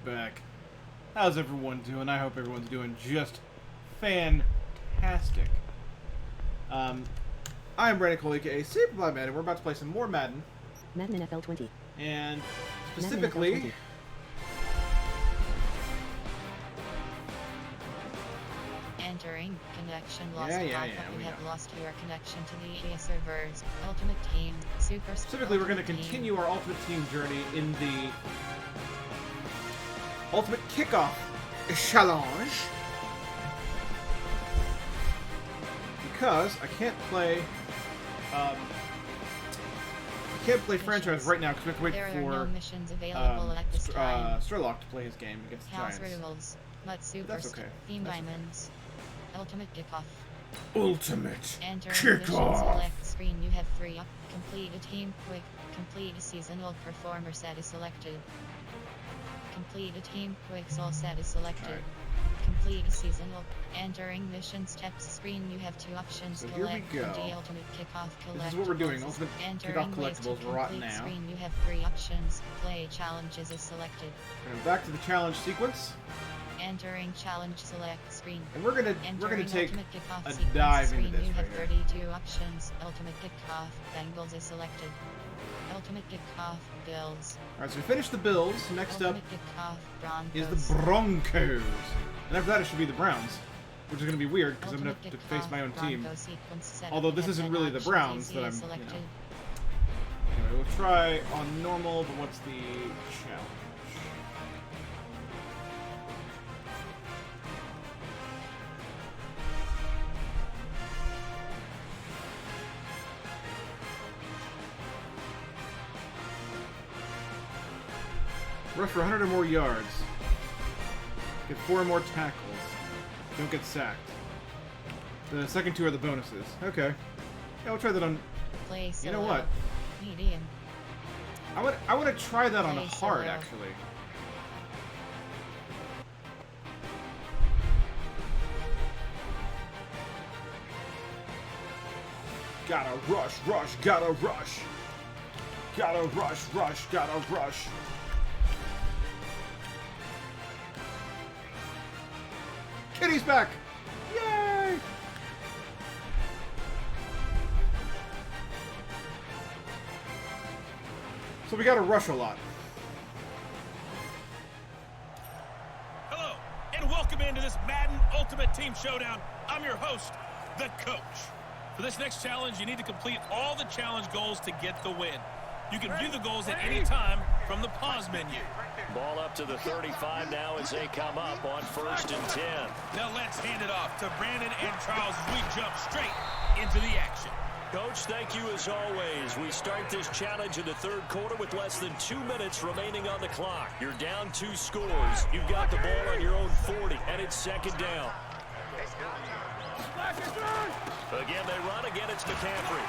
back. How's everyone doing? I hope everyone's doing just fantastic. I'm Brandon Cole, aka Superblindman, and we're about to play some more Madden. Madden NFL 20. And specifically, Entering connection lost. We have lost your connection to the EA servers. Ultimate Team, Specifically, we're going to continue our Ultimate Team journey in the Ultimate Kickoff Challenge. Because I can't play franchise right now because we have to wait there for are no missions available at this time. Strellock to play his game against the Giants. Rules, but That's okay. Team Diamonds. Ultimate Kickoff. Ultimate Enter Kickoff. Select screen. You have 3 up. Complete a team quick. Complete a seasonal performer set is selected. Complete a team quick. All set is selected. Right. Complete a seasonal. Entering mission steps screen. You have 2 options. So collect here we go. the Ultimate Kickoff collectibles. This is what we're doing. Ultimate Kickoff collectibles right now. Screen. You have 3 options. Play challenges is selected. And back to the challenge sequence. Entering challenge select screen. And we're gonna take a dive into this You have right here. 32 options. Ultimate Kickoff Bengals is selected. Ultimate Kickoff Bills. Alright, so we finished the Bills. Next up Ultimate Kickoff Broncos. is the Broncos. And after that, it should be the Browns, which is going to be weird because I'm going to have to face my own team. Although this isn't really the Browns that I'm, Anyway, we'll try on normal, but what's the challenge? Rush for 100 or more yards. Get 4 or more tackles. Don't get sacked. The second 2 are the bonuses. Okay. Yeah, we'll try that on... You know what? Medium. I want to try that on hard, solo. actually. Gotta rush, gotta rush. Gotta rush, gotta rush. Kitty's back! Yay! So we gotta rush a lot. Hello, and welcome into this Madden Ultimate Team Showdown. I'm your host, the Coach. For this next challenge, you need to complete all the challenge goals to get the win. You can view the goals at any time from the pause menu. Ball up to the 35 now as they come up on 1st and 10. Now let's hand it off to Brandon and Charles as we jump straight into the action. Coach, thank you as always. We start this challenge in the 3rd quarter with less than 2 minutes remaining on the clock. You're down 2 scores. You've got the ball on your own 40, and it's 2nd down. Again, they run. Again, it's McCaffrey.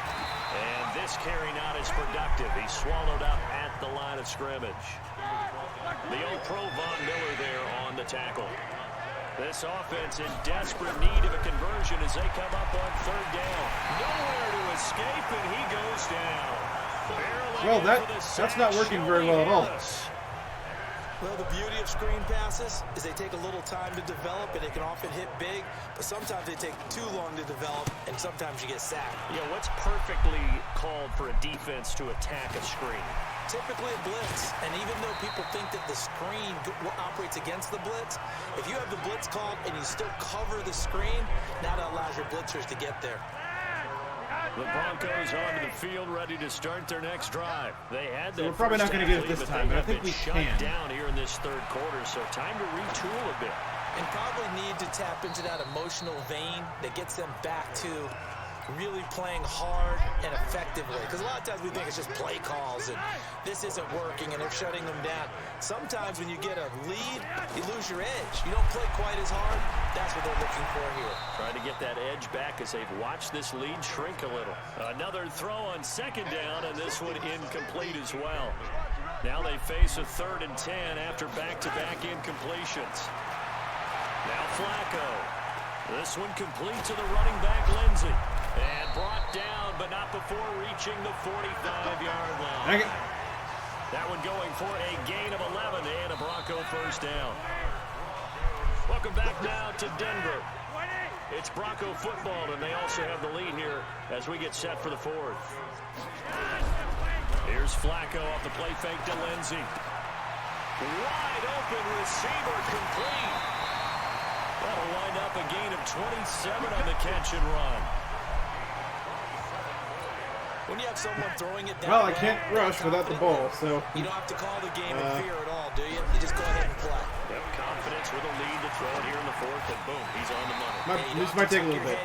And this carry not as productive. He's swallowed up at the line of scrimmage. The old pro Von Miller there on the tackle. This offense in desperate need of a conversion as they come up on 3rd down. Nowhere to escape, and he goes down. Well, that's not working very well at all. Well, the beauty of screen passes is they take a little time to develop, and they can often hit big, but sometimes they take too long to develop, and sometimes you get sacked. Yeah, what's perfectly called for a defense to attack a screen? Typically a blitz, and even though people think that the screen operates against the blitz, if you have the blitz called and you still cover the screen, now that allows your blitzers to get there. The Broncos onto the field, ready to start their next drive. They had that. We're probably not going to get it this time, but I think we shut can. Down here in this 3rd quarter, so time to retool a bit. And probably need to tap into that emotional vein that gets them back to really playing hard and effectively. Because a lot of times we think it's just play calls and this isn't working and they're shutting them down. Sometimes when you get a lead, you lose your edge. You don't play quite as hard. That's what they're looking for here. Trying to get that edge back as they've watched this lead shrink a little. Another throw on 2nd down, and this one incomplete as well. Now they face a 3rd and 10 after back-to-back incompletions. Now Flacco. This one complete to the running back, Lindsey. And brought down, but not before reaching the 45-yard line. That one going for a gain of 11 and a Bronco first down. Welcome back now to Denver. It's Bronco football, and they also have the lead here as we get set for the fourth. Here's Flacco off the play fake to Lindsey. Wide open receiver complete. That'll wind up a gain of 27 on the catch and run. When you have someone throwing it down, well, I can't rush without the ball, so you don't have to call the game in fear at all, do you? You just go ahead and play. Yep, confidence with a lead to throw it here in the fourth, and boom, he's on the money. This might take a little bit.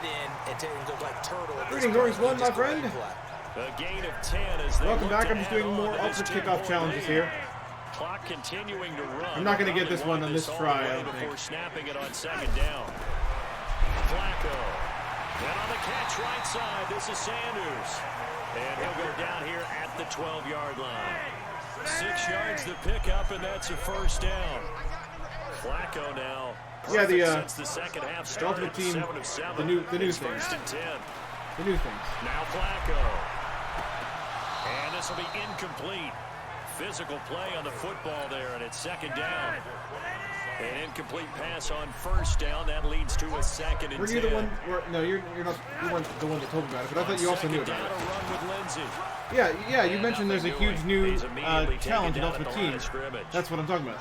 Greetings, Orange One, my friend. A gain of 10 as they Welcome back. I'm just doing more ultimate kickoff challenges here. Clock continuing to run. I'm not going to get this one on this try, I don't before think. snapping it on second down. Flacco. And on the catch right side, this is Sanders. And he'll go down here at the 12-yard line. 6 yards to pick up, and that's a first down. Flacco now. Yeah, Since the second half started, ultimate team, 7 of 7. the new things. First and 10. The new things. Now Flacco. And this will be incomplete. Physical play on the football there, and it's second down. An incomplete pass on first down. That leads to a second and 10. Were you the one? No, you weren't the one that told me about it, but I thought you also knew about it. Run with Lindsey. Yeah, you mentioned there's a huge new challenge in Ultimate Team. That's what I'm talking about.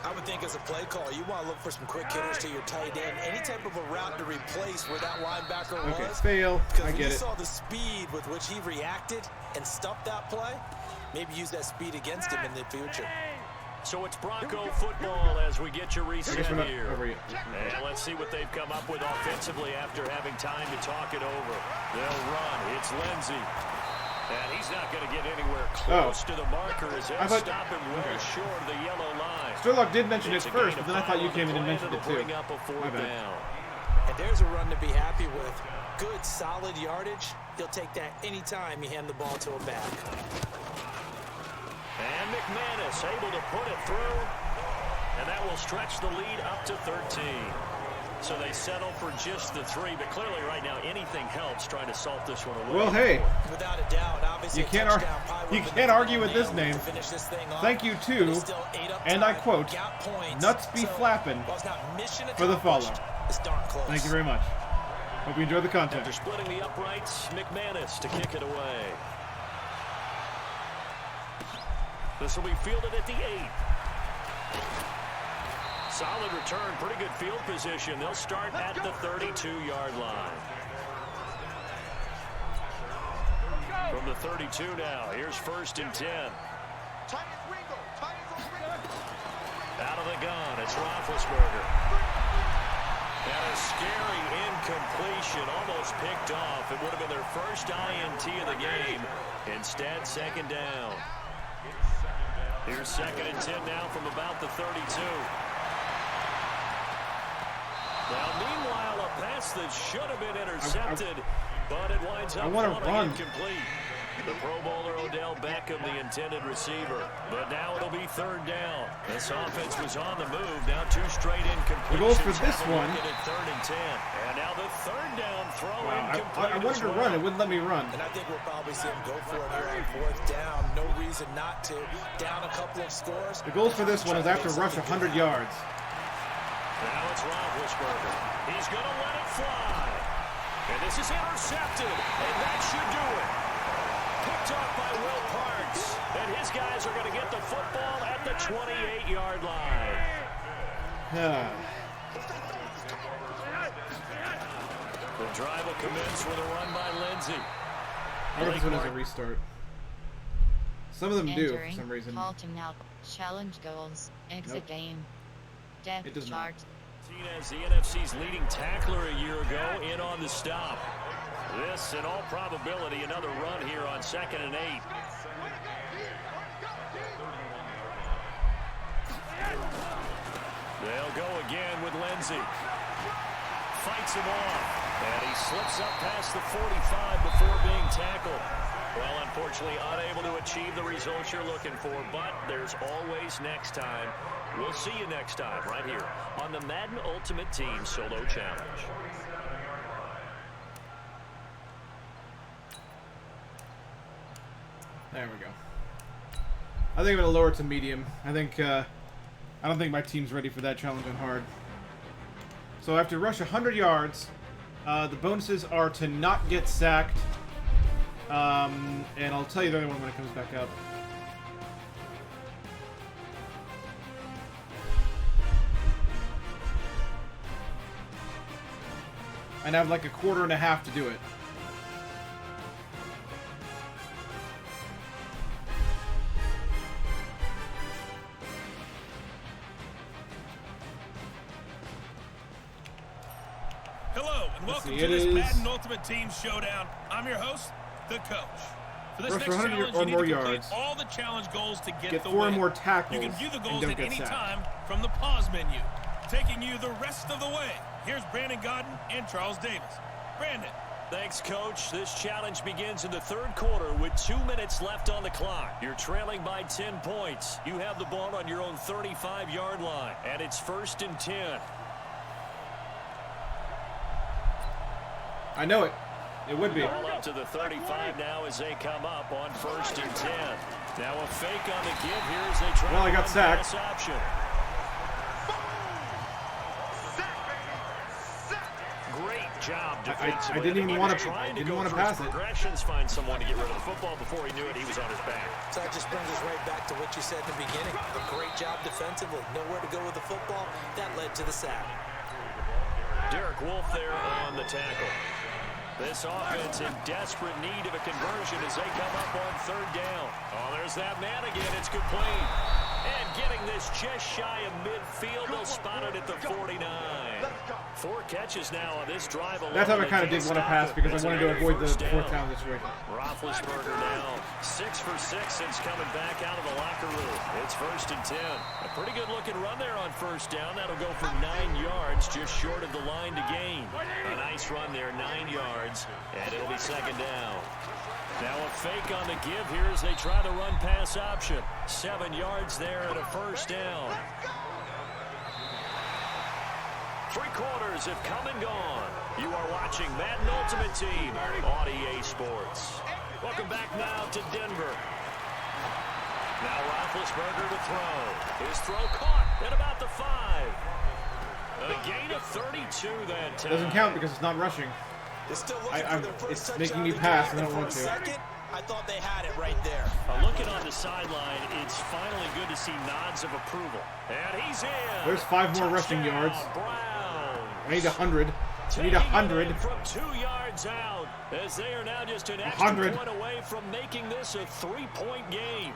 I would think as a play caller, you want to look for some quick hitters to your tight end. Any type of a route to replace where that linebacker Okay, was. fail. I get you it. saw the speed with which he reacted and stopped that play. Maybe use that speed against him in the future. So it's Bronco football as we get your reset I guess we're not here. over yet. And let's see what they've come up with offensively after having time to talk it over. They'll run. It's Lindsey. And he's not going to get anywhere close to the marker as they'll stop him way short of the yellow line. Sturlock did mention it first, but then I thought you came in and mentioned it too. Bring up a fourth down. And there's a run to be happy with. Good, solid yardage. He'll take that anytime you hand the ball to a back. And McManus able to put it through. And that will stretch the lead up to 13. So they settle for just the 3. But clearly right now anything helps trying to salt this one away. Well, hey. Without a doubt, obviously You can't argue with this name. Thank you too. And I quote, nuts be flappin' for the follow. Thank you very much. Hope you enjoyed the content. After splitting the uprights, McManus to kick it away. This will be fielded at the 8. Solid return, pretty good field position. They'll start at the 32-yard line. From the 32 now, here's first and 10. Out of the gun, it's Roethlisberger. And a scary incompletion, almost picked off. It would have been their first INT of the game. Instead, second down. Here's second and 10 now from about the 32. Now, meanwhile, a pass that should have been intercepted, but it winds up falling incomplete. The Pro Bowler Odell Beckham, the intended receiver. But now it'll be third down. This offense was on the move. Now 2 straight incompletions. The goal for this one. Third and 10. And now the third down throw incomplete. I wanted to run. It wouldn't let me run. And I think we'll probably see him go for it here on fourth down. No reason not to. Down a couple of scores. The goals for this one is after rush 100 yards. Now it's Roethlisberger. He's going to let it fly. And this is intercepted. And that should do it. Picked off by Will Parks. And his guys are going to get the football at the 28-yard line. The drive will commence with a run by Lindsey. I wonder if this one has a restart. Some of them do, for some reason. Halting out. Challenge goals. Exit game. Depth chart. Seen as the NFC's leading tackler a year ago in on the stop. This, in all probability, another run here on 2nd and 8. They'll go again with Lindsey. Fights him off. And he slips up past the 45 before being tackled. Well, unfortunately, unable to achieve the results you're looking for, but there's always next time. We'll see you next time right here on the Madden Ultimate Team Solo Challenge. There we go. I think I'm gonna lower it to medium. I don't think my team's ready for that challenge on hard. So I have to rush 100 yards. The bonuses are to not get sacked. And I'll tell you the other one when it comes back up. And I have like a quarter and a half to do it. Hello, and welcome to this Madden Ultimate Team Showdown. I'm your host, the coach. For this next challenge, you need to complete all the challenge goals to get the win. 4 more tackles. You can view the goals at any time from the pause menu. Taking you the rest of the way, here's Brandon Godden and Charles Davis. Brandon. Thanks, Coach. This challenge begins in the third quarter with 2 minutes left on the clock. You're trailing by 10 points. You have the ball on your own 35-yard line, and it's 1st and 10. I know it. It would be. Ball up to the 35 now as they come up on 1st and 10. Now a fake on the give here as they try I got sacked. pass option. Great job defensively. I didn't even want to pass it. Progressions, find someone to get rid of the football. Before he knew it, he was on his back. So that just brings us right back to what you said in the beginning. A great job defensively. Nowhere to go with the football. That led to the sack. Derek Wolfe there on the tackle. This offense in desperate need of a conversion as they come up on 3rd down. Oh, there's that man again. It's complete. And getting this just shy of midfield, they'll spot it at the 49. 4 catches now on this drive. That time I kind of did want to pass because I wanted to avoid the 4th down situation. Roethlisberger now 6 for 6 since coming back out of the locker room. It's 1st and 10. A pretty good looking run there on 1st down. That'll go for 9 yards, just short of the line to gain. A nice run there, 9 yards, and it'll be 2nd down. Now a fake on the give here as they try the run pass option. 7 yards there and a 1st down. 3 quarters have come and gone. You are watching Madden Ultimate Team on EA Sports. Welcome back now to Denver. Now Roethlisberger to throw. His throw caught at about the 5. A gain of 32 that time. Doesn't count because it's not rushing. It's making me pass and I don't want to. I thought they had it right there. Looking on the sideline, it's finally good to see nods of approval. And he's in. There's 5 more rushing yards. I need 100. I need 100. From 2 yards out, as they are now just an extra point away from making this a 3-point game.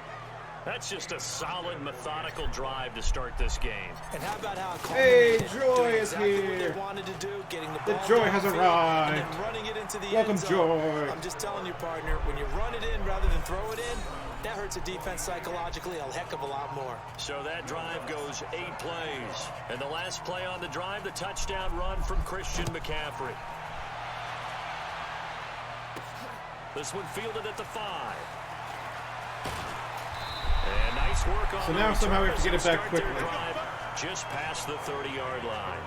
That's just a solid, methodical drive to start this game. And how about how Hey, Joy is exactly here. What they wanted to do, getting the The ball Joy has arrived. and then running it into the Welcome, end zone. Joy. I'm just telling you, partner, when you run it in rather than throw it in, that hurts a defense psychologically a heck of a lot more. So that drive goes 8 plays. And the last play on the drive, the touchdown run from Christian McCaffrey. This one fielded at the 5. And nice work on so now somehow we have to get it back quickly. Just past the 30-yard line.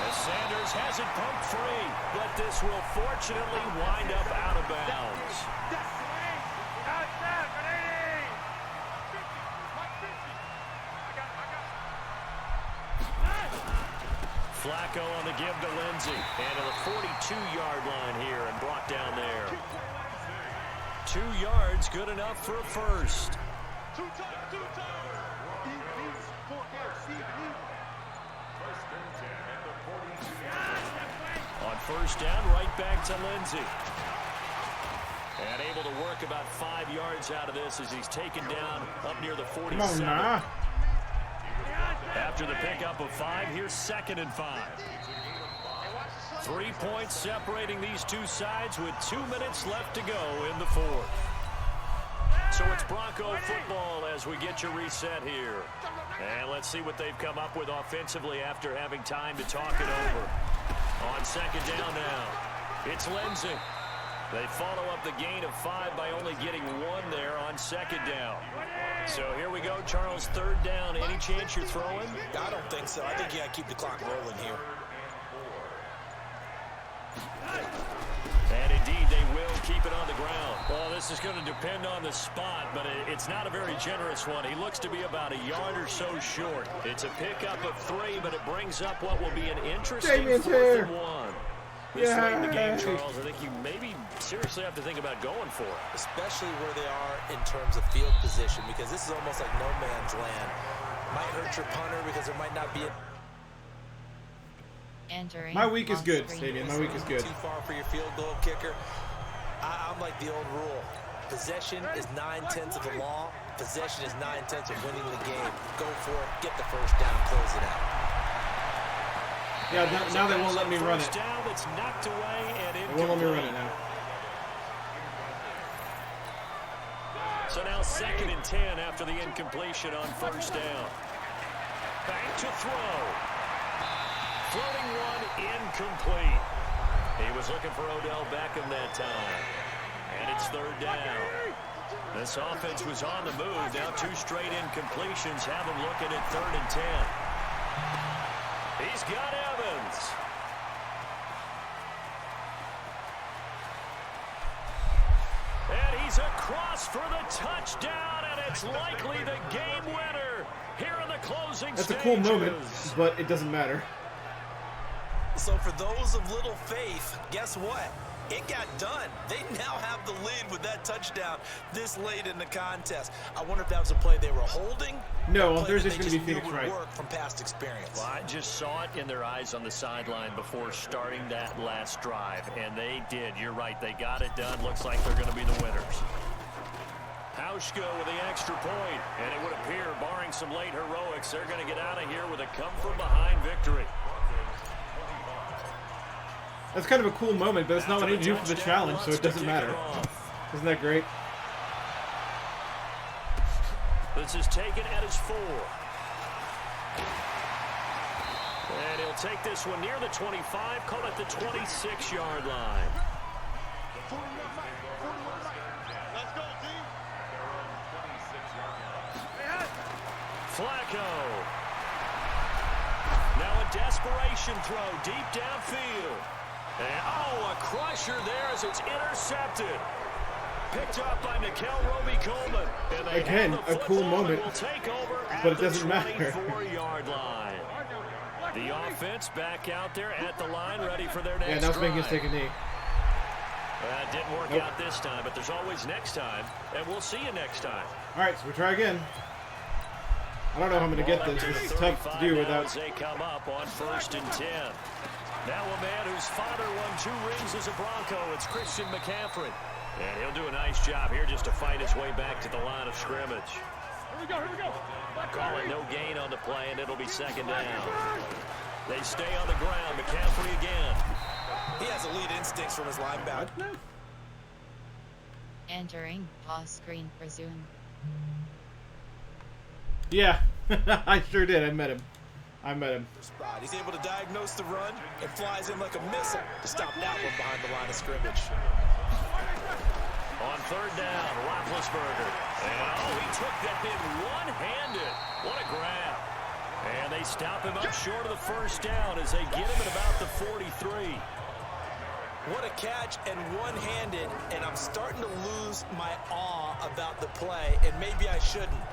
As Sanders has it pumped free, but this will fortunately wind up out of bounds. Flacco on the give to Lindsey. And to the 42-yard line here and brought down there. 2 yards, good enough for a first. On 1st down, right back to Lindsey. And able to work about 5 yards out of this as he's taken down up near the 47. Come on, nah. After the pickup of 5, here's 2nd and 5. 3 points separating these two sides with 2 minutes left to go in the 4th. So it's Bronco football as we get your reset here. And let's see what they've come up with offensively after having time to talk it over. On 2nd down now, it's Lindsey. They follow up the gain of 5 by only getting 1 there on 2nd down. So here we go, Charles, third down. Any chance you're throwing? I don't think so. I think you got to keep the clock rolling here. And indeed, they will keep it on the ground. Well, this is going to depend on the spot, but it's not a very generous one. He looks to be about a yard or so short. It's a pickup of 3, but it brings up what will be an interesting 4th and 1. This late in the game, Charles, I think you maybe seriously have to think about going for it. Especially where they are in terms of field position, because this is almost like no man's land. Might hurt your punter because there might not be a... Entering. My week is good, Stadium. My week is good. Too far for your field goal kicker. I'm like the old rule. Possession is 9/10 of the law. Possession is 9/10 of winning the game. Go for it. Get the first down. Close it out. Yeah, now they won't let me run it. Down that's knocked away and they won't let me run it now. So now 2nd and 10 after the incompletion on 1st down. Back to throw. Floating one, incomplete. He was looking for Odell Beckham that time. And it's 3rd down. This offense was on the move. Now 2 straight incompletions have him looking at 3rd and 10. He's got Evans. And he's across for the touchdown, and it's likely the game winner here in the closing That's stages. a cool moment, but it doesn't matter. So for those of little faith, guess what? It got done. They now have the lead with that touchdown this late in the contest. I wonder if that was a play they were holding. No, on Thursday's going to be Phoenix Wright. Work from past experience. Well, I just saw it in their eyes on the sideline before starting that last drive, and they did. You're right. They got it done. Looks like they're going to be the winners. Hauschka with the extra point, and it would appear, barring some late heroics, they're going to get out of here with a come-from-behind victory. That's kind of a cool moment, but it's not what I need to do for the challenge, so it doesn't matter. Isn't that great? This is taken at his 4. And he'll take this one near the 25, call it the 26-yard line. Flacco. Now a desperation throw deep downfield. And, oh, a crusher there as it's intercepted. Picked up by Nickel Roby-Coleman. Again, a cool moment, but it doesn't matter. 24-yard line. The offense back out there at the line, ready for their next Yeah, now it's making us drive. take a knee. That didn't work out this time, but there's always next time, and we'll see you next time. All right, so we try again. I don't know how I'm going to get this. This is tough to do without... They come up on 1st and 10. Now a man whose father won 2 rings as a Bronco. It's Christian McCaffrey. And he'll do a nice job here just to fight his way back to the line of scrimmage. Here we go. Call it no gain on the play, and it'll be 2nd down. They stay on the ground. McCaffrey again. He has elite instincts from his linebacker. Entering pause screen resume. Yeah, I sure did. I met him. He's able to diagnose the run and flies in like a missile to stop that one behind the line of scrimmage. On 3rd down, Roethlisberger. And he took that in one-handed. What a grab. And they stop him up short of the 1st down as they get him at about the 43. What a catch and one-handed, and I'm starting to lose my awe about the play, and maybe I shouldn't.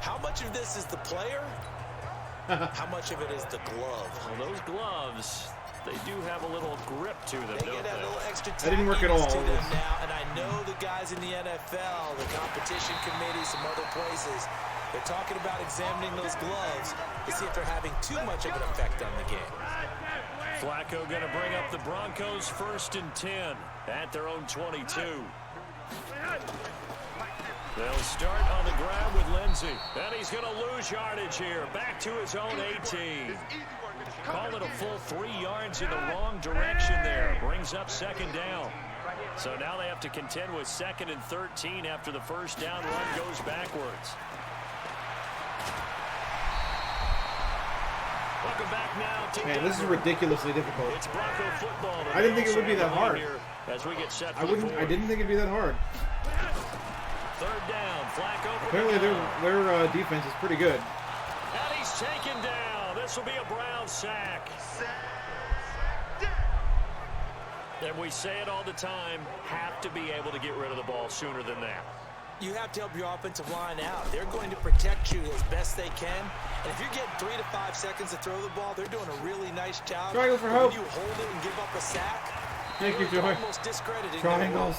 How much of this is the player? How much of it is the glove? Well, those gloves, they do have a little grip to them, They don't get that they? little extra That didn't work at all. to them now, and I know the guys in the NFL, the competition committee, some other places, they're talking about examining those gloves to see if they're having too much of an effect on the game. Flacco going to bring up the Broncos 1st and 10 at their own 22. They'll start on the ground with Lindsey. And he's going to lose yardage here. Back to his own 18. Call it a full 3 yards in the wrong direction there. Brings up 2nd down. So now they have to contend with 2nd and 13 after the 1st down run goes backwards. Welcome back now to Man, this is ridiculously difficult. It's Bronco football. I didn't think it would be that hard. As we get set I didn't think it'd be that hard. Third down, Flacco. Apparently their defense is pretty good. And he's taken down. This will be a Brown sack. And we say it all the time, have to be able to get rid of the ball sooner than that. You have to help your offensive line out. They're going to protect you as best they can. And if you're getting 3 to 5 seconds to throw the ball, they're doing a really nice job. Triangle for hope. When you hold it and give up a sack, Thank you, you're Joey. almost discrediting Triangles.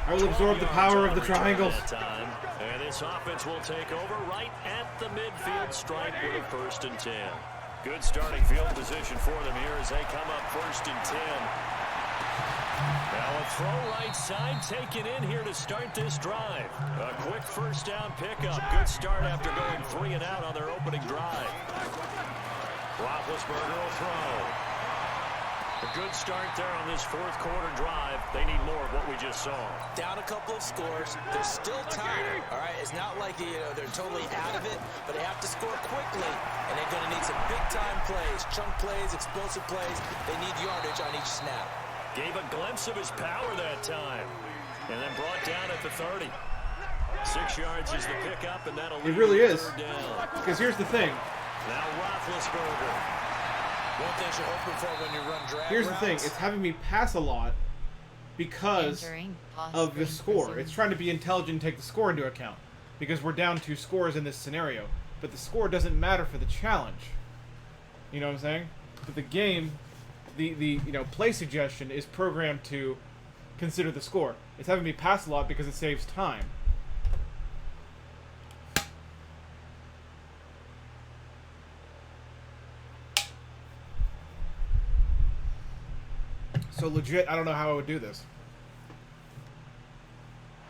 I will absorb the power of the triangles. And this offense will take over right at the midfield stripe with a 1st and 10. Good starting field position for them here as they come up 1st and 10. Now a throw right side taken in here to start this drive. A quick 1st down pickup. Good start after going 3 and out on their opening drive. Roethlisberger will throw. A good start there on this 4th quarter drive. They need more of what we just saw. Down a couple of scores. They're still tied. All right, it's not like they're totally out of it, but they have to score quickly, and they're going to need some big-time plays, chunk plays, explosive plays. They need yardage on each snap. Gave a glimpse of his power that time, and then brought down at the 30. 6 yards is the pickup, and that'll lead It really is. 3rd down. Because here's the thing. Now Roethlisberger. One thing you're hoping for when you run drag Here's the routes. thing. It's having me pass a lot because of the score. It's trying to be intelligent and take the score into account. Because we're down 2 scores in this scenario. But the score doesn't matter for the challenge. You know what I'm saying? But the game, the play suggestion is programmed to consider the score. It's having me pass a lot because it saves time. So legit, I don't know how I would do this.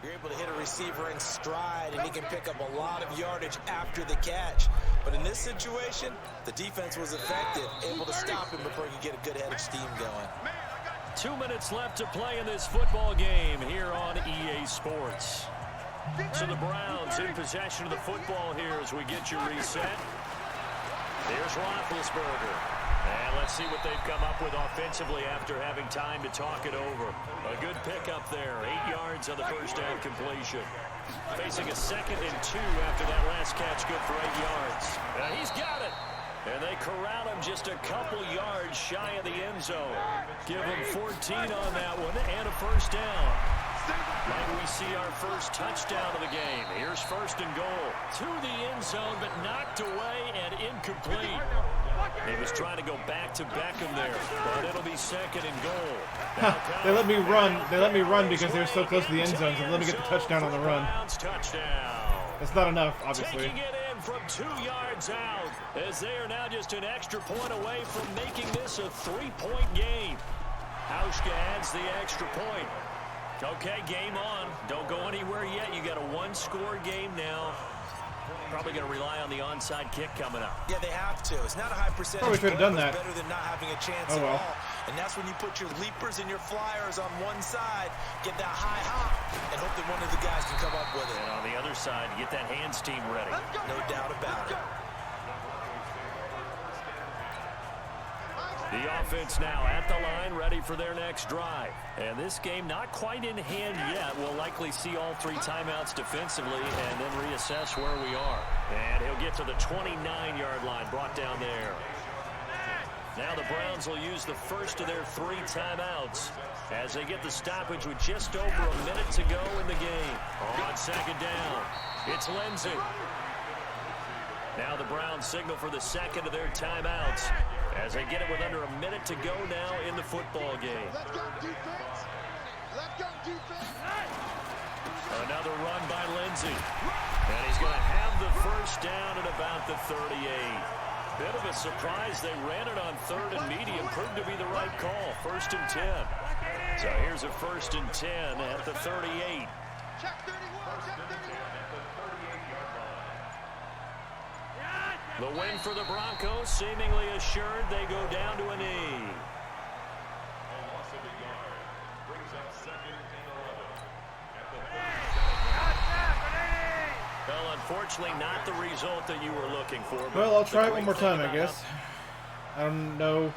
You're able to hit a receiver in stride, and he can pick up a lot of yardage after the catch. But in this situation, the defense was effective, able to stop him before he could get a good head of steam going. 2 minutes left to play in this football game here on EA Sports. So the Browns in possession of the football here as we get you reset. There's Roethlisberger. And let's see what they've come up with offensively after having time to talk it over. A good pickup there. 8 yards on the 1st down completion. Facing a 2nd and 2 after that last catch, good for 8 yards. He's got it. And they corral him just a couple yards shy of the end zone. Give him 14 on that one and a 1st down. Might we see our first touchdown of the game. Here's 1st and goal. To the end zone, but knocked away and incomplete. He was trying to go back to Beckham there, but it'll be 2nd and goal. They let me run. They let me run because they're so close to the end zone. So let me get the touchdown on the run. That's not enough, obviously. Taking it in from 2 yards out, as they are now just an extra point away from making this a 3-point game. Hauschka adds the extra point. Okay, game on. Don't go anywhere yet. You got a 1-score game now. Probably going to rely on the onside kick coming up. Yeah, they have to. It's not a high percentage. Probably should have done that. Better than not having a chance at all. And that's when you put your leapers and your flyers on one side, get that high hop, and hope that one of the guys can come up with it. And on the other side, get that hands team ready. No doubt about it. The offense now at the line, ready for their next drive. And this game not quite in hand yet. We'll likely see all 3 timeouts defensively and then reassess where we are. And he'll get to the 29-yard line, brought down there. Now the Browns will use the first of their 3 timeouts as they get the stoppage with just over a minute to go in the game. On 2nd down, it's Lindsey. Now the Browns signal for the 2nd of their timeouts as they get it with under a minute to go now in the football game. Let's go defense. Let's go defense. Another run by Lindsey. And he's going to have the 1st down at about the 38. Bit of a surprise. They ran it on 3rd and medium. Proved to be the right call. 1st and 10. So here's a 1st and 10 at the 38. Check 31. Check 31. The win for the Broncos, seemingly assured. They go down to a knee. Well, unfortunately, not the result that you were looking for. Well, I'll try it one more time, I guess. I don't know.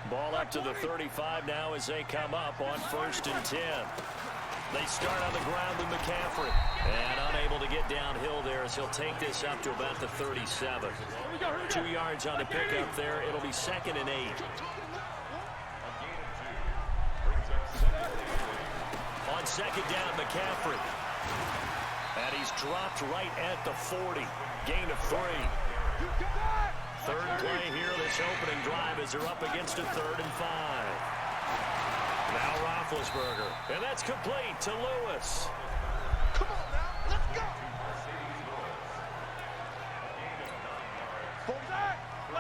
Ball up to the 35 now as they come up on 1st and 10. They start on the ground with McCaffrey. And unable to get downhill there as he'll take this up to about the 37. 2 yards on the pickup there. It'll be 2nd and 8. On 2nd down, McCaffrey. And he's dropped right at the 40. Gain of 3. 3rd play here, this opening drive as they're up against a 3rd and 5. Now Roethlisberger, and that's complete to Lewis. Come on now, let's go.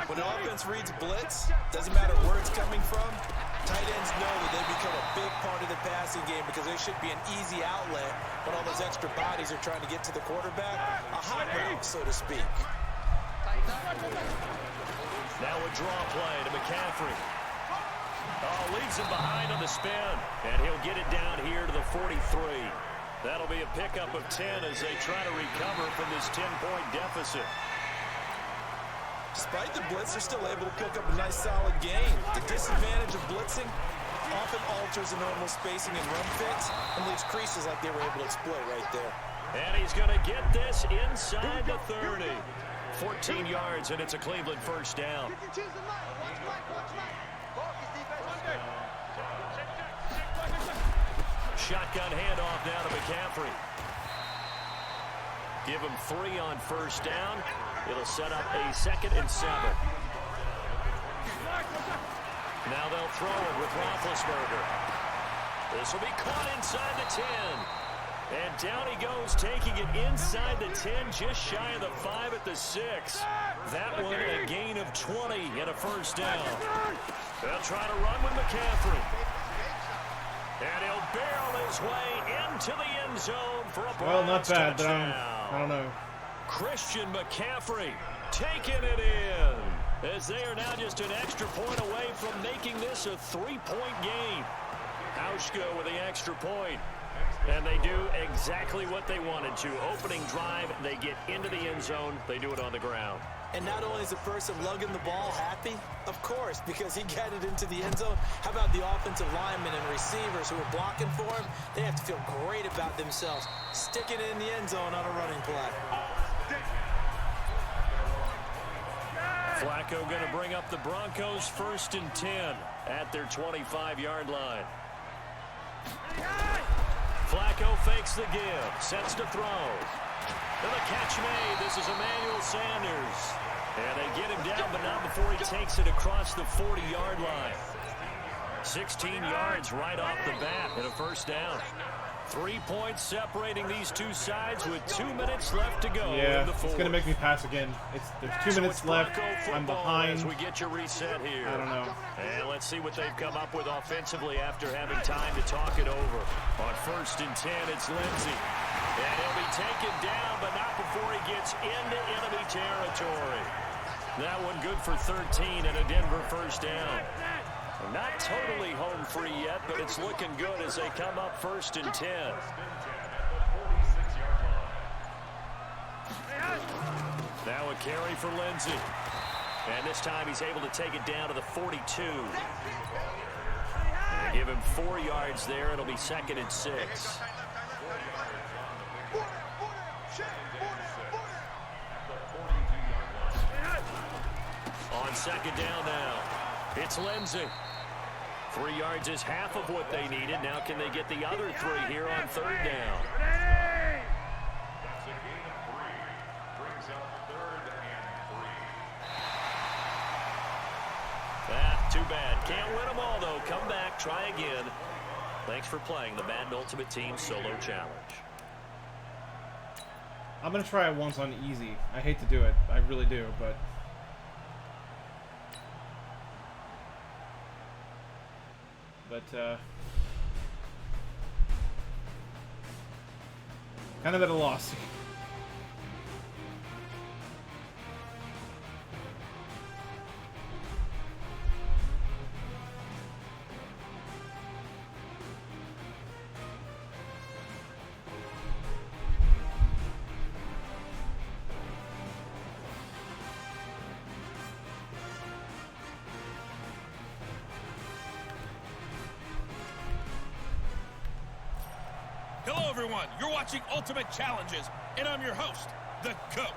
When the offense reads blitz, doesn't matter where it's coming from, tight ends know that they become a big part of the passing game because they should be an easy outlet when all those extra bodies are trying to get to the quarterback. A hot route, so to speak. Now a draw play to McCaffrey. Oh, leaves him behind on the spin, and he'll get it down here to the 43. That'll be a pickup of 10 as they try to recover from this 10-point deficit. Despite the blitz, they're still able to pick up a nice, solid gain. The disadvantage of blitzing often alters the normal spacing and run fits and leaves creases like they were able to exploit right there. And he's going to get this inside the 30. 14 yards, and it's a Cleveland 1st down. Shotgun handoff now to McCaffrey. Give him 3 on 1st down. It'll set up a 2nd and 7. Now they'll throw it with Roethlisberger. This will be caught inside the 10. And down he goes, taking it inside the 10, just shy of the 5 at the 6. That one a gain of 20 and a 1st down. They'll try to run with McCaffrey. And he'll barrel his way into the end zone for a Well, not bad, but touchdown. I don't know. Christian McCaffrey taking it in as they are now just an extra point away from making this a 3-point game. Hauschka with the extra point. And they do exactly what they wanted to. Opening drive, they get into the end zone. They do it on the ground. And not only is the person lugging the ball happy, of course, because he got it into the end zone. How about the offensive linemen and receivers who are blocking for him? They have to feel great about themselves, sticking it in the end zone on a running play. Flacco going to bring up the Broncos 1st and 10 at their 25-yard line. Flacco fakes the give, sets to throw. And the catch made. This is Emmanuel Sanders. And they get him down, but not before he takes it across the 40-yard line. 16 yards right off the bat and a 1st down. 3 points separating these two sides with 2 minutes left to go. Yeah, in the it's fourth. going to make me pass again. There's 2 minutes left. I'm behind. As we get your reset here. I don't know. And let's see what they've come up with offensively after having time to talk it over. On 1st and 10, it's Lindsey. And he'll be taken down, but not before he gets into enemy territory. That one good for 13 and a Denver 1st down. Not totally home free yet, but it's looking good as they come up 1st and 10. Now a carry for Lindsey. And this time he's able to take it down to the 42. And give him 4 yards there. It'll be 2nd and 6. On 2nd down now, it's Lindsey. 3 yards is half of what they needed. Now can they get the other 3 here on 3rd down? Too bad. Can't win them all, though. Come back, try again. Thanks for playing the Madden Ultimate Team Solo Challenge. I'm going to try it once on easy. I hate to do it. I really do, but... kind of at a loss. Hello, everyone. You're watching Ultimate Challenges, and I'm your host, the Coach.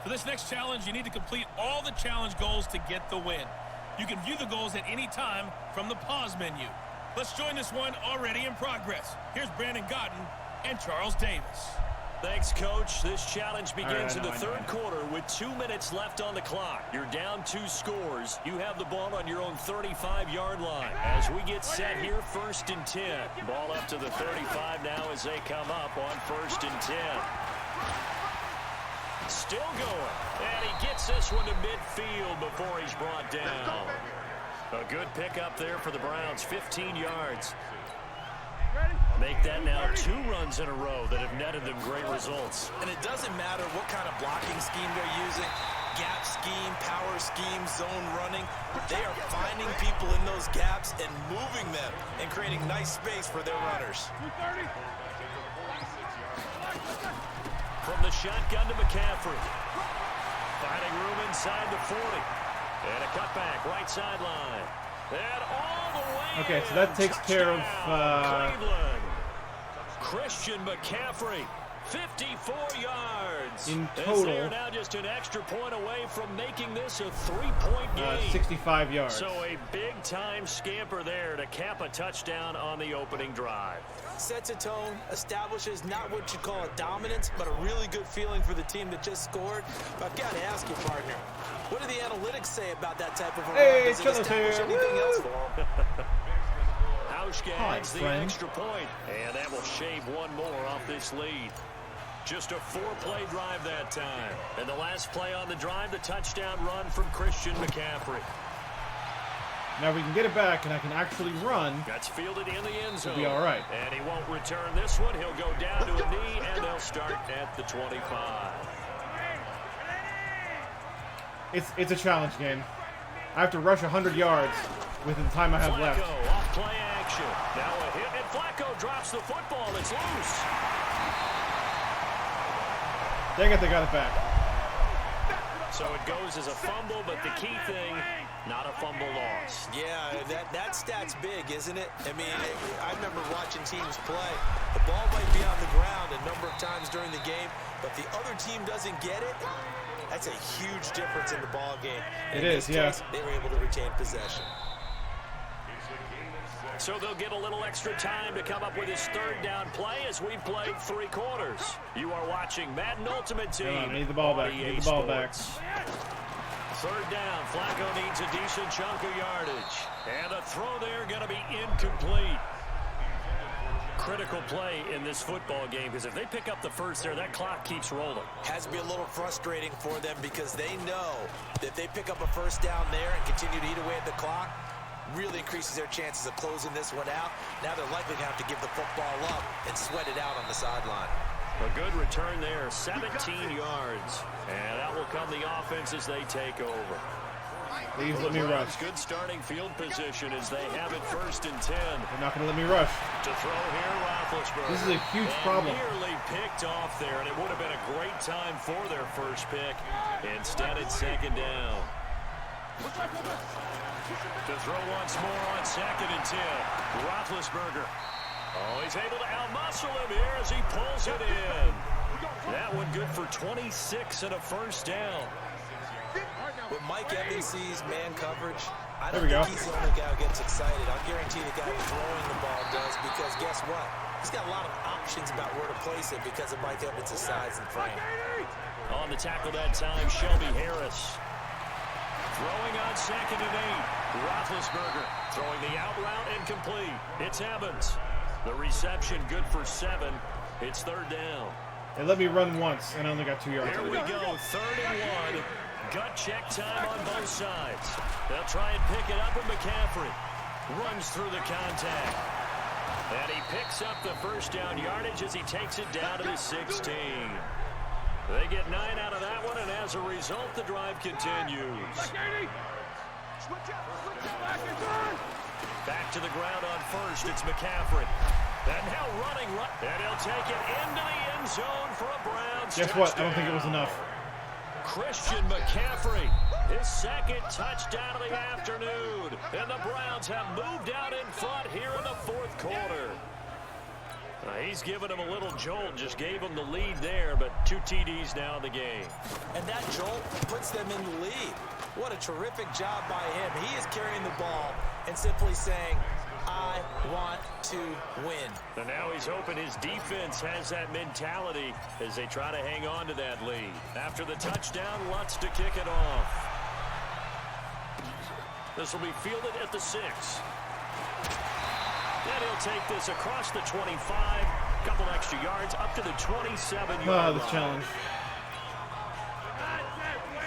For this next challenge, you need to complete all the challenge goals to get the win. You can view the goals at any time from the pause menu. Let's join this one already in progress. Here's Brandon Godden and Charles Davis. Thanks, Coach. This challenge begins in the third quarter with 2 minutes left on the clock. You're down 2 scores. You have the ball on your own 35-yard line. As we get set here, 1st and 10. Ball up to the 35 now as they come up on 1st and 10. Still going. And he gets this one to midfield before he's brought down. A good pickup there for the Browns, 15 yards. Make that now 2 runs in a row that have netted them great results. And it doesn't matter what kind of blocking scheme they're using, gap scheme, power scheme, zone running. They are finding people in those gaps and moving them and creating nice space for their runners. From the shotgun to McCaffrey. Finding room inside the 40. And a cutback, right sideline. And all the way Okay, so that takes care of Cleveland. Christian McCaffrey, 54 yards. in As total, they're now just an extra point away from making this a 3-point game. 65 yards. So a big-time scamper there to cap a touchdown on the opening drive. Sets a tone, establishes not what you call a dominance, but a really good feeling for the team that just scored. But I've got to ask you, partner, what do the analytics say about that type of a run? Hey, Does it establish here. anything Woo! else for them? Hauschka Hi, adds the friend. extra point, and that will shave one more off this lead. Just a 4-play drive that time. And the last play on the drive, the touchdown run from Christian McCaffrey. Now we can get it back, and I can actually run. That's fielded in the end zone. It'll be all right. And he won't return this one. He'll go down to a knee, and they'll start at the 25. It's a challenge game. I have to rush 100 yards within the time I have left. Flacco off play action. Now a hit, and Flacco drops the football. It's loose. Dang it, they got it back. So it goes as a fumble, but the key thing, not a fumble loss. Yeah, that stat's big, isn't it? I mean, I remember watching teams play. The ball might be on the ground a number of times during the game, but the other team doesn't get it. That's a huge difference in the ball game. It in is, this yeah. case, they were able to retain possession. So they'll get a little extra time to come up with his 3rd down play as we've played 3 quarters. You are watching Madden Ultimate Team. Come on, I need the ball back. on Need EA the ball back. Sports. 3rd down. Flacco needs a decent chunk of yardage. And a throw there going to be incomplete. Critical play in this football game, because if they pick up the first there, that clock keeps rolling. Has to be a little frustrating for them because they know that if they pick up a first down there and continue to eat away at the clock, really increases their chances of closing this one out. Now they're likely going to have to give the football up and sweat it out on the sideline. A good return there, 17 yards. And that will come the offense as they take over. Please let me rush. Good starting field position as they have it 1st and 10. They're not going to let me rush. To throw here, Roethlisberger. This is a huge problem. Nearly picked off there, and it would have been a great time for their first pick. Instead, it's 2nd down. To throw once more on 2nd and 10. Roethlisberger. Oh, he's able to outmuscle him here as he pulls it in. That one good for 26 and a first down. When Mike Evans sees man coverage, I There don't we go. think he's the only guy who gets excited. I'll guarantee the guy throwing the ball does, because guess what? He's got a lot of options about where to place it because of Mike Evans' size and frame. On the tackle that time, Shelby Harris. Throwing on 2nd and 8. Roethlisberger throwing the out route incomplete. It's Evans. The reception good for 7. It's 3rd down. They let me run once, and I only got 2 yards. Here we go, 3rd and 1. Gut check time on both sides. They'll try and pick it up, and McCaffrey runs through the contact. And he picks up the first down yardage as he takes it down to the 16. They get 9 out of that one, and as a result, the drive continues. Back to the ground on 1st, it's McCaffrey. And now running, and he'll take it into the end zone for a Browns Guess what? I don't think it was enough. Christian McCaffrey, his 2nd touchdown of the afternoon. And the Browns have moved out in front here in the 4th quarter. He's given him a little jolt, just gave him the lead there, but 2 TDs now in the game. And that jolt puts them in the lead. What a terrific job by him. He is carrying the ball and simply saying, I want to win. And now he's hoping his defense has that mentality as they try to hang on to that lead. After the touchdown, Lutz to kick it off. This will be fielded at the 6. And he'll take this across the 25, couple extra yards, up to the 27-yard line. This challenge.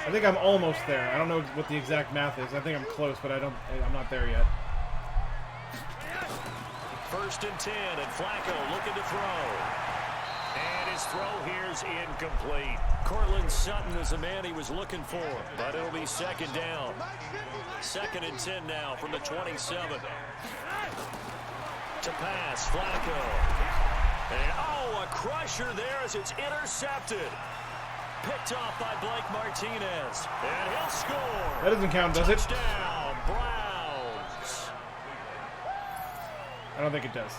I think I'm almost there. I don't know what the exact math is. I think I'm close, but I'm not there yet. 1st and 10, and Flacco looking to throw. And his throw here's incomplete. Cortland Sutton is the man he was looking for, but it'll be 2nd down. 2nd and 10 now from the 27. To pass, Flacco. And, a crusher there as it's intercepted. Picked off by Blake Martinez. And he'll score. That doesn't count, does it? Touchdown, Browns. I don't think it does.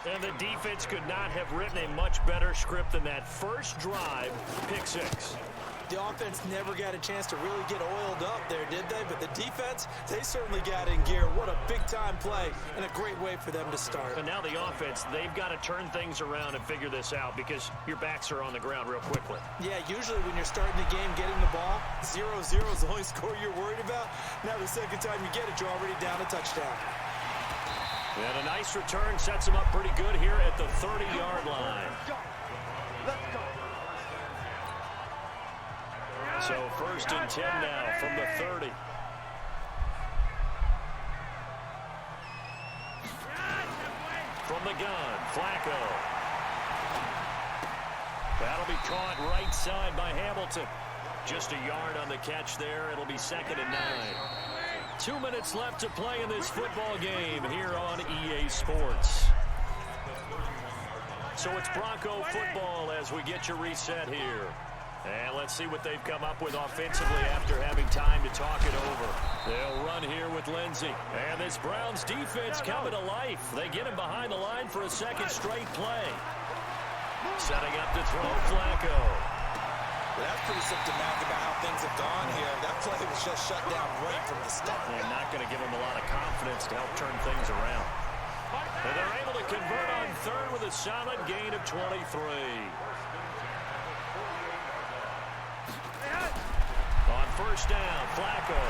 And the defense could not have written a much better script than that first drive, pick 6. The offense never got a chance to really get oiled up there, did they? But the defense, they certainly got in gear. What a big-time play and a great way for them to start. And now the offense, they've got to turn things around and figure this out because your backs are on the ground real quickly. Yeah, usually when you're starting the game, getting the ball, 0-0 is the only score you're worried about. Now the second time you get it, you're already down a touchdown. And a nice return sets him up pretty good here at the 30-yard line. Let's go. So 1st and 10 now from the 30. From the gun, Flacco. That'll be caught right side by Hamilton. Just a yard on the catch there. It'll be 2nd and 9. 2 minutes left to play in this football game here on EA Sports. So it's Bronco football as we get you reset here. And let's see what they've come up with offensively after having time to talk it over. They'll run here with Lindsey. And this Browns defense coming to life. They get him behind the line for a 2nd straight play. Setting up to throw, Flacco. Well, that's pretty symptomatic about how things have gone here. That play was just shut down right from the start. And not going to give them a lot of confidence to help turn things around. And they're able to convert on 3rd with a solid gain of 23. On 1st down, Flacco.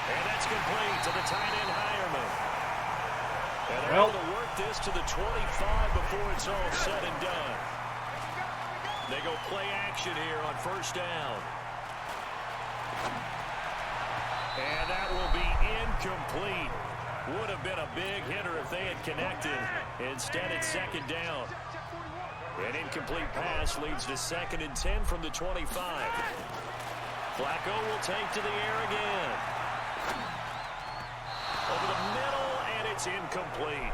And that's complete to the tight end, Hireman. And they're able to work this to the 25 before it's all said and done. They go play action here on 1st down. And that will be incomplete. Would have been a big hitter if they had connected. Instead, it's 2nd down. An incomplete pass leads to 2nd and 10 from the 25. Flacco will take to the air again. Over the middle, and it's incomplete.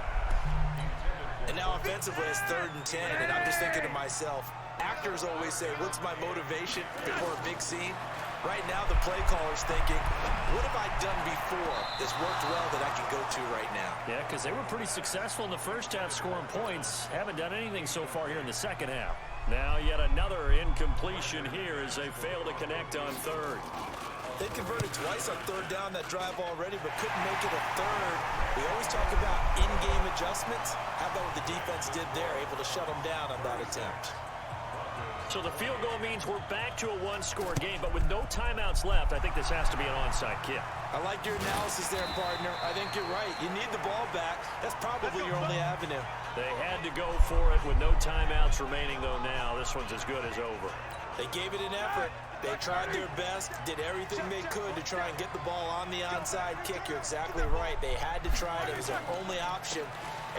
And now offensively, it's 3rd and 10, and I'm just thinking to myself, actors always say, what's my motivation before a big scene? Right now, the play caller's thinking, what have I done before that's worked well that I can go to right now? Yeah, because they were pretty successful in the first half scoring points. Haven't done anything so far here in the second half. Now yet another incompletion here as they fail to connect on 3rd. They converted twice on 3rd down that drive already, but couldn't make it a 3rd. We always talk about in-game adjustments. How about what the defense did there, able to shut them down on that attempt? So the field goal means we're back to a one-score game, but with no timeouts left, I think this has to be an onside kick. I like your analysis there, partner. I think you're right. You need the ball back. That's probably your only avenue. They had to go for it with no timeouts remaining, though now. This one's as good as over. They gave it an effort. They tried their best, did everything they could to try and get the ball on the onside kick. You're exactly right. They had to try it. It was their only option.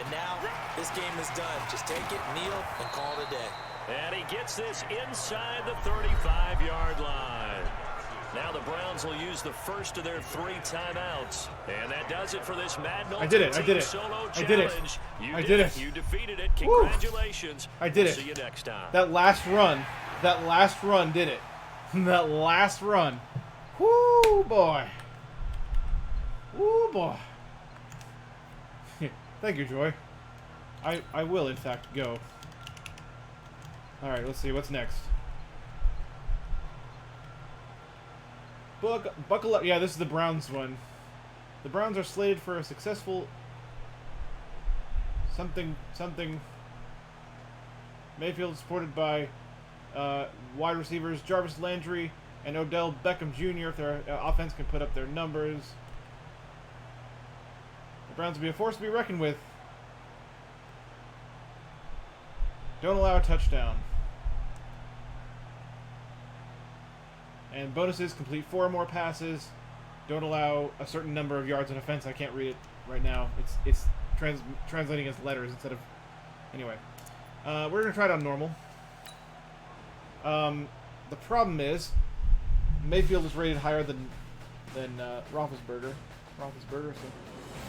And now this game is done. Just take it, kneel, and call it a day. And he gets this inside the 35-yard line. Now the Browns will use the first of their 3 timeouts. And that does it for this Madden Ultimate Team Solo Challenge. I did it. You defeated it. Congratulations. Woo. I did it. See you next time. That last run did it. That last run. Woo, boy. Woo, boy. Thank you, Joy. I will, in fact, go. Alright, let's see. What's next? Buckle up. Yeah, this is the Browns one. The Browns are slated for a successful... something... Mayfield supported by wide receivers Jarvis Landry and Odell Beckham Jr. if their offense can put up their numbers. The Browns will be a force to be reckoned with. Don't allow a touchdown. And bonuses, complete 4 or more passes. Don't allow a certain number of yards on offense. I can't read it right now. It's translating as letters instead of... Anyway. We're going to try it on normal. The problem is, Mayfield is rated higher than Roethlisberger. So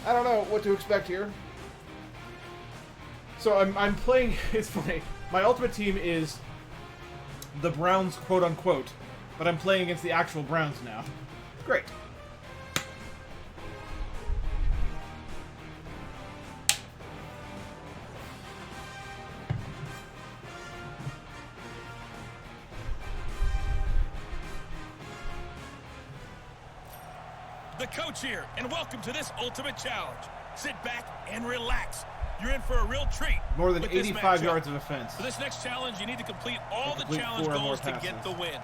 I don't know what to expect here. So I'm playing... It's funny. My ultimate team is the Browns, quote-unquote. But I'm playing against the actual Browns now. Great. The coach here, and welcome to this ultimate challenge. Sit back and relax. You're in for a real treat. More than 85 yards of offense. For this next challenge, you need to complete all the challenge goals to get the win.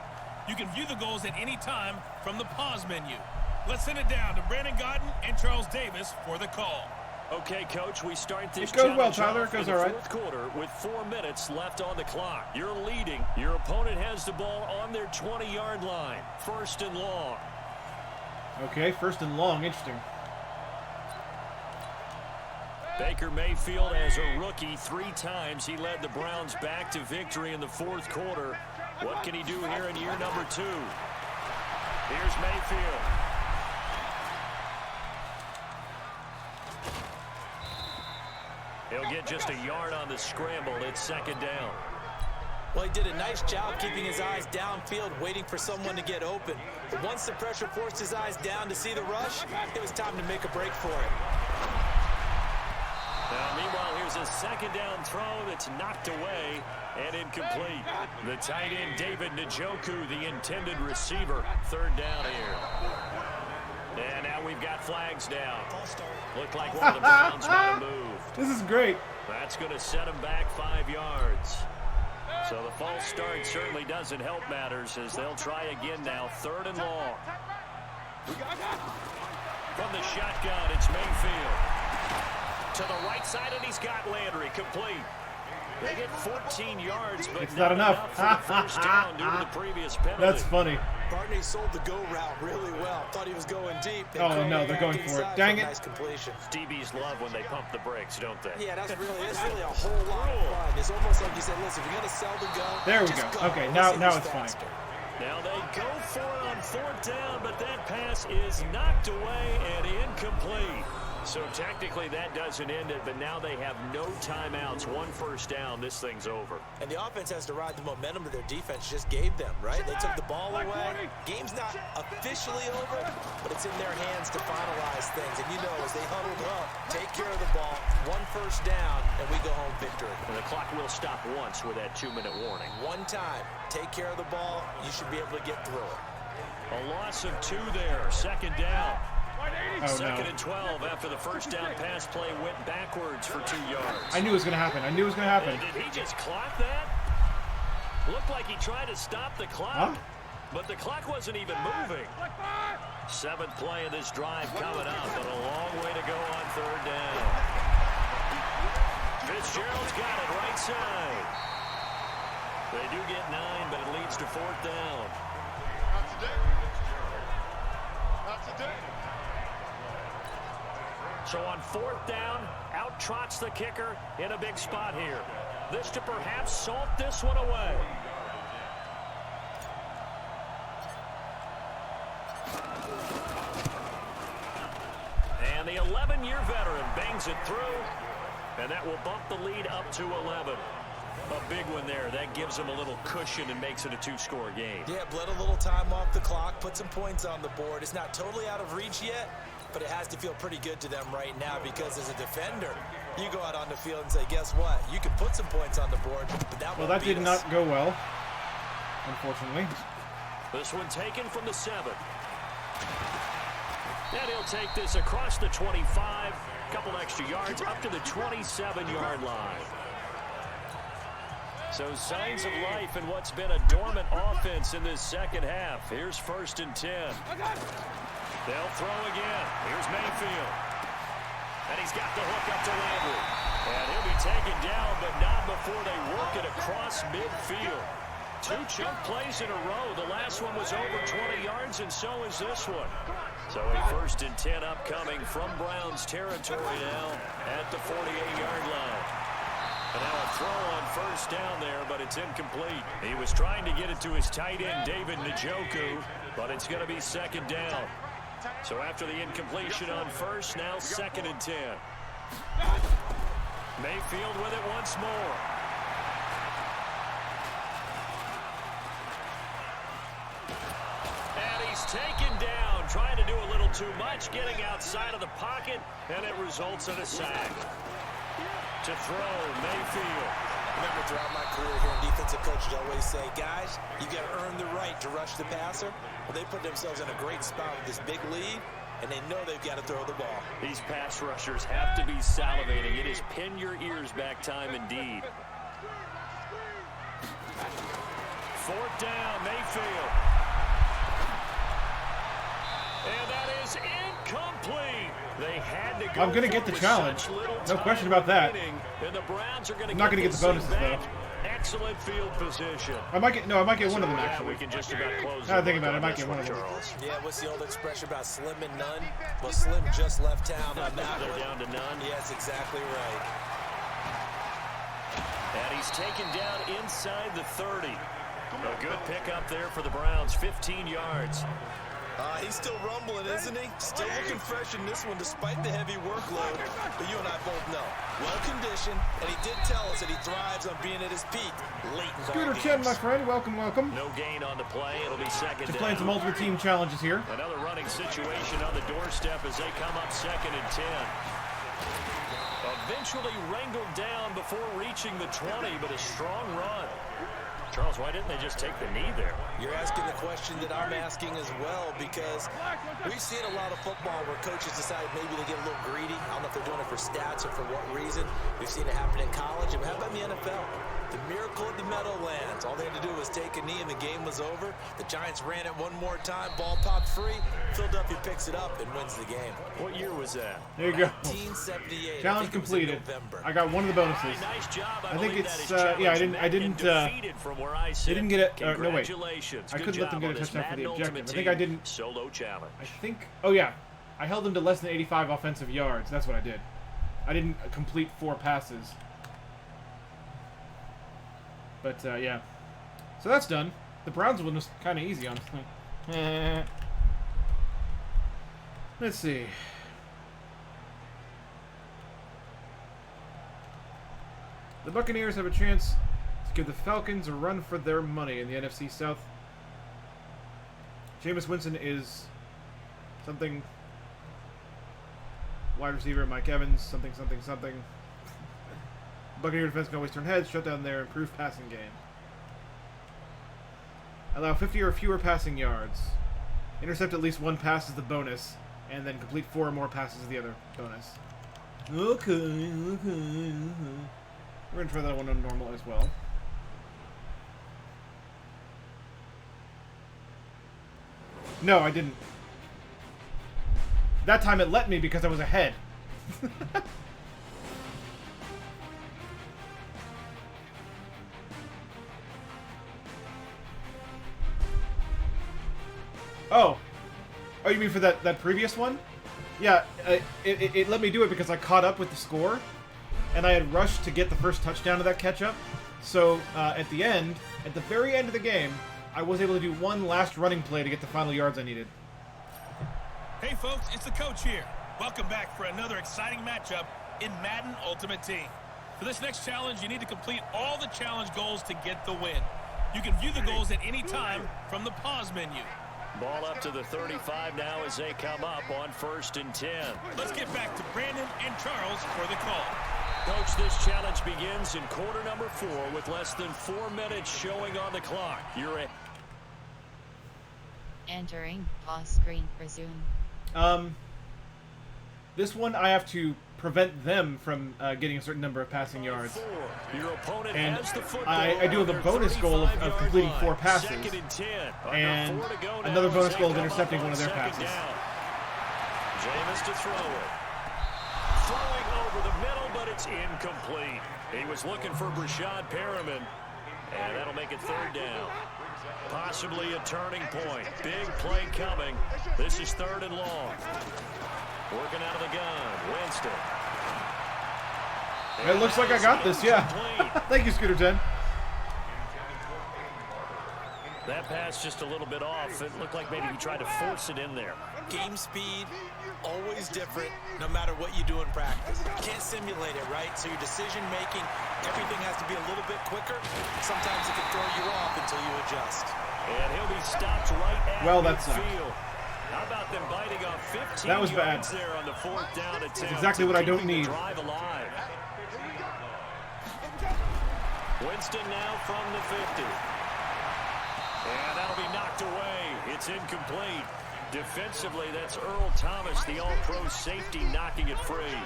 You can view the goals at any time from the pause menu. Let's send it down to Brandon Godden and Charles Davis for the call. Okay, Coach, we start this challenge. It goes well, Tyler. It goes all right. Fourth quarter with 4 minutes left on the clock. You're leading. Your opponent has the ball on their 20-yard line. 1st and long. Okay, 1st and long. Interesting. Baker Mayfield, as a rookie, 3 times he led the Browns back to victory in the 4th quarter. What can he do here in year number 2? Here's Mayfield. He'll get just a yard on the scramble. It's 2nd down. Well, he did a nice job keeping his eyes downfield, waiting for someone to get open. But once the pressure forced his eyes down to see the rush, it was time to make a break for it. Now, meanwhile, here's a 2nd down throw that's knocked away and incomplete. The tight end, David Njoku, the intended receiver. 3rd down here. And now we've got flags down. Looked like one of the Browns might have moved. This is great. That's going to set him back 5 yards. So the false start certainly doesn't help matters as they'll try again now. 3rd and long. From the shotgun, it's Mayfield. To the right side, and he's got Landry complete. They get 14 yards, but it's not enough. For the 1st down due to the previous penalty. That's funny. Barney sold the go route really well. Thought he was going deep. Oh no, they're going for it. Dang it. Nice completion. DBs love when they pump the brakes, don't they? Yeah, that's really a whole lot of fun. It's almost like you said, listen, if you're going to sell the go, there we go. Okay, now it's fine. Now they go for it on 4th down, but that pass is knocked away and incomplete. So technically that doesn't end it, but now they have no timeouts. 1 first down, this thing's over. And the offense has to ride the momentum that their defense just gave them, right? They took the ball away. Game's not officially over, but it's in their hands to finalize things. And you know, as they huddled up, take care of the ball, 1 first down, and we go home victory. And the clock will stop once with that 2-minute warning. 1 time, take care of the ball, you should be able to get through it. A loss of 2 there, 2nd down. Oh, 2nd and 12 after the 1st down pass play went backwards for 2 yards. I knew it was going to happen. Did he just clock that? Looked like he tried to stop the clock, but the clock wasn't even moving. 7th play of this drive coming up, and a long way to go on 3rd down. Fitzgerald's got it right side. They do get 9, but it leads to 4th down. Not today. Not today. So on 4th down, out trots the kicker in a big spot here. This to perhaps salt this one away. And the 11-year veteran bangs it through, and that will bump the lead up to 11. A big one there. That gives them a little cushion and makes it a 2-score game. Yeah, bled a little time off the clock, put some points on the board. It's not totally out of reach yet, but it has to feel pretty good to them right now because as a defender, you go out on the field and say, guess what? You can put some points on the board, but that did not go well, unfortunately. This one taken from the 7. And he'll take this across the 25, couple extra yards up to the 27-yard line. So signs of life in what's been a dormant offense in this second half. Here's 1st and 10. They'll throw again. Here's Mayfield. And he's got the hook up to Landry. And he'll be taken down, but not before they work it across midfield. 2 chunk plays in a row. The last one was over 20 yards, and so is this one. So a 1st and 10 upcoming from Browns territory now at the 48-yard line. And now a throw on 1st down there, but it's incomplete. He was trying to get it to his tight end, David Njoku, but it's going to be 2nd down. So after the incompletion on 1st, now 2nd and 10. Mayfield with it once more. And he's taken down, trying to do a little too much, getting outside of the pocket, and it results in a sack. To throw, Mayfield. Remember, throughout my career here in defensive coaches always say, guys, you got to earn the right to rush the passer. Well, they put themselves in a great spot with this big lead, and they know they've got to throw the ball. These pass rushers have to be salivating. It is pin your ears back time indeed. 4th down, Mayfield. And that is incomplete. They had to go. I'm going to get the challenge. No question about that. And the Browns are going to I'm not going to get the bonuses, though. Excellent field position. I might get one of them, actually. We can just about close. Now I think about it, I might get one of them. Yeah, what's the old expression about slim and none? Well, Slim just left town on that They're one. down to none. Yes, exactly right. And he's taken down inside the 30. A good pickup there for the Browns, 15 yards. He's still rumbling, isn't he? Still looking fresh in this one despite the heavy workload. But you and I both know, well-conditioned, and he did tell us that he thrives on being at his peak late in Scooter ball Chen, games. my friend. Welcome, welcome. No gain on the play. It'll be 2nd Just down. playing some Ultimate Team challenges here. Another running situation on the doorstep as they come up 2nd and 10. Eventually wrangled down before reaching the 20, but a strong run. Charles, why didn't they just take the knee there? You're asking the question that I'm asking as well, because we've seen a lot of football where coaches decide maybe they get a little greedy. I don't know if they're doing it for stats or for what reason. We've seen it happen in college. And how about in the NFL? The miracle of the Meadowlands. All they had to do was take a knee and the game was over. The Giants ran it one more time. Ball popped free. Philadelphia picks it up and wins the game. What year was that? There you go. 1978. Challenge completed. I got one of the bonuses. Nice job. I think believe it's that is yeah. I challenge didn't. defeated from where I sit. They didn't get it. No, wait. Congratulations. I Good couldn't let them job get a on this touchdown for the Madden objective. Ultimate I think I Team didn't. Solo challenge. I think. Oh yeah, I held them to less than 85 offensive yards. That's what I did. I didn't complete 4 passes. But yeah, so that's done. The Browns one was kind of easy, honestly. Let's see. The Buccaneers have a chance to give the Falcons a run for their money in the NFC South. Jameis Winston is something. Wide receiver Mike Evans, something. Buccaneer defense can always turn heads, shut down their improved passing game. Allow 50 or fewer passing yards. Intercept at least 1 pass is the bonus, and then complete 4 or more passes is the other bonus. Okay. We're going to try that one on normal as well. No, I didn't. That time it let me because I was ahead. Oh, you mean for that previous one? Yeah, it let me do it because I caught up with the score, and I had rushed to get the first touchdown of that catch-up. So at the very end of the game, I was able to do one last running play to get the final yards I needed. Hey folks, it's the coach here. Welcome back for another exciting matchup in Madden Ultimate Team. For this next challenge, you need to complete all the challenge goals to get the win. You can view the goals at any time from the pause menu. Ball up to the 35 now as they come up on 1st and 10. Let's get back to Brandon and Charles for the call. Coach, this challenge begins in quarter number 4 with less than 4 minutes showing on the clock. You're in. Entering pause screen. Resume. This one I have to prevent them from getting a certain number of passing yards. Your opponent And has the football I do have a bonus goal of completing 4 passes. And another bonus goal of intercepting one of their passes. Jameis to throw it. Throwing over the middle, but it's incomplete. He was looking for Brashad Perriman, and that'll make it 3rd down. Possibly a turning point. Big play coming. This is 3rd and long. Working out of the gun. Winston. It looks like I got this, yeah. Thank you, Scooter 10. That pass just a little bit off. It looked like maybe he tried to force it in there. Game speed, always different, no matter what you do in practice. You can't simulate it, right? So your decision-making, everything has to be a little bit quicker. Sometimes it can throw you off until you adjust. And he'll be stopped right at midfield. How about them biting off 15 that was bad. yards there on the 4th down attempt? That's exactly what I don't need. Drive alive. Winston now from the 50. And that'll be knocked away. It's incomplete. Defensively, that's Earl Thomas, the all-pro safety, knocking it free.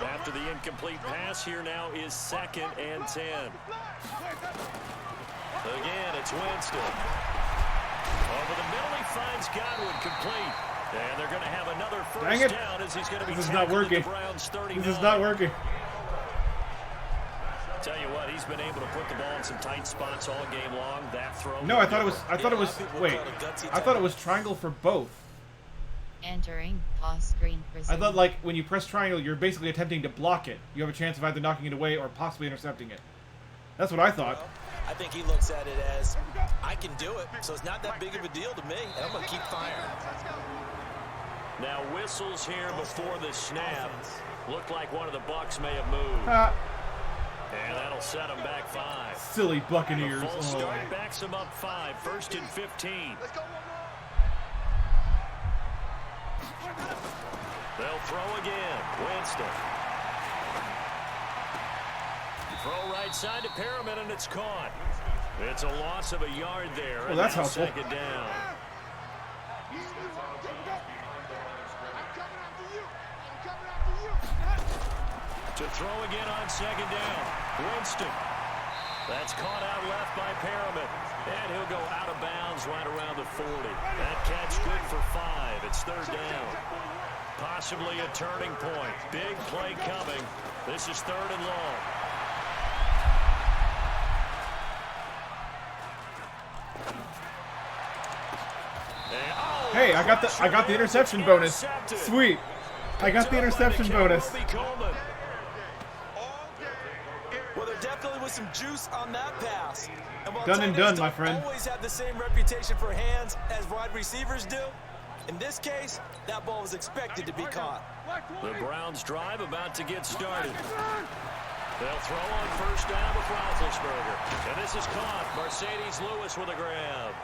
After the incomplete pass, here now is 2nd and 10. Again, it's Winston. Over the middle, he finds Godwin complete. And they're going to have another first down as he's going to be tackled at the Browns 39. This is not working. Tell you what, he's been able to put the ball in some tight spots all game long. That throw. No, I thought it was triangle for both. Entering pause screen. Resume. I thought, like, when you press triangle, you're basically attempting to block it. You have a chance of either knocking it away or possibly intercepting it. That's what I thought. Well, I think he looks at it as, I can do it, so it's not that big of a deal to me, and I'm going to keep firing. Now whistles here before the snap. Looked like one of the Bucs may have moved. And that'll set them back 5. Silly Buccaneers. The full start backs them up 5. 1st and 15. They'll throw again. Winston. Throw right side to Perriman, and it's caught. It's a loss of a yard there. Well, that's helpful. 2nd down. To throw again on 2nd down. Winston. That's caught out left by Perriman. And he'll go out of bounds right around the 40. That catch good for 5. It's 3rd down. Possibly a turning point. Big play coming. This is 3rd and long. Hey, I got the interception bonus. Sweet. I got the interception bonus. Well, there definitely was some juice on that pass. And while Done and done, my friend. Always have the same reputation for hands as wide receivers do. In this case, that ball was expected to be caught. The Browns drive about to get started. They'll throw on 1st down with Roethlisberger. And this is caught. Mercedes Lewis with a grab.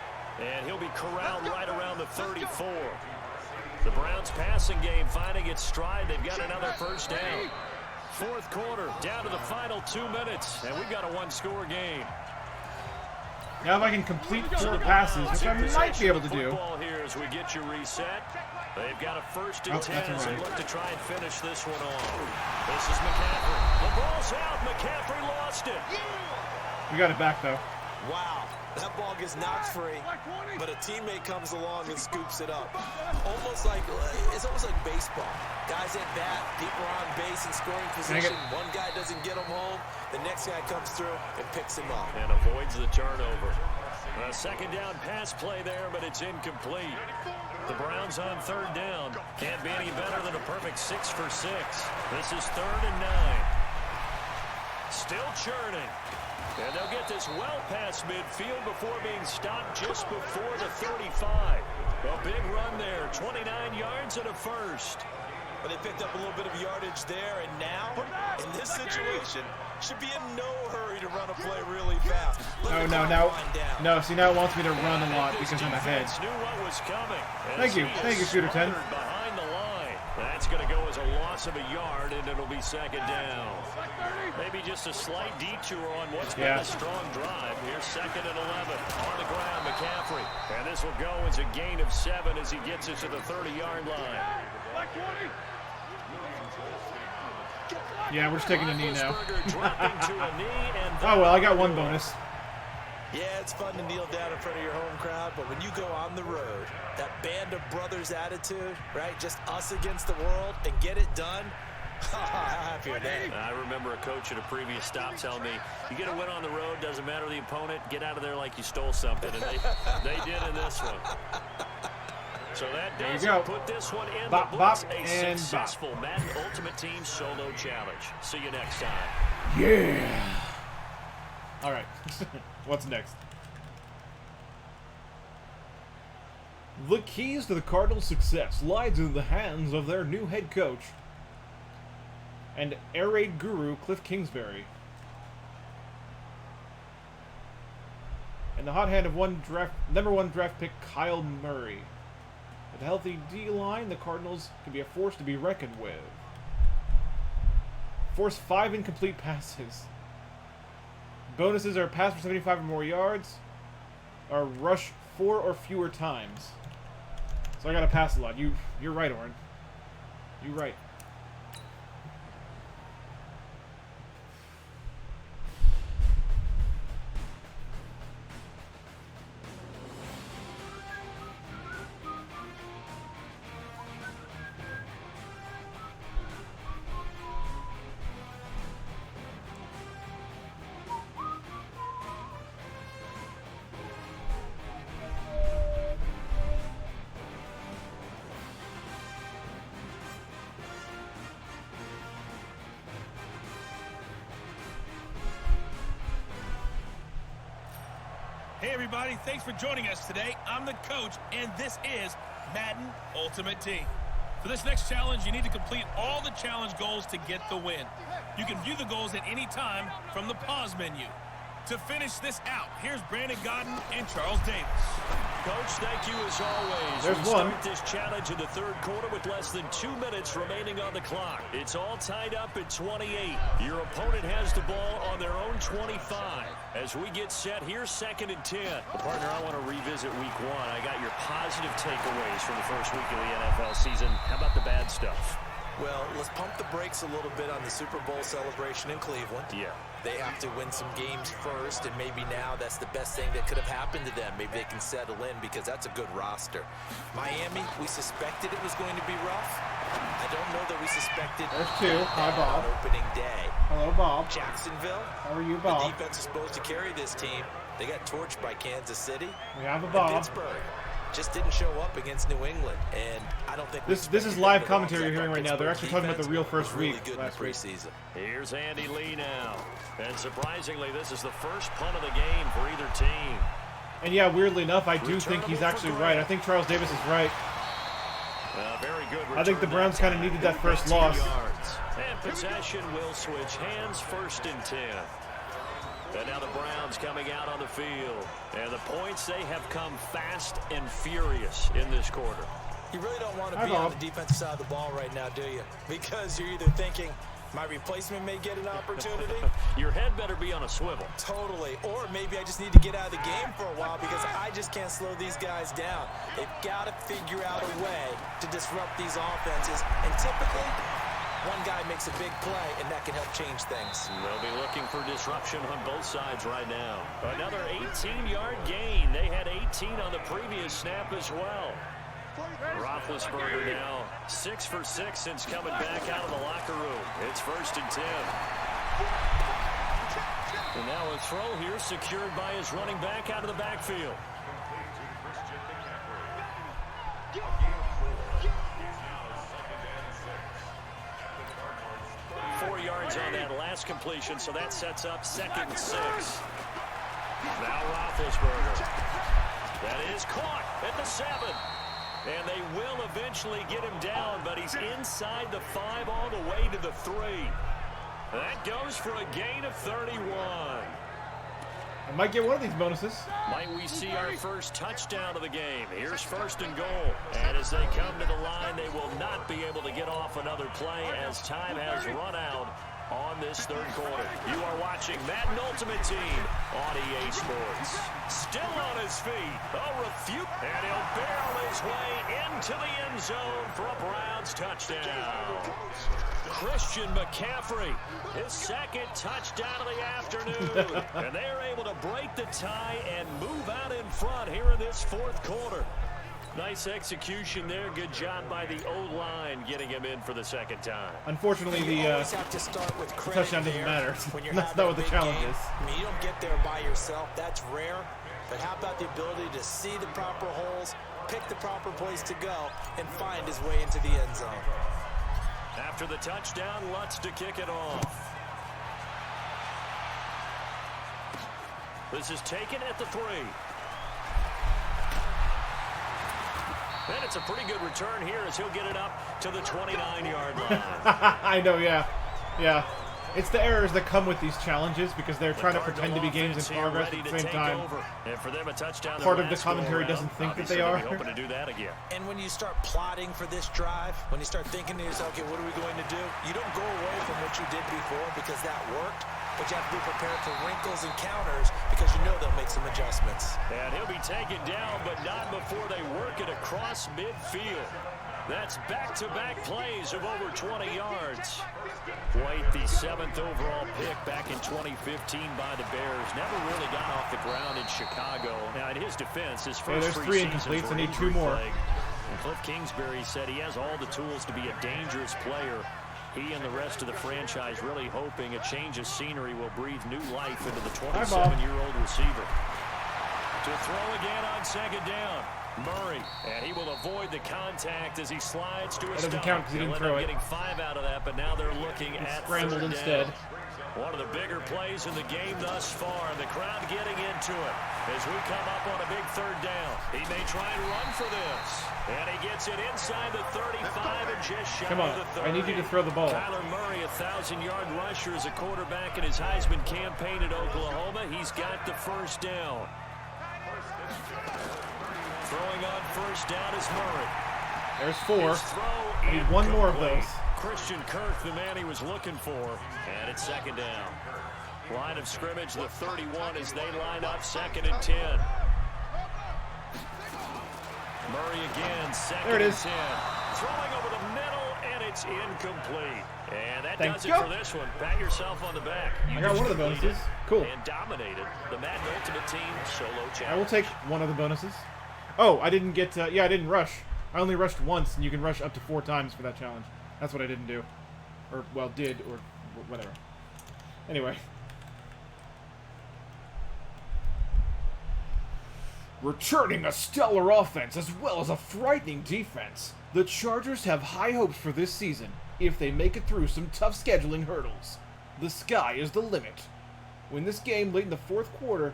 And he'll be corralled right around the 34. The Browns passing game finding its stride. They've got another 1st down. 4th quarter, down to the final 2 minutes, and we've got a 1-score game. Now if I can complete 4 passes, which I might be able to do. Here as we get you reset. They've got a 1st and 10 as they look to try and finish this one off. This is McCaffrey. The ball's out. McCaffrey lost it. We got it back, though. Wow. That ball gets knocked free, but a teammate comes along and scoops it up. It's almost like baseball. Guys at bat, people are on base in scoring position. One guy doesn't get him home, the next guy comes through and picks him up. And avoids the turnover. A 2nd down pass play there, but it's incomplete. The Browns on 3rd down. Can't be any better than a perfect 6 for 6. This is 3rd and 9. Still churning. And they'll get this well past midfield before being stopped just before the 35. A big run there, 29 yards and a 1st. But they picked up a little bit of yardage there, and now, in this situation, should be in no hurry to run a play really fast. No, see, now it wants me to run a lot because I'm ahead. Knew what was coming. Thank you, Shooter 10. Behind the line. That's going to go as a loss of a yard, and it'll be second down. Maybe just a slight detour on what's been a strong drive. Here's second and 11 on the ground, McCaffrey. And this will go as a gain of 7 as he gets it to the 30-yard line. Yeah, we're just taking a knee now. Dropping to a knee, and Oh, well, I got one bonus. Yeah, it's fun to kneel down in front of your home crowd, but when you go on the road, that band of brothers attitude, right? Just us against the world and get it done. How happy are they? I remember a coach at a previous stop telling me, you get a win on the road, doesn't matter the opponent, get out of there like you stole something. And they did in this one. So that does put this one in the books. A successful Madden Ultimate Team solo challenge. See you next time. Yeah. All right. What's next? The keys to the Cardinals' success lies in the hands of their new head coach and air raid guru Cliff Kingsbury. And the hot hand of number one draft pick Kyle Murray. With a healthy D-line, the Cardinals can be a force to be reckoned with. Force 5 incomplete passes. Bonuses are pass for 75 or more yards, or rush 4 or fewer times. So I gotta pass a lot. You're right, Oren. You're right. Hey everybody, thanks for joining us today. I'm the coach, and this is Madden Ultimate Team. For this next challenge, you need to complete all the challenge goals to get the win. You can view the goals at any time from the pause menu. To finish this out, here's Brandon Godden and Charles Davis. Coach, thank you as always. There's we start this challenge in the third quarter with less than 2 minutes remaining on the clock. It's all tied up at 28. Your opponent has the ball on their own 25. As we get set, here's second and 10. Well, partner, I want to revisit week 1. I got your positive takeaways from the first week of the NFL season. How about the bad stuff? Well, let's pump the brakes a little bit on the Super Bowl celebration in Cleveland. Yeah. They have to win some games first, and maybe now that's the best thing that could have happened to them. Maybe they can settle in because that's a good roster. Miami, we suspected it was going to be rough. I don't know that we suspected There's two. Hi, Bob. on opening day. Hello, Bob. Jacksonville. How are you, Bob? The defense is supposed to carry this team. They got torched by Kansas City. We have a And Bob. Pittsburgh just didn't show up against New England, and I don't think This is live commentary you're hearing right now. They're actually talking about the real first week last week. Preseason. Here's Andy Lee now. And surprisingly, this is the first punt of the game for either team. And yeah, weirdly enough, I do think he's actually right. I think Charles Davis is right. Very good. I think the Browns kind of needed that first loss. Yards. And possession will switch hands, first and 10. And now the Browns coming out on the field. And the points, they have come fast and furious in this quarter. You really don't want to be on the defensive side of the ball right now, do you? Because you're either thinking, my replacement may get an opportunity. Your head better be on a swivel. Totally. Or maybe I just need to get out of the game for a while because I just can't slow these guys down. They've got to figure out a way to disrupt these offenses. And typically, one guy makes a big play, and that can help change things. They'll be looking for disruption on both sides right now. Another 18-yard gain. They had 18 on the previous snap as well. Roethlisberger now 6 for 6 since coming back out of the locker room. It's first and 10. And now a throw here secured by his running back out of the backfield. Four yards on that last completion, so that sets up second and 6. Now Roethlisberger. That is caught at the 7. And they will eventually get him down, but he's inside the 5 all the way to the 3. That goes for a gain of 31. I might get one of these bonuses. Might we see our first touchdown of the game? Here's 1st and goal. And as they come to the line, they will not be able to get off another play as time has run out on this 3rd quarter. You are watching Madden Ultimate Team on EA Sports. Still on his feet. A refute. And he'll barrel his way into the end zone for a Browns touchdown. Christian McCaffrey, his 2nd touchdown of the afternoon. And they're able to break the tie and move out in front here in this 4th quarter. Nice execution there. Good job by the O-line getting him in for the 2nd time. Unfortunately, the touchdown doesn't matter. That's not what the challenge is. I mean, you don't get there by yourself. That's rare. But how about the ability to see the proper holes, pick the proper place to go, and find his way into the end zone? After the touchdown, Lutz to kick it off. This is taken at the 3. And it's a pretty good return here as he'll get it up to the 29-yard line. I know, yeah. Yeah. It's the errors that come with these challenges because they're trying to pretend to be games in progress at the same time. And for them, a touchdown part of the commentary doesn't think that they are. Hoping to do that again. And when you start plotting for this drive, when you start thinking to yourself, okay, what are we going to do? You don't go away from what you did before because that worked. But you have to be prepared for wrinkles and counters because you know they'll make some adjustments. And he'll be taken down, but not before they work it across midfield. That's back-to-back plays of over 20 yards. White, the 7th overall pick back in 2015 by the Bears. Never really got off the ground in Chicago. Now, in his defense, his first there's 3 incompletes. I need 2 more. And Cliff Kingsbury said he has all the tools to be a dangerous player. He and the rest of the franchise really hoping a change of scenery will breathe new life into the 27-year-old receiver. To throw again on 2nd down. Murray, and he will avoid the contact as he slides to a stop. Doesn't count because he didn't throw it. Getting 5 out of that, but now they're looking at scrambled 3rd instead. Down. One of the bigger plays in the game thus far. The crowd getting into it as we come up on a big 3rd down. He may try and run for this. And he gets it inside the 35 and just shy of the 30. I need you to throw the ball. Kyler Murray, a 1,000-yard rusher as a quarterback in his Heisman campaign at Oklahoma. He's got the 1st down. Throwing on 1st down is Murray. There's 4. I need 1 more of those. Christian Kirk, the man he was looking for. And it's 2nd down. Line of scrimmage, the 31 as they line up 2nd and 10. Murray again, 2nd and 10. Throwing over the middle, and it's incomplete. And that does it for this one. Pat yourself on the back. I got one of the bonuses. Cool. And dominated the Madden Ultimate Team solo challenge. I will take one of the bonuses. Oh, I didn't get yeah, I didn't rush. I only rushed once, and you can rush up to 4 times for that challenge. That's what I didn't do. Or, well, did, or whatever. Anyway. Returning a stellar offense as well as a frightening defense, the Chargers have high hopes for this season if they make it through some tough scheduling hurdles. The sky is the limit. Win this game late in the 4th quarter.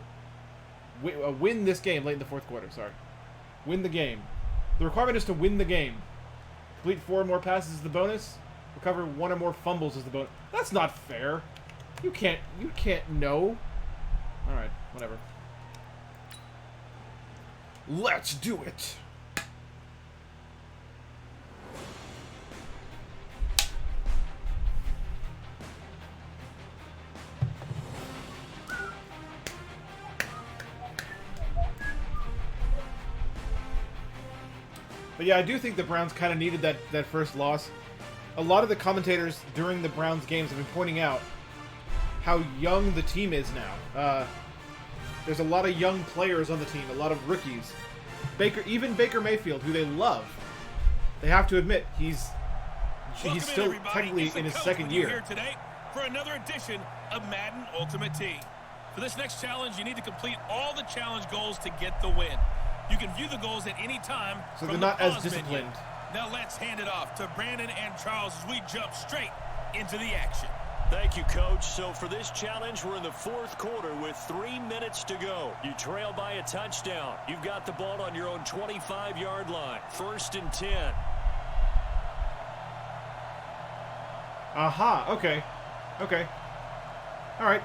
Win this game late in the 4th quarter, sorry. Win the game. The requirement is to win the game. Complete 4 more passes is the bonus. Recover 1 or more fumbles is the bonus. That's not fair. You can't know. Alright, whatever. Let's do it. But yeah, I do think the Browns kind of needed that first loss. A lot of the commentators during the Browns games have been pointing out how young the team is now. There's a lot of young players on the team, a lot of rookies. Even Baker Mayfield, who they love. They have to admit, he's still technically in his 2nd year. Here today for another edition of Madden Ultimate Team. For this next challenge, you need to complete all the challenge goals to get the win. You can view the goals at any time. So they're not as disciplined. Now let's hand it off to Brandon and Charles as we jump straight into the action. Thank you, Coach. So for this challenge, we're in the 4th quarter with 3 minutes to go. You trail by a touchdown. You've got the ball on your own 25-yard line. 1st and 10. Aha, okay. Okay. All right.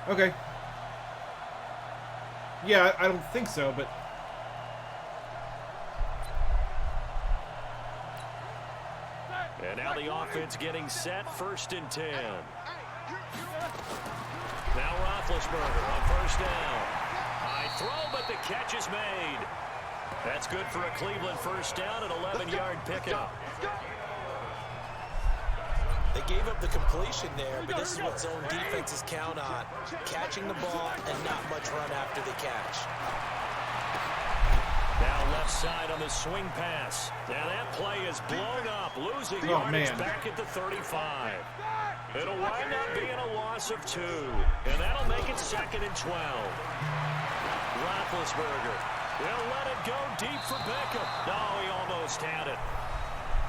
Okay. Yeah, I don't think so, but... And now the offense getting set, 1st and 10. Now Roethlisberger on 1st down. High throw, but the catch is made. That's good for a Cleveland 1st down, an 11-yard pickup. They gave up the completion there, but this is what zone defenses count on. Catching the ball and not much run after the catch. Now left side on the swing pass. Now that play is blown up, losing yardage back at the 35. It'll wind up being a loss of 2, and that'll make it 2nd and 12. Roethlisberger will let it go deep for Beckham. No, he almost had it.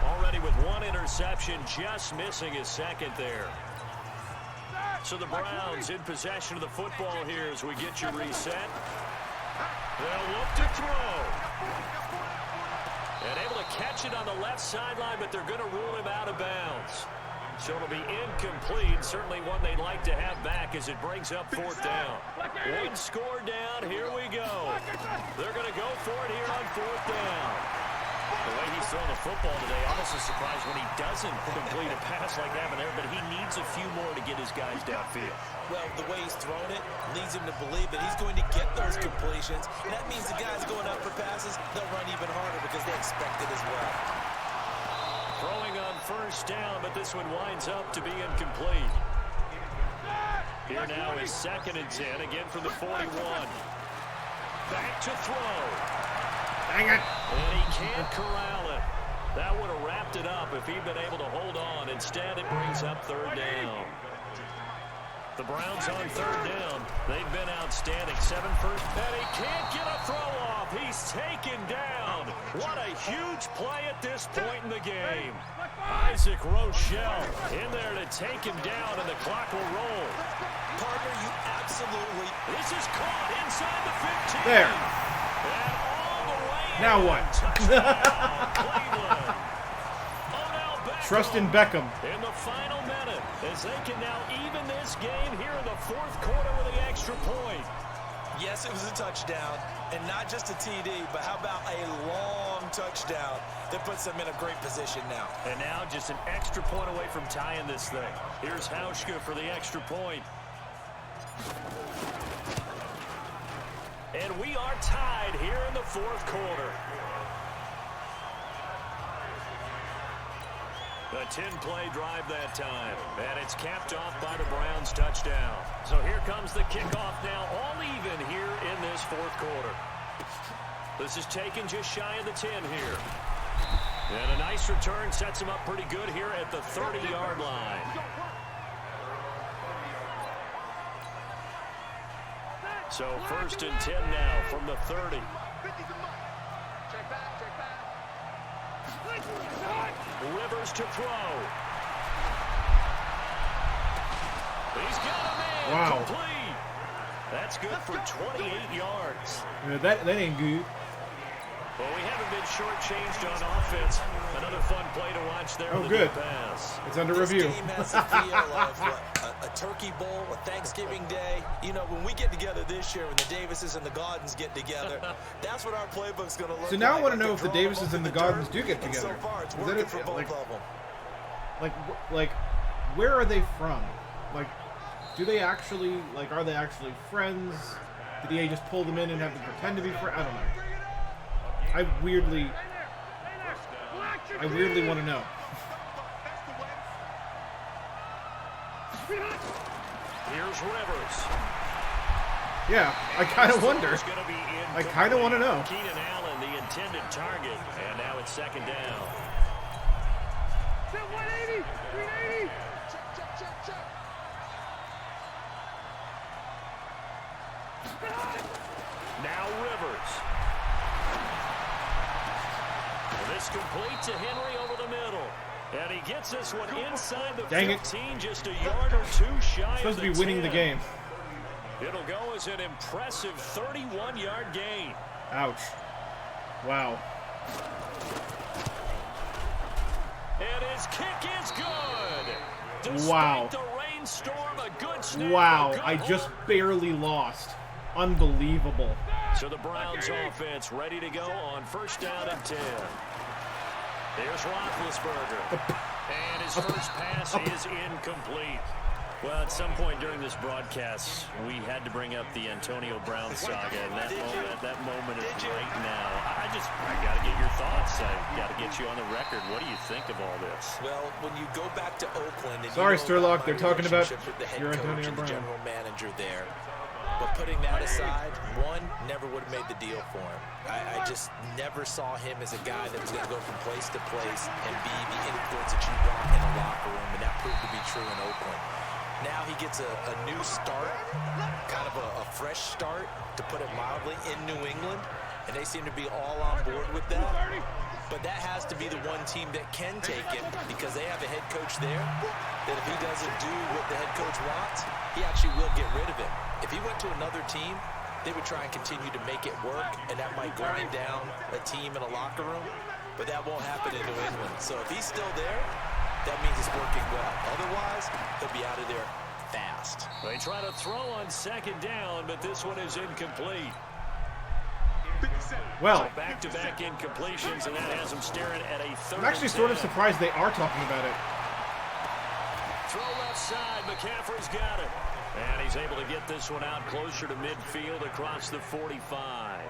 Already with 1 interception, just missing his 2nd there. So the Browns in possession of the football here as we get you reset. They'll look to throw. And able to catch it on the left sideline, but they're going to rule him out of bounds. So it'll be incomplete. Certainly one they'd like to have back as it brings up 4th down. 1 score down. Here we go. They're going to go for it here on 4th down. The way he's throwing the football today, almost a surprise when he doesn't complete a pass like that there, but he needs a few more to get his guys downfield. Well, the way he's thrown it leads him to believe that he's going to get those completions. And that means the guys going up for passes, they'll run even harder because they expect it as well. Throwing on 1st down, but this one winds up to be incomplete. Here now is 2nd and 10, again from the 41. Back to throw. Dang it. And he can't corral it. That would have wrapped it up if he'd been able to hold on. Instead, it brings up 3rd down. The Browns on 3rd down. They've been outstanding. 7 first. And he can't get a throw off. He's taken down. What a huge play at this point in the game. Isaac Rochelle in there to take him down, and the clock will roll. Partner, you absolutely... This is caught inside the 15. There. And all the way Now what? Cleveland. Trust in Beckham. In the final minute, as they can now even this game here in the 4th quarter with the extra point. Yes, it was a touchdown, and not just a TD, but how about a long touchdown that puts them in a great position now. And now just an extra point away from tying this thing. Here's Hauschka for the extra point. And we are tied here in the 4th quarter. A 10-play drive that time, and it's capped off by the Browns' touchdown. So here comes the kickoff now, all even here in this 4th quarter. This is taken just shy of the 10 here. And a nice return sets him up pretty good here at the 30-yard line. So 1st and 10 now from the 30. Rivers to throw. He's got a man. Wow. Complete. That's good for 28 yards. Yeah, that ain't good. Well, we haven't been shortchanged on offense. Another fun play to watch there. Oh, with good. The pass. It's under This review. game has the feel of a turkey bowl, a Thanksgiving day. You know, when we get together this year, when the Davises and the Gardens get together, that's what our playbook's going to look like. So now I want to know Like if the they're Davises drawing and the both in Gardens do get dirt, and together. So far, it's Is that working it? for both of them. Like, where are they from? Like, do they actually, like, are they actually friends? Did EA just pull them in and have them pretend to be friends? I don't know. I weirdly want to know. Here's Rivers. Yeah, I kind of wonder. I kind of want to know. Keenan Allen, the intended target, and now it's 2nd down. 180, 380. Now Rivers. And this complete to Henry over the middle. And he gets this one inside the 15, just a yard or 2 shy of Supposed the to be winning 10. the game. It'll go as an impressive 31-yard gain. Ouch. Wow. And his kick is good. Despite Wow. the rainstorm, a good snap, Wow, a good I just hold. barely lost. Unbelievable. So the Browns offense ready to go on 1st down and 10. There's Roethlisberger. And his first pass is incomplete. Well, at some point during this broadcast, we had to bring up the Antonio Brown saga, and that moment is right now. I got to get your thoughts. I got to get you on the record. What do you think of all this? Well, when you go back to Oakland, and Sorry, you know Sturlock, about they're my talking about relationship with the head your coach Antonio and the Brown. general manager there. But putting that aside, one, never would have made the deal for him. I just never saw him as a guy that was going to go from place to place and be the influence that you want in a locker room, and that proved to be true in Oakland. Now he gets a new start, kind of a fresh start, to put it mildly, in New England, and they seem to be all on board with that. But that has to be the one team that can take him, because they have a head coach there that if he doesn't do what the head coach wants, he actually will get rid of him. If he went to another team, they would try and continue to make it work, and that might grind down a team in a locker room, but that won't happen in New England. So if he's still there, that means it's working well. Otherwise, he'll be out of there fast. They try to throw on 2nd down, but this one is incomplete. Well, Back-to-back incompletions, and that has them staring at a 3rd I'm actually sort of surprised they are talking about it. Throw left side, McCaffrey's got it. And he's able to get this one out closer to midfield across the 45.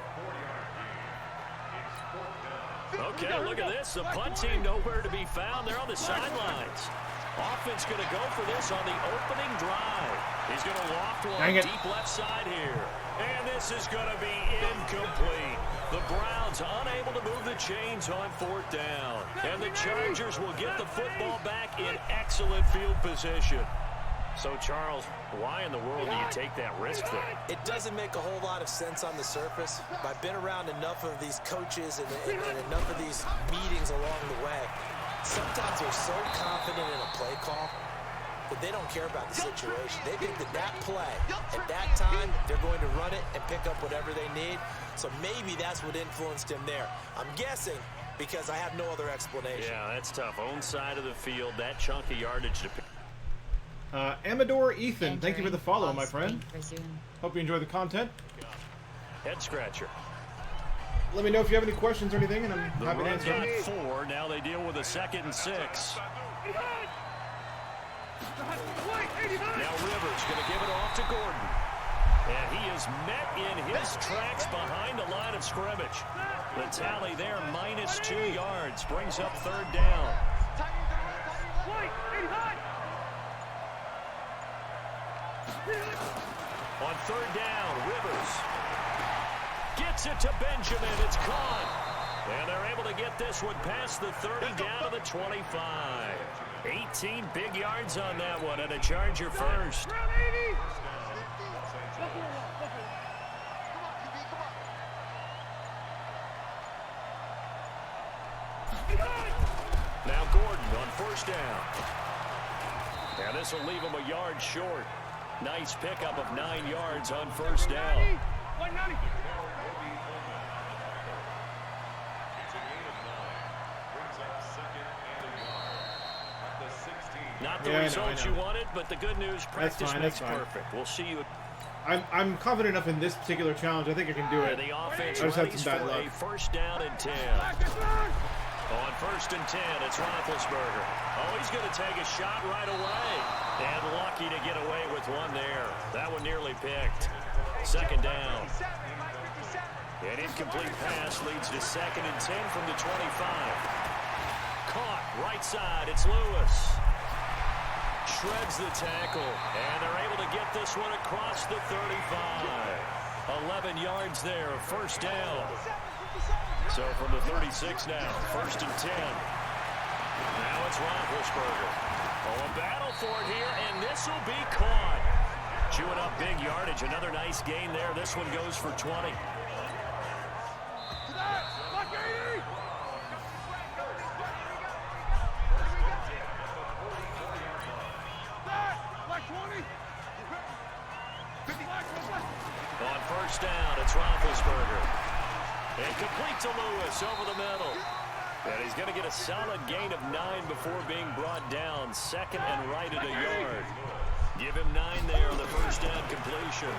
Okay, look at this. The punt team nowhere to be found. They're on the sidelines. Offense going to go for this on the opening drive. He's going to loft one deep left side here. And this is going to be incomplete. The Browns unable to move the chains on 4th down. And the Chargers will get the football back in excellent field position. So, Charles, why in the world do you take that risk there? It doesn't make a whole lot of sense on the surface. But I've been around enough of these coaches and enough of these meetings along the way. Sometimes they're so confident in a play call that they don't care about the situation. They think that play, at that time, they're going to run it and pick up whatever they need. So maybe that's what influenced him there. I'm guessing because I have no other explanation. Yeah, that's tough. Own side of the field, that chunk of yardage to pick. Amador Ethan, thank you for the follow, my friend. Resume. Hope you enjoy the content. Head scratcher. Let me know if you have any questions or anything, and I'm happy to answer them. 4. Now they deal with a 2nd and 6. Now Rivers going to give it off to Gordon. And he is met in his tracks behind the line of scrimmage. The tally there, -2 yards, brings up 3rd down. On 3rd down, Rivers gets it to Benjamin. It's caught. And they're able to get this one past the 30 down to the 25. 18 big yards on that one, and a Charger first. Now Gordon on 1st down. And this will leave him a yard short. Nice pickup of 9 yards on 1st down. Not the result you wanted, but the good news, practice makes perfect. We'll see you. I'm confident enough in this particular challenge. I think I can do it. The offense I just had some bad for luck. a 1st down and 10. On 1st and 10, it's Roethlisberger. Oh, he's going to take a shot right away. And lucky to get away with one there. That one nearly picked. 2nd down. An incomplete pass leads to 2nd and 10 from the 25. Caught right side. It's Lewis. Shreds the tackle. And they're able to get this one across the 35. 11 yards there. 1st down. So from the 36 now, 1st and 10. Now it's Roethlisberger. Oh, a battle for it here, and this will be caught. Chewing up big yardage. Another nice gain there. This one goes for 20. On 1st down, it's Roethlisberger. And complete to Lewis over the middle. And he's going to get a solid gain of 9 before being brought down. Second and right at a yard. Give him 9 there on the first down completion.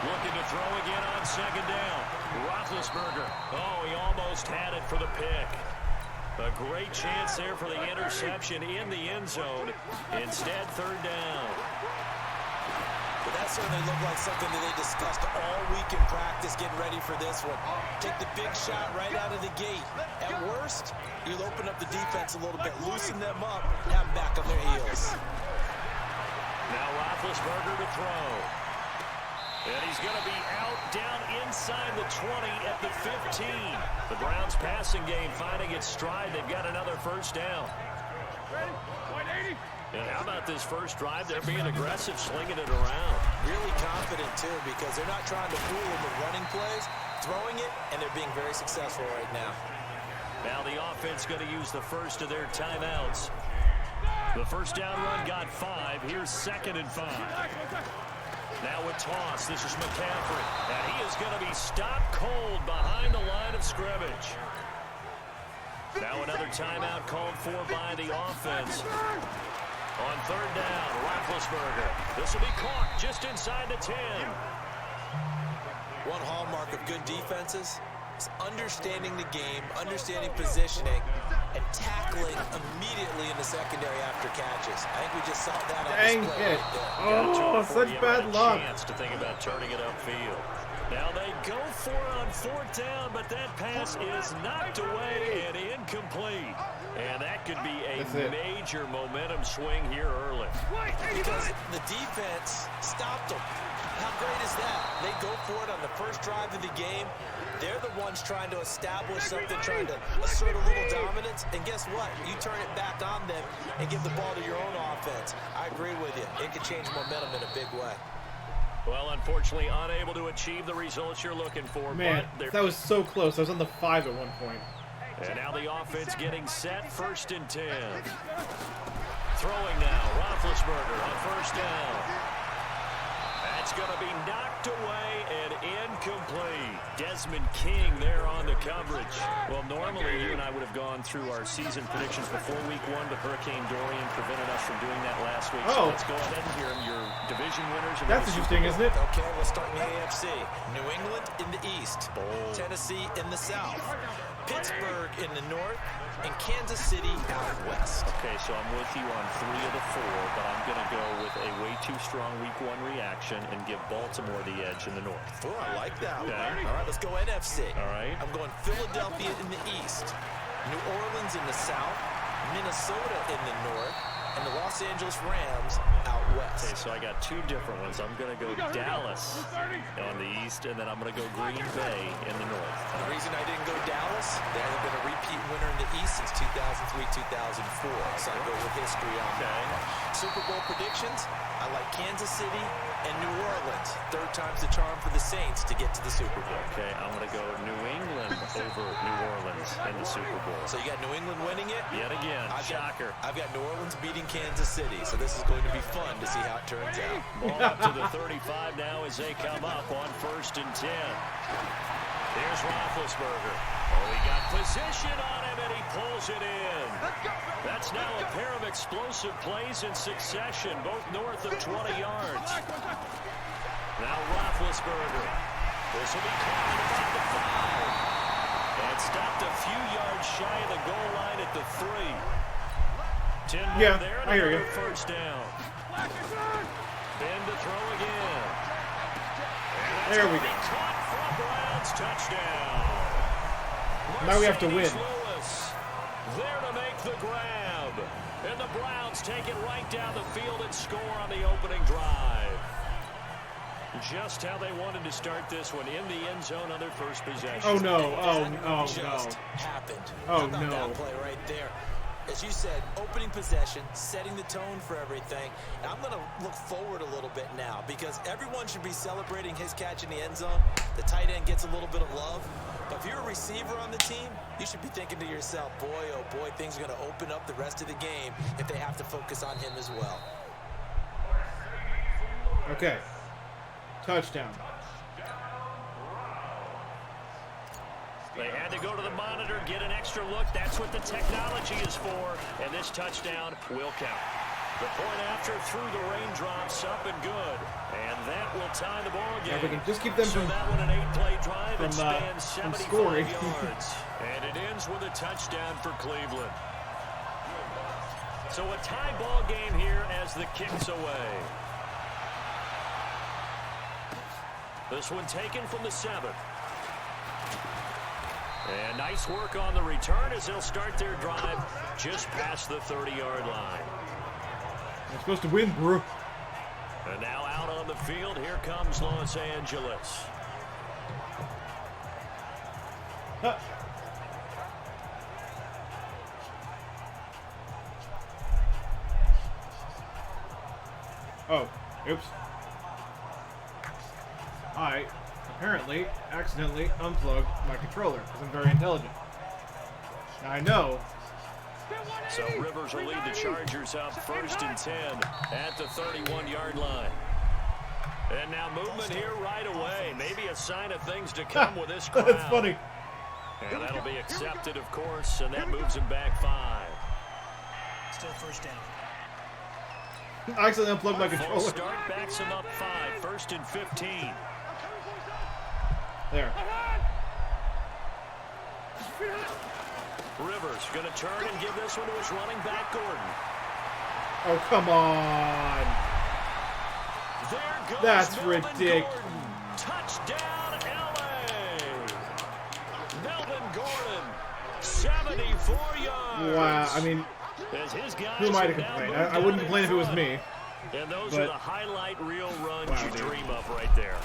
Looking to throw again on second down. Roethlisberger. Oh, he almost had it for the pick. A great chance there for the interception in the end zone. Instead, third down. But that certainly looked like something that they discussed all week in practice, getting ready for this one. Take the big shot right out of the gate. At worst, you'll open up the defense a little bit, loosen them up, have them back on their heels. Now Roethlisberger to throw. And he's going to be out down inside the 20 at the 15. The Browns passing game finding its stride. They've got another first down. Ready? 180. And how about this first drive? They're being aggressive, slinging it around. Really confident, too, because they're not trying to fool them with running plays, throwing it, and they're being very successful right now. Now the offense going to use the first of their timeouts. The first down run got 5. Here's second and 5. Now with toss, this is McCaffrey. And he is going to be stopped cold behind the line of scrimmage. Now another timeout called for by the offense. On third down, Roethlisberger. This will be caught just inside the 10. One hallmark of good defenses is understanding the game, understanding positioning, and tackling immediately in the secondary after catches. I think we just saw that on display right there. Oh, such bad luck. Chance to think about turning it upfield. Now they go for it on fourth down, but that pass is knocked away and incomplete. And that could be a major momentum swing here early. Because the defense stopped them. How great is that? They go for it on the first drive of the game. They're the ones trying to establish something, trying to assert a little dominance. And guess what? You turn it back on them and give the ball to your own offense. I agree with you. It could change momentum in a big way. Well, unfortunately, unable to achieve the results you're looking for. Man, but that was so close. I was on the 5 at one point. And now the offense getting set, first and 10. Throwing now, Roethlisberger on first down. That's going to be knocked away and incomplete. Desmond King there on the coverage. Well, normally you and I would have gone through our season predictions before week 1, but Hurricane Dorian prevented us from doing that last week. So let's go ahead and hear your division winners. That's interesting, isn't it? Okay, we'll start in the AFC. New England in the East. Tennessee in the South. Pittsburgh in the North. And Kansas City out west. Okay, so I'm with you on 3 of the 4, but I'm going to go with a way too strong week 1 reaction and give Baltimore the edge in the North. Oh, I like that. Okay. All right, let's go NFC. All right. I'm going Philadelphia in the East, New Orleans in the South, Minnesota in the North, and the Los Angeles Rams out west. Okay, so I got 2 different ones. I'm going to go Dallas on the East, and then I'm going to go Green Bay in the North. The reason I didn't go Dallas, they haven't been a repeat winner in the East since 2003-2004. So I go with history on that. Super Bowl predictions, I like Kansas City and New Orleans. 3rd time's the charm for the Saints to get to the Super Bowl. Okay, I'm going to go New England over New Orleans in the Super Bowl. So you got New England winning it? Yet again, shocker. I've got New Orleans beating Kansas City, so this is going to be fun to see how it turns out. Ball up to the 35 now as they come up on 1st and 10. Here's Roethlisberger. Oh, he got position on him, and he pulls it in. That's now a pair of explosive plays in succession, both north of 20 yards. Now Roethlisberger. This will be caught at about the 5. And stopped a few yards shy of the goal line at the 3. 10 more there, I hear you. First down. Ben to throw again. There we go. Caught for a Browns touchdown. Now we have to win. Lewis there to make the grab. And the Browns take it right down the field and score on the opening drive. Just how they wanted to start this one, in the end zone on their first possession. Oh no, Just happened. Oh, How about no. that play right there? As you said, opening possession, setting the tone for everything. And I'm going to look forward a little bit now because everyone should be celebrating his catch in the end zone. The tight end gets a little bit of love. But if you're a receiver on the team, you should be thinking to yourself, boy, oh boy, things are going to open up the rest of the game if they have to focus on him as well. Okay. Touchdown. They had to go to the monitor, get an extra look. That's what the technology is for. And this touchdown will count. The point after through the raindrops, up and good. And that will tie the ball game. If we can just keep them So that one an 8-play drive and spans from 75 scoring. yards. And it ends with a touchdown for Cleveland. So a tie ball game here as the kick's away. This one taken from the 7. And nice work on the return as they'll start their drive just past the 30-yard line. We're supposed to win, bro. And now out on the field, here comes Los Angeles. Huh. Oh, oops. I apparently accidentally unplugged my controller because I'm very intelligent. Now I know. So Rivers will lead the Chargers up 1st and 10 at the 31-yard line. And now movement here right away. Maybe a sign of things to come with this crowd. That's funny. And that'll be accepted, of course, and that moves him back 5. Still first down. I accidentally unplugged my Full controller. start backs him up 5, 1st and 15. There. Rivers going to turn and give this one to his running back, Gordon. Oh, come on. There goes That's Melvin ridiculous. Gordon. Touchdown, L.A. Melvin Gordon, 74 yards. Wow. I mean, As his guys who am I to have now complain? moved I wouldn't down complain in if it was front. me. And those but- are the highlight reel runs Wow, you dude. dream of right there.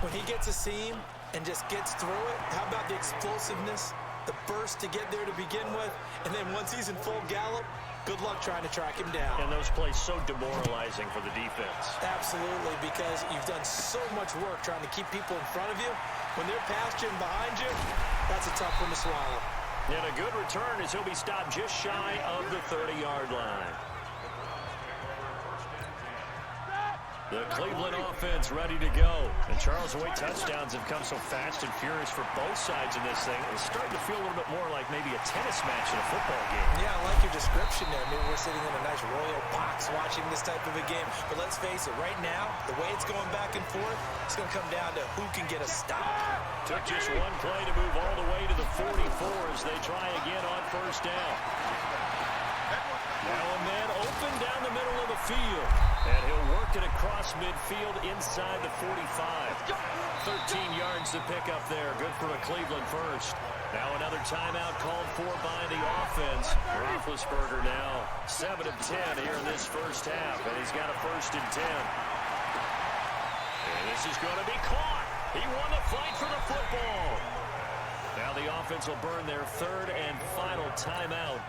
When he gets a seam and just gets through it, how about the explosiveness, the burst to get there to begin with, and then once he's in full gallop, good luck trying to track him down. And those plays so demoralizing for the defense. Absolutely, because you've done so much work trying to keep people in front of you. When they're past you and behind you, that's a tough one to swallow. And a good return as he'll be stopped just shy of the 30-yard line. The Cleveland offense ready to go. And Charles, the way touchdowns have come so fast and furious for both sides in this thing, it's starting to feel a little bit more like maybe a tennis match in a football game. Yeah, I like your description there. Maybe we're sitting in a nice royal box watching this type of a game. But let's face it, right now, the way it's going back and forth, it's going to come down to who can get a stop. Took just one play to move all the way to the 44 as they try again on 1st down. Now a man open down the middle of the field. And he'll work it across midfield inside the 45. 13 yards to pick up there. Good for a Cleveland first. Now another timeout called for by the offense. Roethlisberger now 7 of 10 here in this first half. And he's got a 1st and 10. And this is going to be caught. He won the fight for the football. Now the offense will burn their 3rd and final timeout.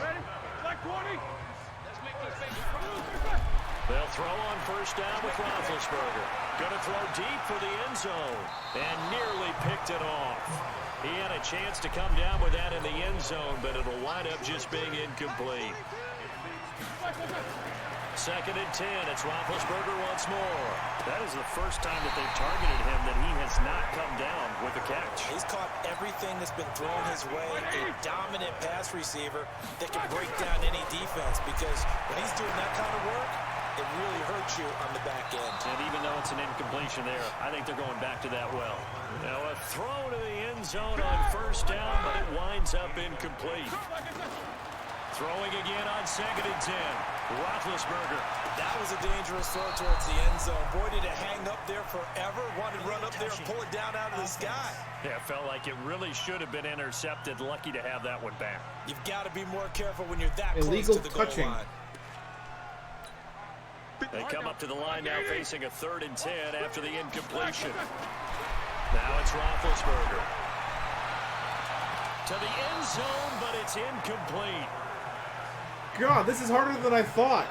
Ready? Like 20. They'll throw on 1st down with Roethlisberger. Going to throw deep for the end zone. And nearly picked it off. He had a chance to come down with that in the end zone, but it'll wind up just being incomplete. 2nd and 10. It's Roethlisberger once more. That is the first time that they've targeted him that he has not come down with a catch. He's caught everything that's been thrown his way. A dominant pass receiver that can break down any defense, because when he's doing that kind of work, it really hurts you on the back end. And even though it's an incompletion there, I think they're going back to that well. Now a throw to the end zone on 1st down, but it winds up incomplete. Throwing again on 2nd and 10. Roethlisberger. That was a dangerous throw towards the end zone. Boy, did it hang up there forever. Wanted to run up there and pull it down out of the sky. Yeah, it felt like it really should have been intercepted. Lucky to have that one back. You've got to be more careful when you're that Illegal close to the touching. goal line. They come up to the line now facing a 3rd and 10 after the incompletion. Now it's Roethlisberger. To the end zone, but it's incomplete. God, this is harder than I thought.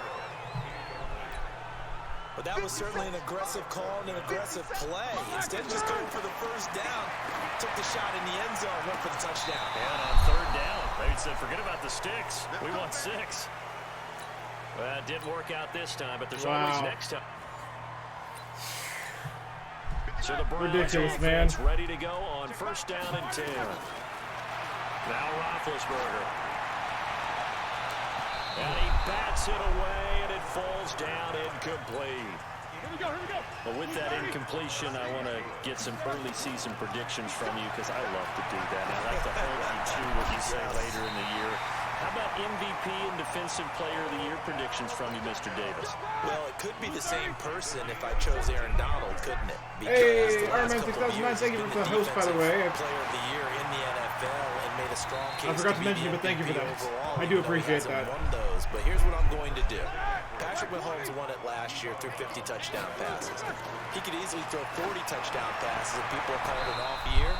But that was certainly an aggressive call and an aggressive play. Instead of just going for the 1st down, took the shot in the end zone, went for the touchdown. And on 3rd down, they said, forget about the sticks. We want 6. Well, it didn't work out this time, but there's always next time. So the Browns Ridiculous, offense man. ready to go on 1st down and 10. Now Roethlisberger. And he bats it away, and it falls down incomplete. Here we go, here we go. But with that incompletion, I want to get some early season predictions from you because I love to do that. I like to hold you to what you say later in the year. How about MVP and Defensive Player of the Year predictions from you, Mr. Davis? Well, it could be the same person if I chose Aaron Donald, couldn't it? Hey, Iron Man 6009, thank you for the host, by the way. Player of the Year in the NFL and made a strong case. I forgot to mention it, but thank you for that. I do appreciate that. Won those, but here's what I'm going to do. Patrick Mahomes won it last year through 50 touchdown passes. He could easily throw 40 touchdown passes, and people are calling it an off year.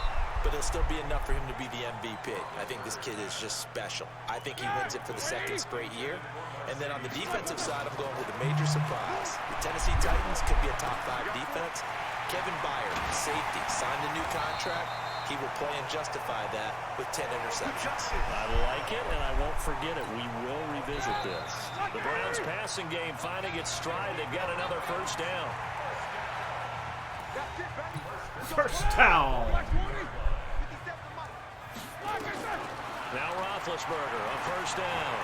But it'll still be enough for him to be the MVP. I think this kid is just special. I think he wins it for the 2nd straight year. And then on the defensive side, I'm going with a major surprise. The Tennessee Titans could be a top 5 defense. Kevin Byard, safety, signed a new contract. He will play and justify that with 10 interceptions. I like it, and I won't forget it. We will revisit this. The Browns passing game finding its stride. They've got another 1st down. 1st down. Now Roethlisberger on 1st down.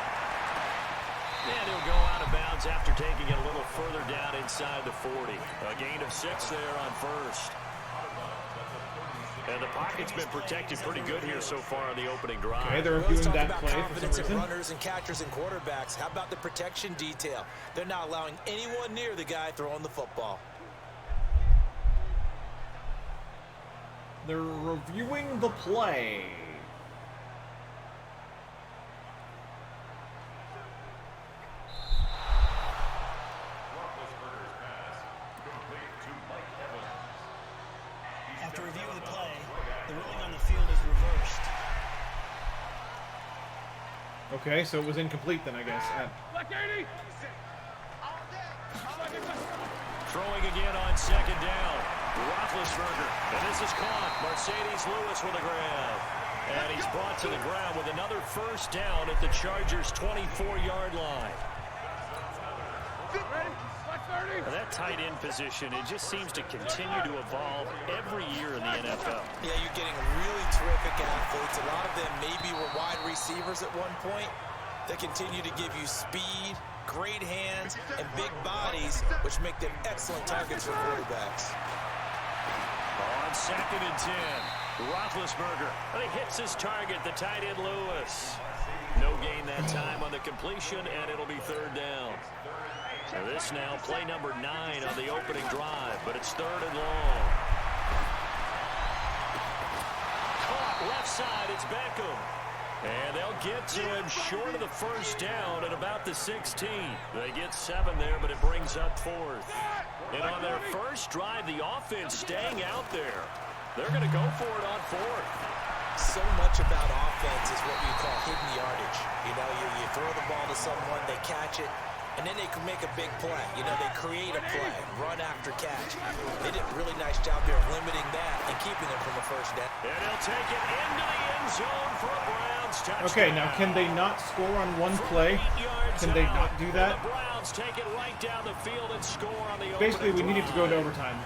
And he'll go out of bounds after taking it a little further down inside the 40. A gain of 6 there on 1st. And the pocket's been protected pretty good here so far on the opening drive. Okay, they're Let's doing talk that about play for some confidence in reason. runners and catchers and quarterbacks. How about the protection detail? They're not allowing anyone near the guy throwing the football. They're reviewing the play. After reviewing the play, the ruling on the field is reversed. Okay, so it was incomplete then, I guess. Black 80. Throwing again on 2nd down. Roethlisberger. And this is caught. Mercedes Lewis with a grab. And he's brought to the ground with another 1st down at the Chargers' 24-yard line. Ready? Black 30. And that tight end position, it just seems to continue to evolve every year in the NFL. Yeah, you're getting really terrific athletes. A lot of them maybe were wide receivers at one point. They continue to give you speed, great hands, and big bodies, which make them excellent targets for quarterbacks. On 2nd and 10, Roethlisberger. And he hits his target, the tight end Lewis. No gain that time on the completion, and it'll be 3rd down. So this now play number 9 on the opening drive, but it's 3rd and long. Caught left side, it's Beckham. And they'll get to him short of the 1st down at about the 16. They get 7 there, but it brings up 4th. And on their first drive, the offense staying out there. They're going to go for it on 4th. So much about offense is what we call hidden yardage. You know, you throw the ball to someone, they catch it, and then they can make a big play. You know, they create a play, run after catch. They did a really nice job there of limiting that and keeping them from the 1st down. And he'll take it into the end zone for a Browns touchdown. Okay, now can they not score on one play? Can they not do that? The Browns take it right down the field and score on the Basically, we opening needed to go drive. into overtime.